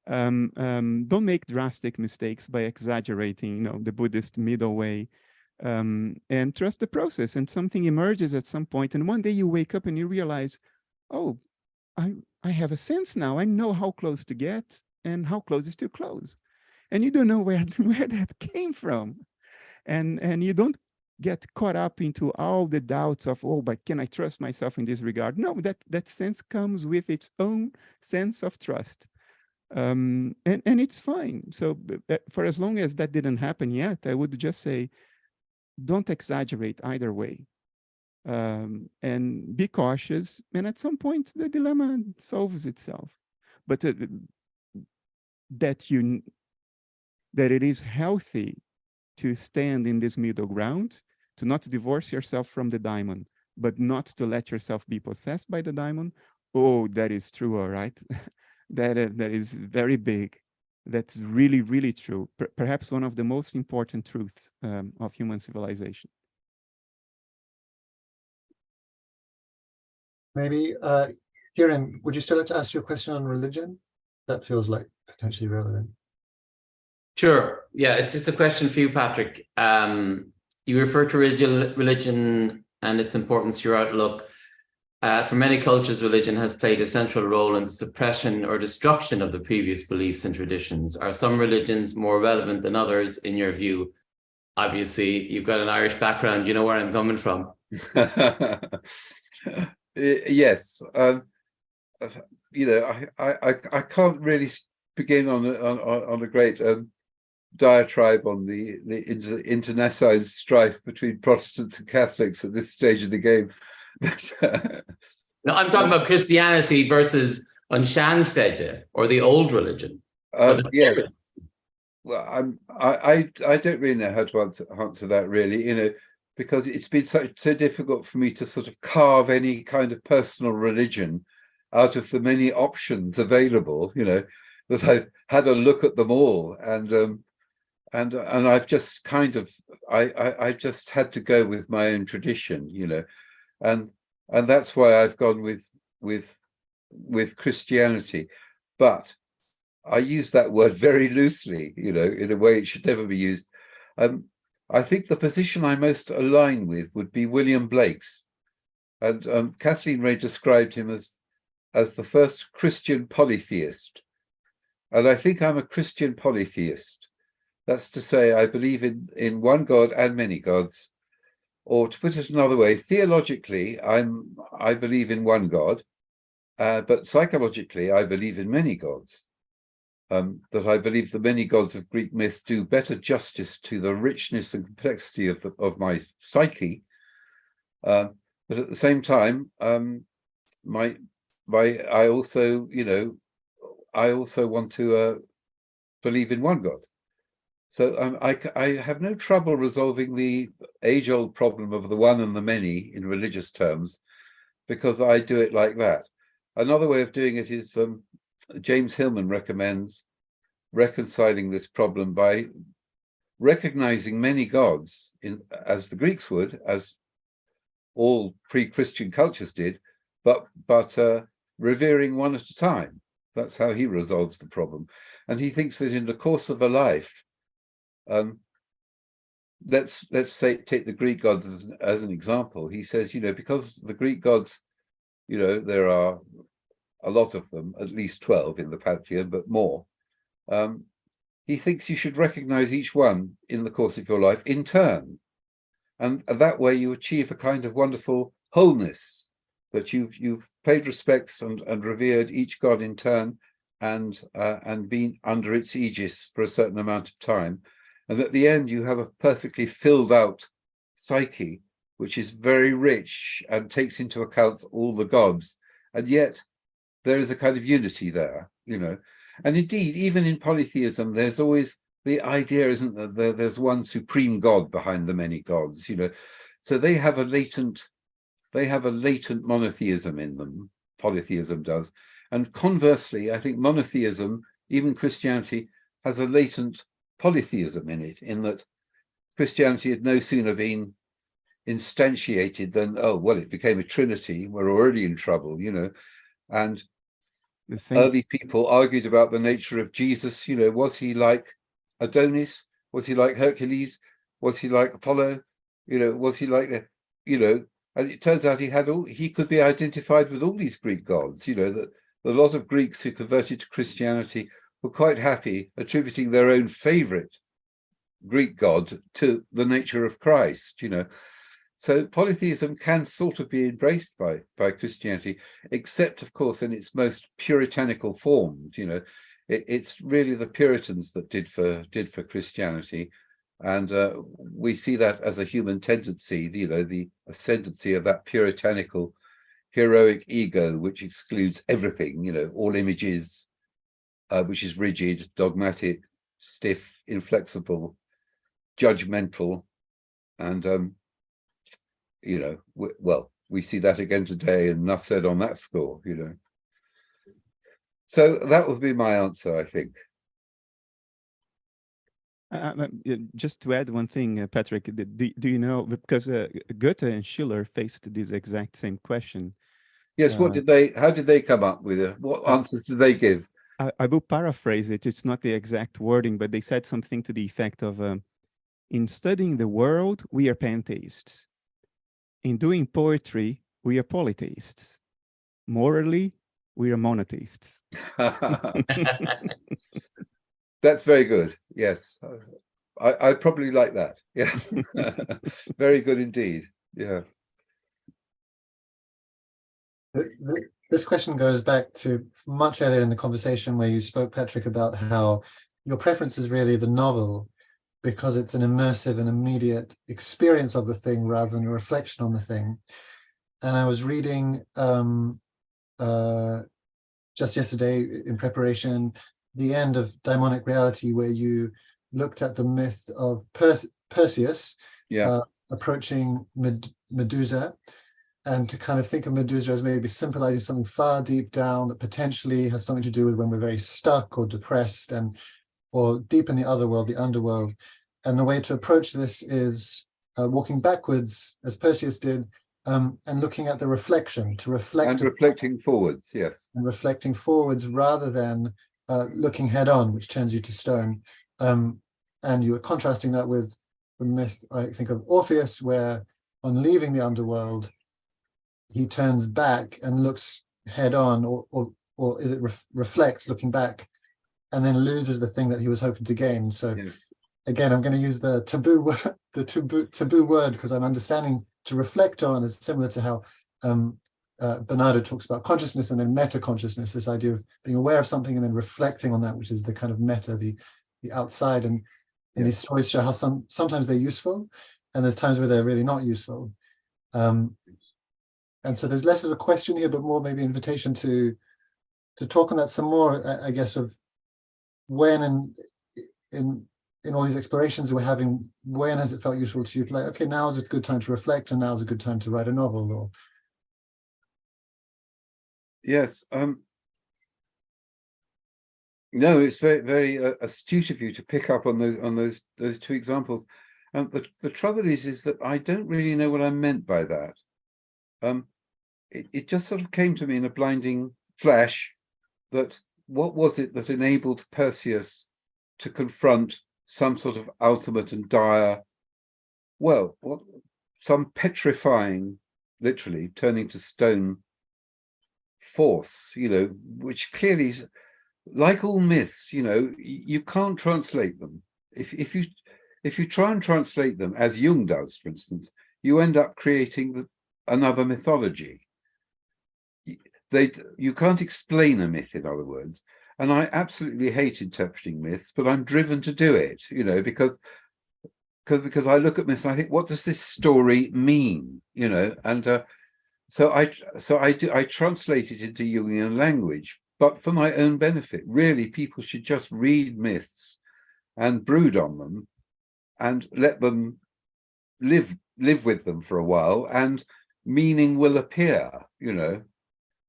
Don't make drastic mistakes by exaggerating, the Buddhist middle way. And trust the process, and something emerges at some point, and one day you wake up and you realize, oh, I have a sense now. I know how close to get and how close is too close, and you don't know where that came from, and you don't get caught up into all the doubts of, oh, but can I trust myself in this regard? No, that sense comes with its own sense of trust. And it's fine. So for as long as that didn't happen yet, I would just say, don't exaggerate either way, and be cautious. And at some point, the dilemma solves itself. But that it is healthy to stand in this middle ground, to not divorce yourself from the daimon, but not to let yourself be possessed by the daimon. Oh, that is true, all right. that is very big. That's really, really true. Perhaps one of the most important truths of human civilization. maybe. Kieran, would you still like to ask your question on religion? That feels like potentially relevant. Sure. Yeah, it's just a question for you, Patrick. You refer to religion and its importance to your outlook. For many cultures, religion has played a central role in the suppression or destruction of the previous beliefs and traditions. Are some religions more relevant than others, in your view? Obviously, you've got an Irish background. You know where I'm coming from. Yes. You know, I can't really begin on a great diatribe on the internecine strife between Protestants and Catholics at this stage of the game. No, I'm talking about Christianity versus Unshanstede, or the old religion. Yes. Well, I don't really know how to answer that, really, you know, because it's been so difficult for me to sort of carve any kind of personal religion out of the many options available, you know, that I've had a look at them all, and I've just kind of I just had to go with my own tradition, you know, and that's why I've gone with Christianity. But I use that word very loosely, you know, in a way it should never be used. I think the position I most align with would be William Blake's, and Kathleen Ray described him as the first Christian polytheist, and I think I'm a Christian polytheist. That's to say, I believe in one God and many gods, or to put it another way, theologically, I believe in one God, but psychologically, I believe in many gods. That I believe the many gods of Greek myth do better justice to the richness and complexity of my psyche, but at the same time, I also, you know, I also want to believe in one God. So I have no trouble resolving the age-old problem of the one and the many in religious terms, because I do it like that. Another way of doing it is James Hillman recommends reconciling this problem by recognizing many gods, as the Greeks would, as all pre-Christian cultures did, but revering one at a time. That's how he resolves the problem. And he thinks that in the course of a life, let's say, take the Greek gods as an example. He says, you know, because the Greek gods, you know, there are a lot of them, at least 12 in the pantheon, but more. He thinks you should recognize each one in the course of your life in turn, and that way you achieve a kind of wonderful wholeness, that you've paid respects and revered each god in turn, and been under its aegis for a certain amount of time, and at the end you have a perfectly filled out psyche, which is very rich and takes into account all the gods, and yet there is a kind of unity there, you know. And indeed, even in polytheism, there's always the idea, isn't there, there's one supreme god behind the many gods, you know. So they have a latent monotheism in them, polytheism does. And conversely, I think monotheism, even Christianity, has a latent polytheism in it, in that Christianity had no sooner been instantiated than, oh, well, it became a trinity, we're already in trouble, you know. And early people argued about the nature of Jesus, you know, was he like Adonis? Was he like Hercules? Was he like Apollo? You know, was he like, you know, and it turns out he could be identified with all these Greek gods, you know, that a lot of Greeks who converted to Christianity were quite happy attributing their own favorite Greek god to the nature of Christ, you know. So polytheism can sort of be embraced by Christianity, except, of course, in its most puritanical forms. You know, it's really the Puritans that did for Christianity, and we see that as a human tendency. You know, the ascendancy of that puritanical, heroic ego, which excludes everything. You know, all images, which is rigid, dogmatic, stiff, inflexible, judgmental, and you know, we see that again today, and enough said on that score, you know. So that would be my answer, I think. Just to add one thing, Patrick, do you know, because Goethe and Schiller faced this exact same question, Yes, how did they come up with it? What answers did they give? I will paraphrase it. It's not the exact wording, but they said something to the effect of, in studying the world, we are pantheists. In doing poetry, we are polytheists. Morally, we are monotheists. That's very good. Yes, I probably like that. Yeah, very good indeed. Yeah. This question goes back to much earlier in the conversation where you spoke, Patrick, about how your preference is really the novel because it's an immersive and immediate experience of the thing rather than a reflection on the thing. And I was reading just yesterday in preparation the end of Daimonic Reality, where you looked at the myth of Perseus approaching Medusa, and to kind of think of Medusa as maybe symbolizing something far deep down that potentially has something to do with when we're very stuck or depressed or deep in the other world, the underworld. And the way to approach this is walking backwards, as Perseus did, and looking at the reflection, to reflect. And reflecting forwards, yes. And reflecting forwards rather than looking head on, which turns you to stone. And you were contrasting that with the myth, I think, of Orpheus, where on leaving the underworld, he turns back and looks head on, or is it reflects looking back, and then loses the thing that he was hoping to gain. So yes. Again, I'm going to use the taboo word because I'm understanding to reflect on is similar to how Bernardo talks about consciousness and then meta consciousness, this idea of being aware of something and then reflecting on that, which is the kind of meta, the outside. And these stories show how sometimes they're useful and there's times where they're really not useful. And so there's less of a question here, but more maybe invitation to talk on that some more, I guess, of when in all these explorations we're having, when has it felt useful to you to like, okay, now is a good time to reflect and now is a good time to write a novel? Or yes, no, it's very, very astute of you to pick up on those two examples. And the trouble is that I don't really know what I meant by that. It just sort of came to me in a blinding flash that what was it that enabled Perseus to confront some sort of ultimate and dire, some petrifying, literally turning to stone force, which clearly is, like all myths, you can't translate them. If you try and translate them, as Jung does, for instance, you end up creating another mythology. You can't explain a myth, in other words. And I absolutely hate interpreting myths, but I'm driven to do it, because I look at myths and I think, what does this story mean, And so I translate it into Jungian language, but for my own benefit. Really, people should just read myths and brood on them, and let them live with them for a while, and meaning will appear,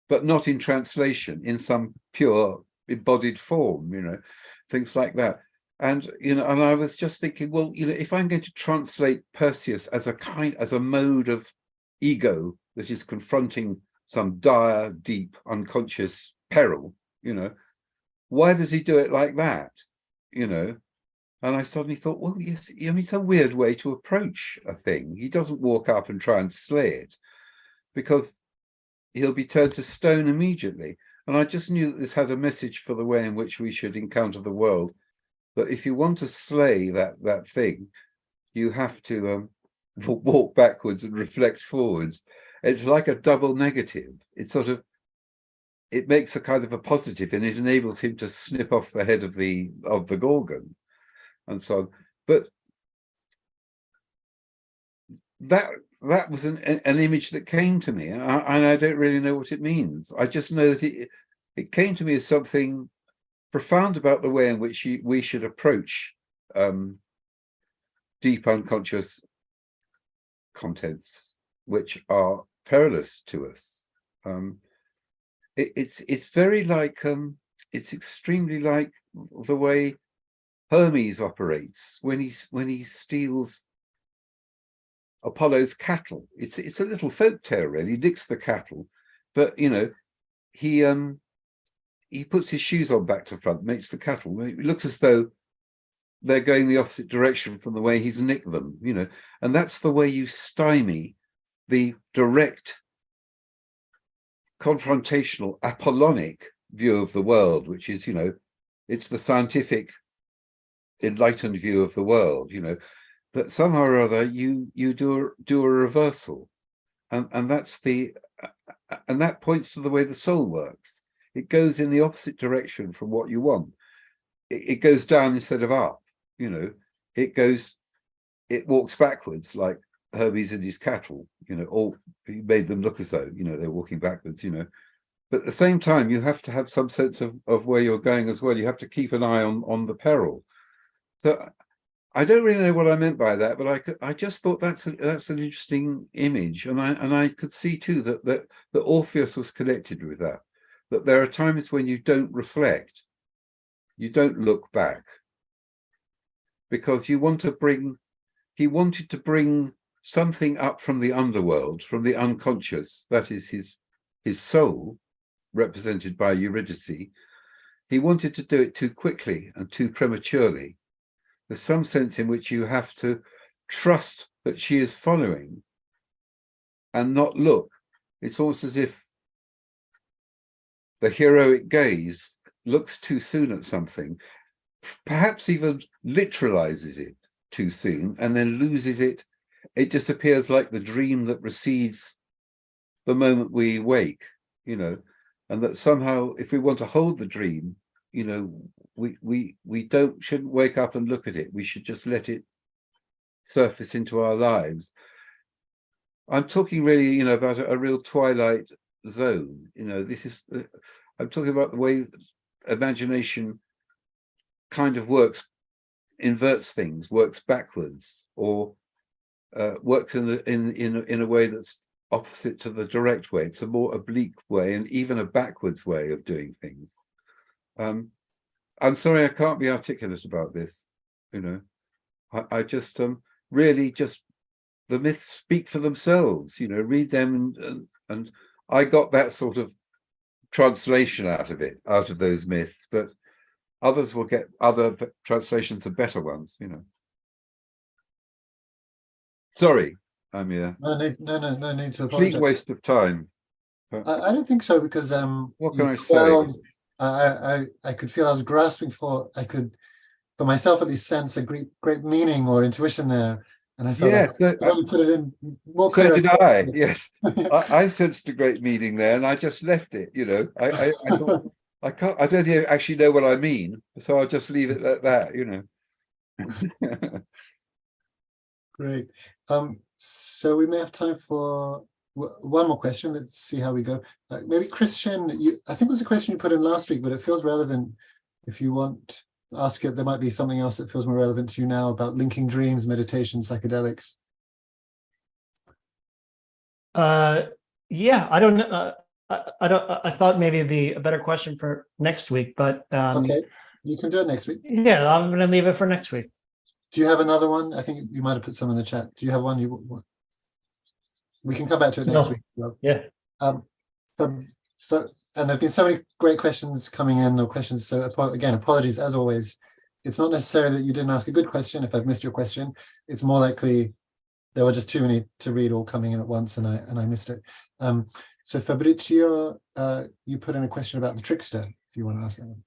but not in translation, in some pure embodied form, things like that. And and I was just thinking, well, if I'm going to translate Perseus as a mode of ego that is confronting some dire, deep, unconscious peril, why does he do it like that? And I suddenly thought, well, yes, it's a weird way to approach a thing. He doesn't walk up and try and slay it, because he'll be turned to stone immediately. And I just knew that this had a message for the way in which we should encounter the world, that if you want to slay that thing, you have to walk backwards and reflect forwards. It's like a double negative. It makes a kind of a positive, and it enables him to snip off the head of the Gorgon and so on. But that was an image that came to me, and I don't really know what it means. I just know that it came to me as something profound about the way in which we should approach deep unconscious contents which are perilous to us. It's very like it's extremely like the way Hermes operates when he steals Apollo's cattle. It's a little folk tale, really. He nicks the cattle, But he puts his shoes on back to front, makes the cattle. It looks as though they're going the opposite direction from the way he's nicked them, and that's the way you stymie the direct, confrontational, Apollonic view of the world, which is, it's the scientific, enlightened view of the world, but somehow or other you do a reversal, and that's and that points to the way the soul works. It goes in the opposite direction from what you want. It goes down instead of up. It walks backwards like Herbie's and his cattle, or he made them look as though, they're walking backwards, But at the same time, you have to have some sense of where you're going as well. You have to keep an eye on the peril. So I don't really know what I meant by that, but I just thought that's an interesting image, and I could see too that Orpheus was connected with that. That there are times when you don't reflect, you don't look back, because he wanted to bring something up from the underworld, from the unconscious, that is his soul, represented by Eurydice. He wanted to do it too quickly and too prematurely. There's some sense in which you have to trust that she is following and not look. It's almost as if the heroic gaze looks too soon at something, perhaps even literalizes it too soon, and then loses it. It disappears like the dream that precedes the moment we wake, and that somehow, if we want to hold the dream, we shouldn't wake up and look at it. We should just let it surface into our lives. I'm talking really, about a real twilight zone. I'm talking about the way imagination kind of works, inverts things, works backwards, or works in a way that's opposite to the direct way. It's a more oblique way, and even a backwards way of doing things. I'm sorry, I can't be articulate about this. I just really just, the myths speak for themselves. Read them, and I got that sort of translation out of those myths, but others will get other translations of better ones. Sorry, I'm here. No need to Complete apologize. waste of time. I don't think so, because What can I say? I could feel I was grasping for, for myself at least, sense a great meaning or intuition there, and I felt Yes, like I want to put it in more so clear. did I. Yes, I sensed a great meaning there, and I just left it. I thought, I don't actually know what I mean, so I'll just leave it at that. Great. So we may have time for one more question. Let's see how we go. Maybe Christian, I think there's a question you put in last week, but it feels relevant. If you want to ask it, there might be something else that feels more relevant to you now about linking dreams, meditation, psychedelics. Yeah, I don't know. I thought maybe it'd be a better question for next week, but Okay, you can do it next week. Yeah, I'm going to leave it for next week. Do you have another one? I think you might have put some in the chat. Do you have one you want? We can come back to it next week. Well, yeah. And there've been so many great questions coming in, or questions. So again, apologies as always. It's not necessarily that you didn't ask a good question. If I've missed your question, it's more likely there were just too many to read all coming in at once, and I missed it. So Fabrizio, you put in a question about the trickster. If you want to ask that one.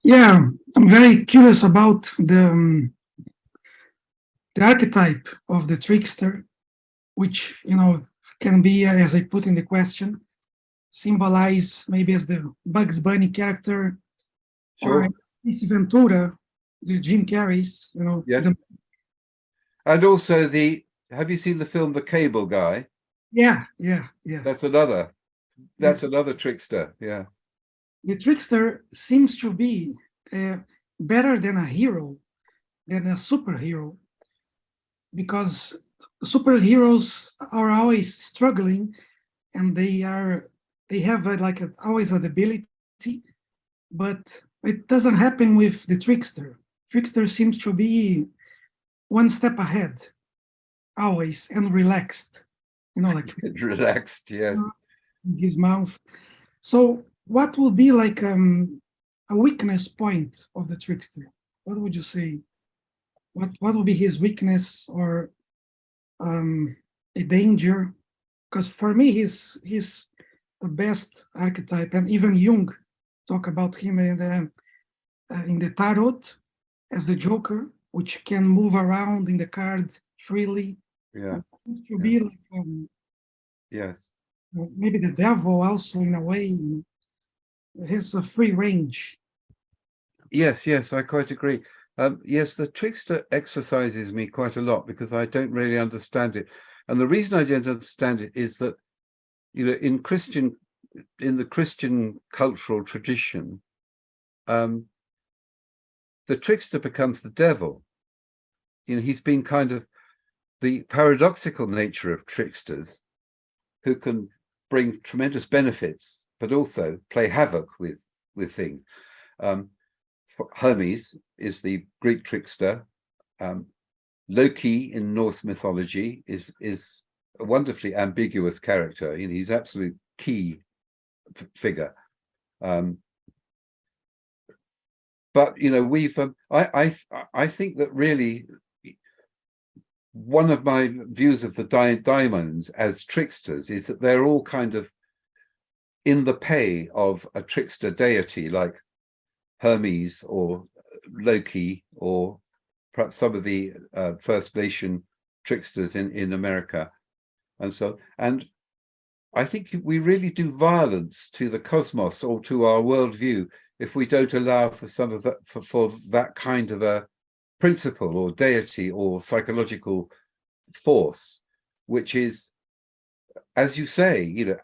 Yeah, I'm very curious about the archetype of the trickster, which can be, as I put in the question, symbolize maybe as the Bugs Bunny character, Sure. or Ace Ventura, the Jim Carrey's, Yeah. And also have you seen the film The Cable Guy? Yeah. That's another trickster. Yeah. The trickster seems to be better than a hero, than a superhero, because superheroes are always struggling, and they have always an ability, but it doesn't happen with the trickster. Trickster seems to be one step ahead, always, and relaxed. Relaxed, yes. in his mouth. So what will be like a weakness point of the trickster? What would you say? What would be his weakness or a danger? Because for me, he's the best archetype, and even Jung talk about him in the tarot as the Joker, which can move around in the cards freely. Yeah. To be like Yes. maybe the devil also in a way. It has a free range. Yes, I quite agree. Yes, the trickster exercises me quite a lot because I don't really understand it. And the reason I don't understand it is that, you know, in the Christian cultural tradition, the trickster becomes the devil. You know, he's been kind of the paradoxical nature of tricksters who can bring tremendous benefits, but also play havoc with things. Hermes is the Greek trickster. Loki in Norse mythology is a wonderfully ambiguous character. You know, he's absolute key figure. But you know, I think that really one of my views of the Daimons as tricksters is that they're all kind of in the pay of a trickster deity like Hermes or Loki, or perhaps some of the First Nation tricksters in America. And I think we really do violence to the cosmos or to our worldview if we don't allow for some of that, for that kind of a principle or deity or psychological force, which is, as you say, you know,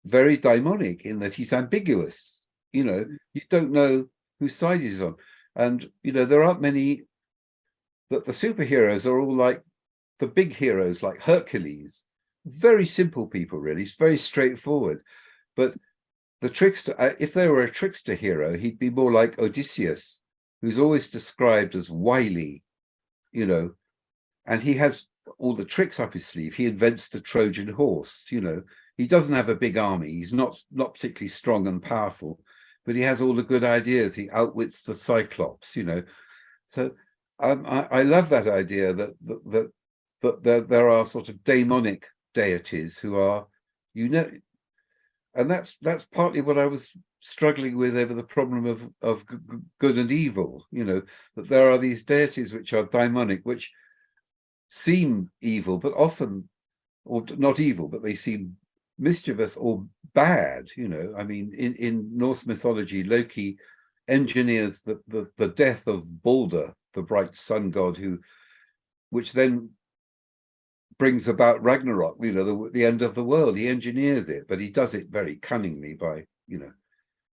very daimonic in that he's ambiguous. You know, you don't know whose side he's on. And, you know, there aren't many, that the superheroes are all like the big heroes like Hercules, very simple people, really. It's very straightforward. But the trickster, if there were a trickster hero, he'd be more like Odysseus, who's always described as wily, you know, and he has all the tricks up his sleeve. He invents the Trojan horse, you know. He doesn't have a big army. He's not particularly strong and powerful, but he has all the good ideas. He outwits the Cyclops, you know. So I love that idea that there are sort of daimonic deities who are, you know, and that's partly what I was struggling with over the problem of good and evil, you know, that there are these deities which are daimonic, which seem evil, but often, or not evil, but they seem mischievous or bad, you know. I mean, in Norse mythology, Loki engineers the death of Balder, the bright sun god, which then brings about Ragnarok, you know, the end of the world. He engineers it, but he does it very cunningly by, you know,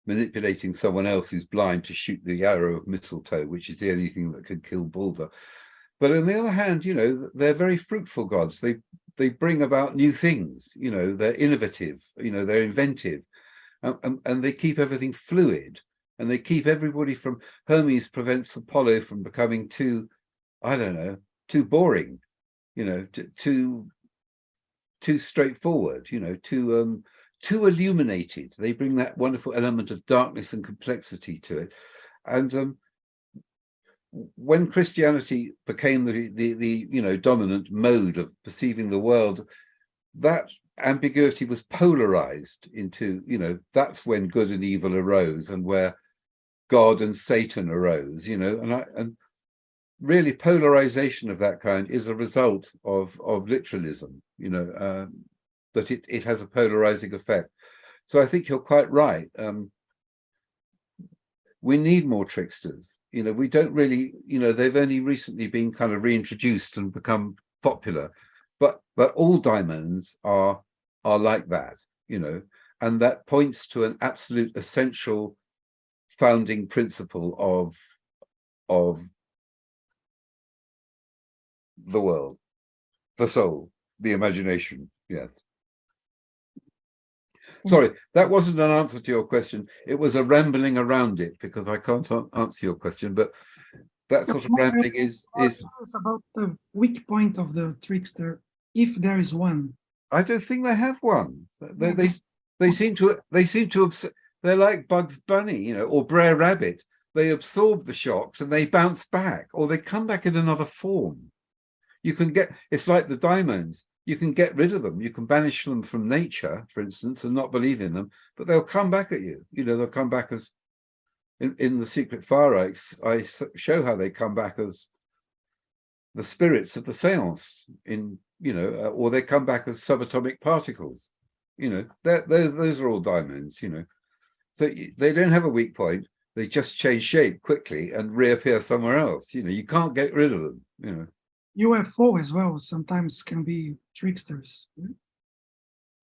manipulating someone else who's blind to shoot the arrow of mistletoe, which is the only thing that could kill Balder. But on the other hand, you know, they're very fruitful gods. They bring about new things, you know, they're innovative, you know, they're inventive, and they keep everything fluid, and they keep everybody from, Hermes prevents Apollo from becoming too, I don't know, too boring, you know, too straightforward, you know, too illuminated. They bring that wonderful element of darkness and complexity to it. And when Christianity became the you know, dominant mode of perceiving the world, that ambiguity was polarized into, you know, that's when good and evil arose, and where God and Satan arose, you know, and really polarization of that kind is a result of literalism, you know, that it has a polarizing effect. So I think you're quite right. We need more tricksters. You know, we don't really, you know, they've only recently been kind of reintroduced and become popular, but all daimons are like that, you know, and that points to an absolute essential founding principle of the world, the soul, the imagination. Yes. Sorry, that wasn't an answer to your question. It was a rambling around it, because I can't answer your question, but that sort of rambling is about the weak point of the trickster, if there is one. I don't think they have one. They seem to they're like Bugs Bunny, you know, or Brer Rabbit. They absorb the shocks and they bounce back, or they come back in another form. You can get, it's like the Daimons. You can get rid of them. You can banish them from nature, for instance, and not believe in them, but they'll come back at you. You know, they'll come back as, in the Secret Fire, I show how they come back as the spirits of the seance, in, you know, or they come back as subatomic particles. You know, those are all Daimons, you know. So they don't have a weak point. They just change shape quickly and reappear somewhere else. You know, you can't get rid of them, you know. UFO as well sometimes can be tricksters.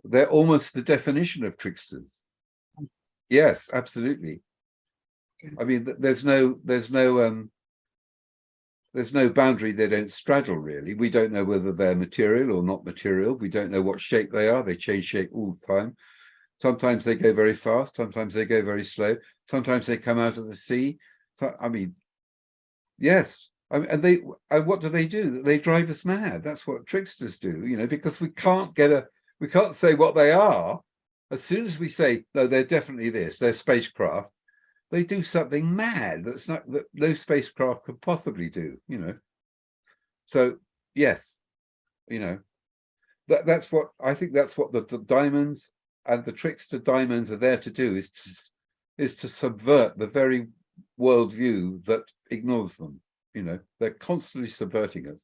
They're almost the definition of tricksters. Yes, absolutely. Okay. I mean, there's no boundary they don't straddle, really. We don't know whether they're material or not material. We don't know what shape they are. They change shape all the time. Sometimes they go very fast. Sometimes they go very slow. Sometimes they come out of the sea. I mean, yes. And what do? They drive us mad. That's what tricksters do, you know, because we can't say what they are. As soon as we say, no, they're definitely this, they're spacecraft, they do something mad that no spacecraft could possibly do, you know. So yes, you know, that's what I think. That's what the Daimons and the trickster Daimons are there to do, is to subvert the very worldview that ignores them. You know, they're constantly subverting us,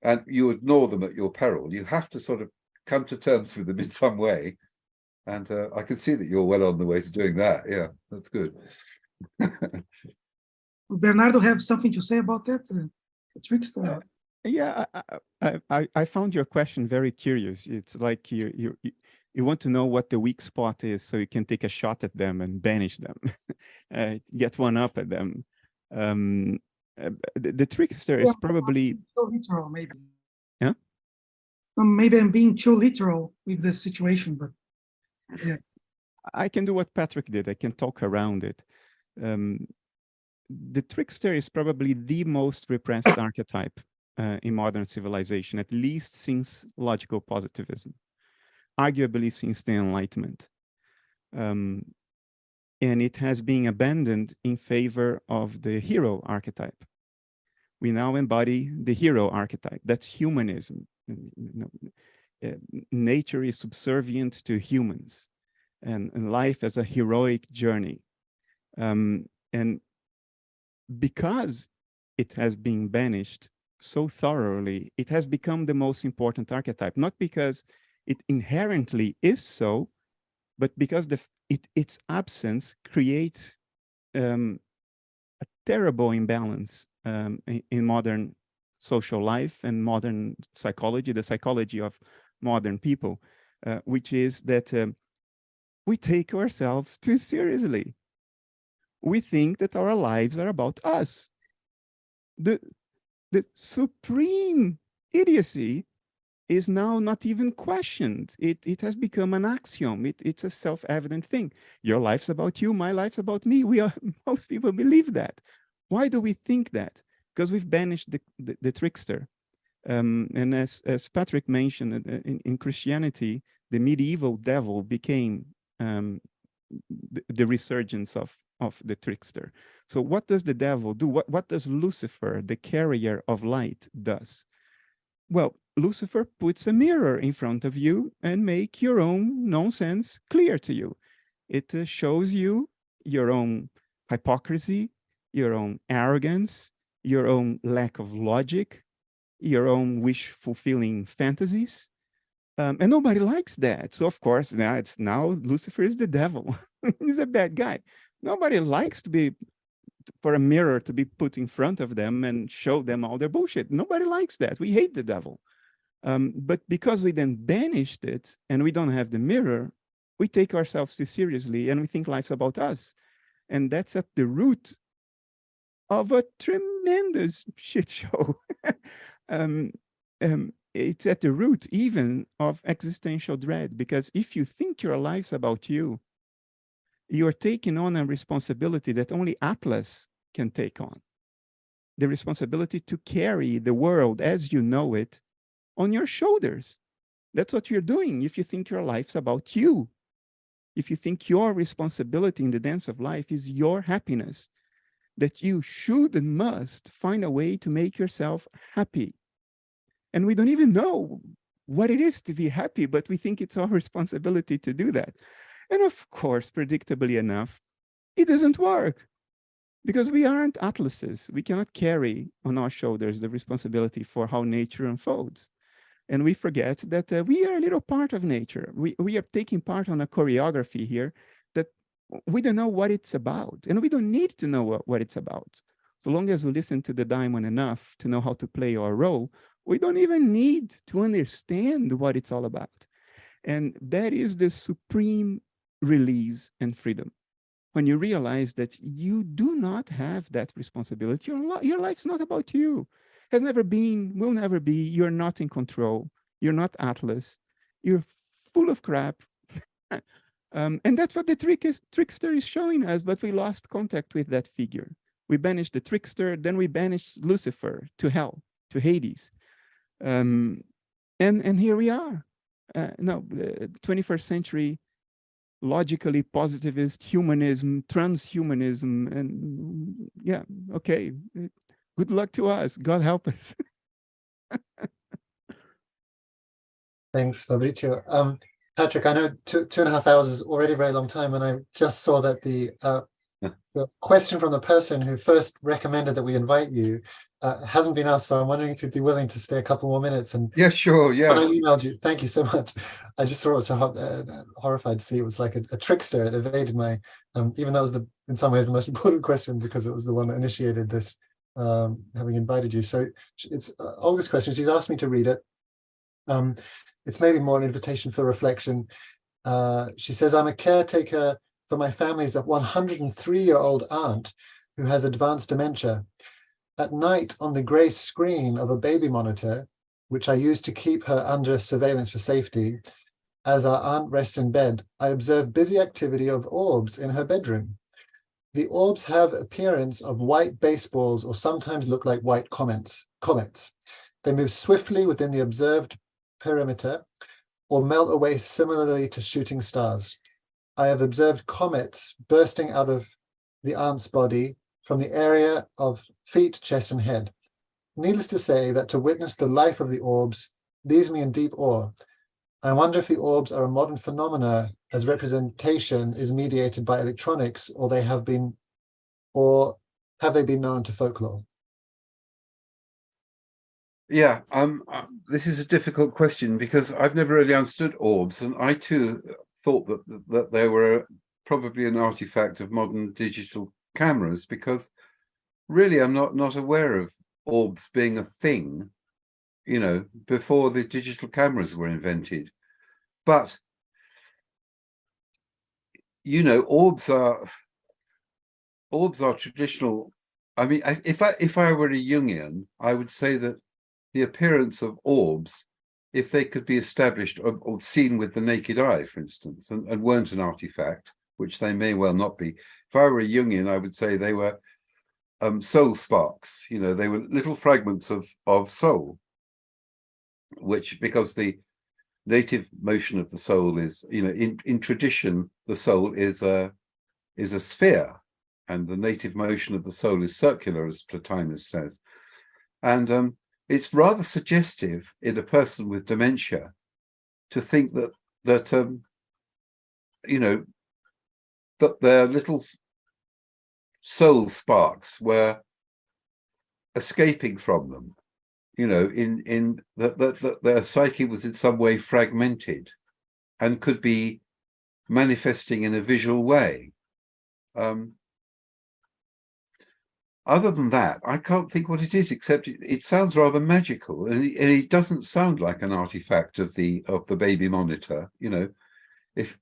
and you ignore them at your peril. You have to sort of come to terms with them in some way, and I can see that you're well on the way to doing that. Yeah, that's good. Bernardo, have something to say about that? The trickster. Yeah, I found your question very curious. It's like you want to know what the weak spot is, so you can take a shot at them and banish them, get one up at them. The trickster is probably so literal, maybe. Yeah. Maybe I'm being too literal with the situation, but yeah. I can do what Patrick did. I can talk around it. The trickster is probably the most repressed archetype in modern civilization, at least since logical positivism, arguably since the Enlightenment. And it has been abandoned in favor of the hero archetype. We now embody the hero archetype. That's humanism. Nature is subservient to humans, and life as a heroic journey. And because it has been banished so thoroughly, it has become the most important archetype, not because it inherently is so, but because its absence creates a terrible imbalance in modern social life and modern psychology, the psychology of modern people, which is that we take ourselves too seriously. We think that our lives are about us. The supreme idiocy is now not even questioned. It has become an axiom. It's a self-evident thing. Your life's about you, my life's about me. Most people believe that. Why do we think that? Because we've banished the trickster. And as Patrick mentioned, in Christianity, the medieval devil became the resurgence of the trickster. So what does the devil do? What does Lucifer, the carrier of light, does? Well, Lucifer puts a mirror in front of you and make your own nonsense clear to you. It shows you your own hypocrisy, your own arrogance, your own lack of logic, your own wish-fulfilling fantasies. And nobody likes that. So of course, now Lucifer is the devil. He's a bad guy. Nobody likes for a mirror to be put in front of them and show them all their bullshit. Nobody likes that. We hate the devil. But because we then banished it and we don't have the mirror, we take ourselves too seriously and we think life's about us. And that's at the root of a tremendous shit show. It's at the root even of existential dread, because if you think your life's about you, you're taking on a responsibility that only Atlas can take on. The responsibility to carry the world as you know it on your shoulders. That's what you're doing if you think your life's about you. If you think your responsibility in the dance of life is your happiness, that you should and must find a way to make yourself happy. And we don't even know what it is to be happy, but we think it's our responsibility to do that. And of course, predictably enough, it doesn't work because we aren't atlases. We cannot carry on our shoulders the responsibility for how nature unfolds. And we forget that we are a little part of nature. We are taking part on a choreography here that we don't know what it's about. And we don't need to know what it's about. So long as we listen to the daimon enough to know how to play our role, we don't even need to understand what it's all about. And that is the supreme release and freedom. When you realize that you do not have that responsibility, your life's not about you. Has never been, will never be. You're not in control. You're not Atlas. You're full of crap. And that's what the trickster is showing us, but we lost contact with that figure. We banished the trickster, then we banished Lucifer to hell, to Hades. And here we are. No, 21st century, logically positivist humanism, transhumanism, and yeah, okay. Good luck to us. God help us. Thanks, Fabrizio. Patrick, I know 2.5 hours is already a very long time, and I just saw that the question from the person who first recommended that we invite you hasn't been asked, so I'm wondering if you'd be willing to stay a couple more minutes. And yeah, sure, yeah. When I emailed you, thank you so much. I just saw it, horrified to see it was like a trickster. It evaded my, even though it was in some ways the most important question because it was the one that initiated this, having invited you. So it's Olga's question. She's asked me to read it. It's maybe more an invitation for reflection. She says, I'm a caretaker for my family's 103-year-old aunt who has advanced dementia. At night, on the grey screen of a baby monitor, which I use to keep her under surveillance for safety, as our aunt rests in bed, I observe busy activity of orbs in her bedroom. The orbs have appearance of white baseballs or sometimes look like white comets. They move swiftly within the observed perimeter or melt away similarly to shooting stars. I have observed comets bursting out of the aunt's body from the area of feet, chest, and head. Needless to say that to witness the life of the orbs leaves me in deep awe. I wonder if the orbs are a modern phenomena as representation is mediated by electronics, or have they been known to folklore? Yeah, this is a difficult question because I've never really understood orbs, and I too thought that they were probably an artifact of modern digital cameras, because really I'm not aware of orbs being a thing, you know, before the digital cameras were invented. But you know, orbs are traditional. I mean, if I were a Jungian, I would say that the appearance of orbs, if they could be established or seen with the naked eye, for instance, and weren't an artifact, which they may well not be. If I were a Jungian, I would say they were soul sparks. You know, they were little fragments of soul, which, because the native motion of the soul is, you know, in tradition, the soul is a sphere, and the native motion of the soul is circular, as Plotinus says. And it's rather suggestive in a person with dementia to think that you know, that their little soul sparks were escaping from them, you know, in that their psyche was in some way fragmented and could be manifesting in a visual way. Other than that, I can't think what it is, except it sounds rather magical, and it doesn't sound like an artifact of the baby monitor. You know, if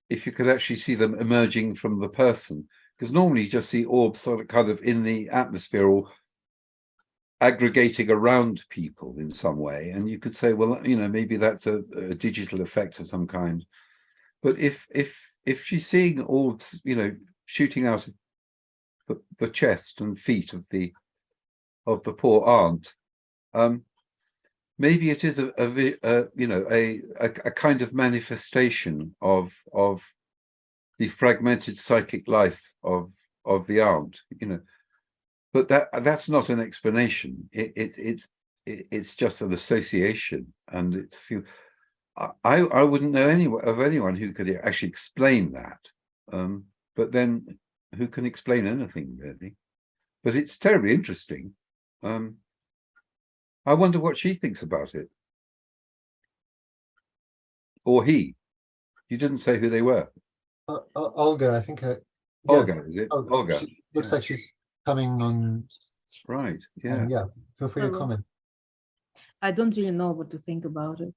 you could actually see them emerging from the person, because normally you just see orbs sort of kind of in the atmosphere or aggregating around people in some way, and you could say, well, you know, maybe that's a digital effect of some kind. But if she's seeing orbs, you know, shooting out of the chest and feet of the poor aunt, maybe it is a kind of manifestation of the fragmented psychic life of the aunt, but that's not an explanation. It's just an association, and I wouldn't know anyone who could actually explain that. But then who can explain anything really? But it's terribly interesting. I wonder what she thinks about it. Or he. You didn't say who they were. Olga, I think. Yeah. Olga, is it? Oh, Olga. Looks like she's coming on. Right. Yeah. Yeah. Feel free to comment. I don't really know what to think about it.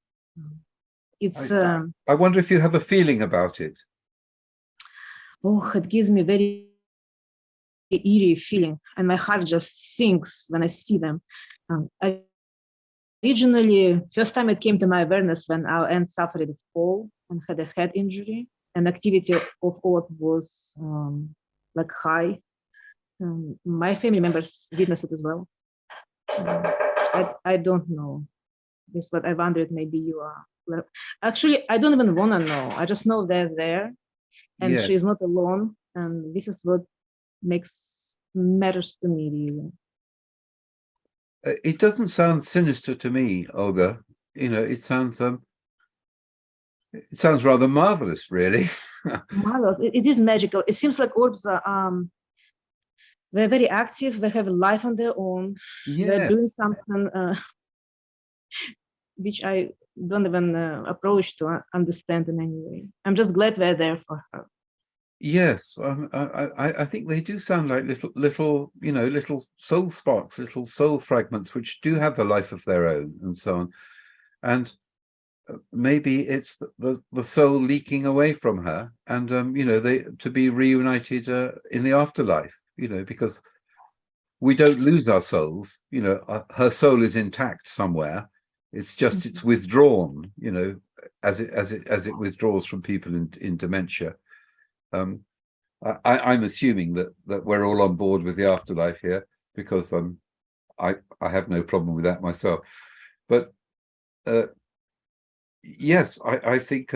It's. I wonder if you have a feeling about it. Oh, it gives me very eerie feeling, and my heart just sinks when I see them. Originally, first time it came to my awareness when our aunt suffered a fall and had a head injury, and activity of Earth was like high. My family members witnessed it as well. I don't know. This is what I wondered. Maybe you are. Actually, I don't even want to know. I just know they're there, and Yes. she's not alone. And this is what matters to me, really. It doesn't sound sinister to me, Olga. It sounds rather marvelous, really. Marvelous. It is magical. It seems like orbs are they're very active. They have a life on their own. Yes. They're doing something which I don't even approach to understand in any way. I'm just glad they're there for her. Yes, I think they do sound like little soul sparks, little soul fragments, which do have a life of their own, and so on. And maybe it's the soul leaking away from her, and they to be reunited in the afterlife. Because we don't lose our souls. Her soul is intact somewhere. It's just it's withdrawn. As it withdraws from people in dementia. I'm assuming that we're all on board with the afterlife here, because I have no problem with that myself. But yes, I think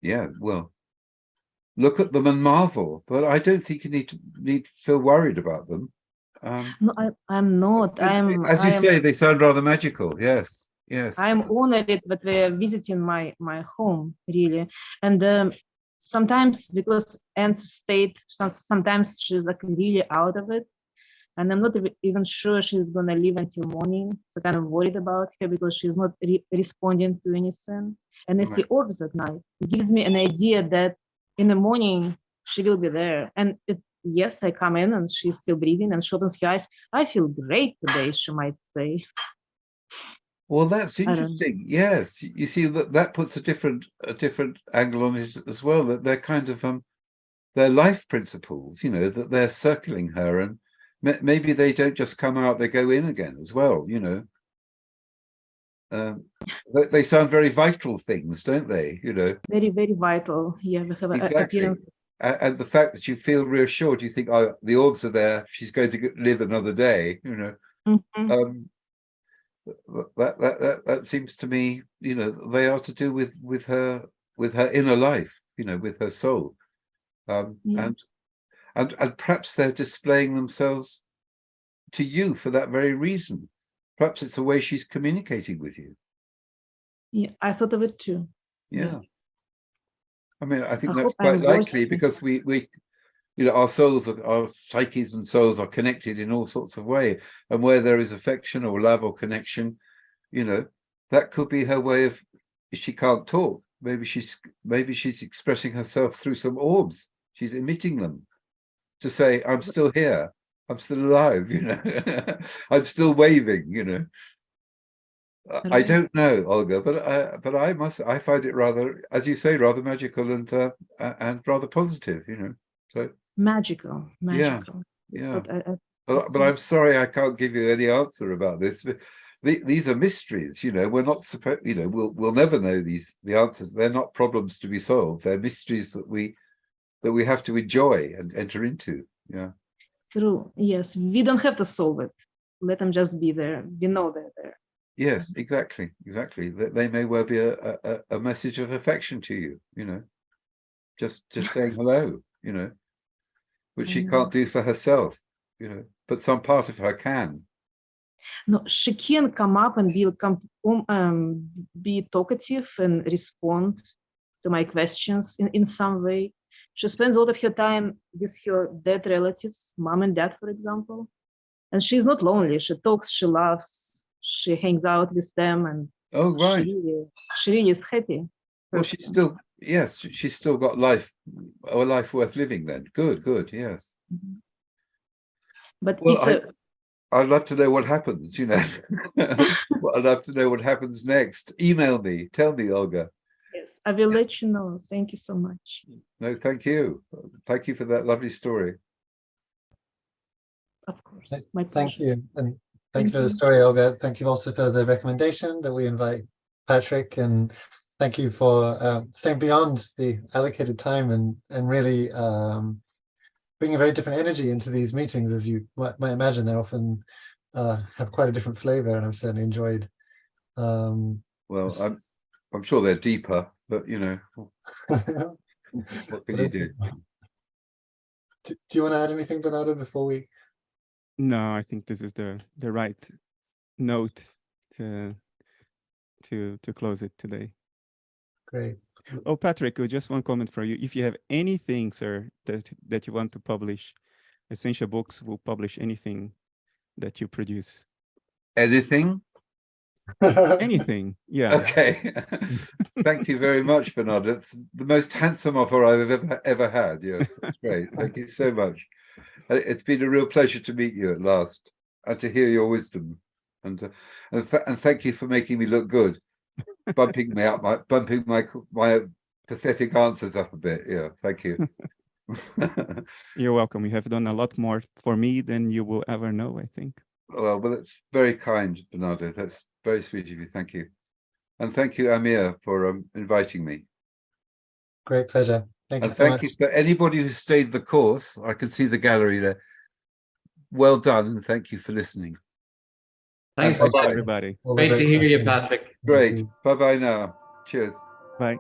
yeah, well, look at them and marvel, but I don't think you need to feel worried about them. No, I'm not. As you say, they sound rather magical. Yes. Yes. I'm honored that they're visiting my home, really. And sometimes, because Aunt's state, sometimes she's like really out of it, and I'm not even sure she's gonna live until morning. So kind of worried about her because she's not responding to anything. And I see orbs at night. It gives me an idea that in the morning she will be there. And yes, I come in and she's still breathing and she opens her eyes. I feel great today, she might say. Well, that's interesting. Yes, you see that puts a different angle on it as well. That they're kind of their life principles, that they're circling her, and maybe they don't just come out; they go in again as well. They sound very vital things, don't they? Very, very vital. Yeah, we have exactly. And the fact that you feel reassured, you think, oh, the orbs are there. She's going to live another day. That seems to me, they are to do with her inner life, with her soul, and perhaps they're displaying themselves to you for that very reason. Perhaps it's a way she's communicating with you. Yeah, I thought of it too. Yeah. I mean, I think that's quite likely, because we our souls, our psyches and souls are connected in all sorts of ways. And where there is affection or love or connection, that could be her way of, she can't talk. Maybe she's expressing herself through some orbs. She's emitting them to say, I'm still here. I'm still alive, I'm still waving, I don't know, Olga, but I find it rather, as you say, rather magical and rather positive, So magical. Yeah. But I'm sorry I can't give you any answer about this. These are mysteries, we're not supposed, we'll never know the answers. They're not problems to be solved. They're mysteries that we have to enjoy and enter into. Yeah. True. Yes, we don't have to solve it. let them just be there. We know they're there. Yes, exactly. They may well be a message of affection to you, you know, just saying hello, you know, which she can't do for herself, you know, but some part of her can. No, she can come up and be talkative and respond to my questions in some way. She spends a lot of her time with her dead relatives, mom and dad, for example. And she's not lonely. She talks, she laughs, she hangs out with them, and Oh, right. she really is happy. Well, she's still, yes, she's still got a life worth living then. Good, yes. But well, I'd love to know what happens, you know. I'd love to know what happens next. Email me, tell me, Olga. Yes, I will let you know. Thank you so much. No, thank you. Thank you for that lovely story. Of course, my pleasure. Thank you. And thank you for the story, Olga. Thank you also for the recommendation that we invite Patrick, and thank you for staying beyond the allocated time and really bring a very different energy into these meetings. As you might imagine, they often have quite a different flavor, and I've certainly enjoyed. Well, I'm sure they're deeper, but you know, what can you do? Do you want to add anything, Bernardo, before we? No, I think this is the right note to close it today. Great. Oh, Patrick, just one comment from you. If you have anything, sir, that you want to publish, Essential Books will publish anything that you produce. Anything? Anything, yeah. Okay. Thank you very much, Bernardo. It's the most handsome offer I've ever had. Yes, that's great. Thank you so much. It's been a real pleasure to meet you at last and to hear your wisdom. And thank you for making me look good. Bumping my pathetic answers up a bit. Yeah, thank you. You're welcome. You have done a lot more for me than you will ever know, I think. Well, it's very kind, Bernardo. That's very sweet of you. Thank you. And thank you, Amir, for inviting me. Great pleasure. Thank you and so thank much. you for anybody who stayed the course. I can see the gallery there. Well done, and thank you for listening. Thanks, Bye-bye. Everybody. All the Great to hear you, questions. Patrick. Great. Bye-bye now. Cheers. Bye.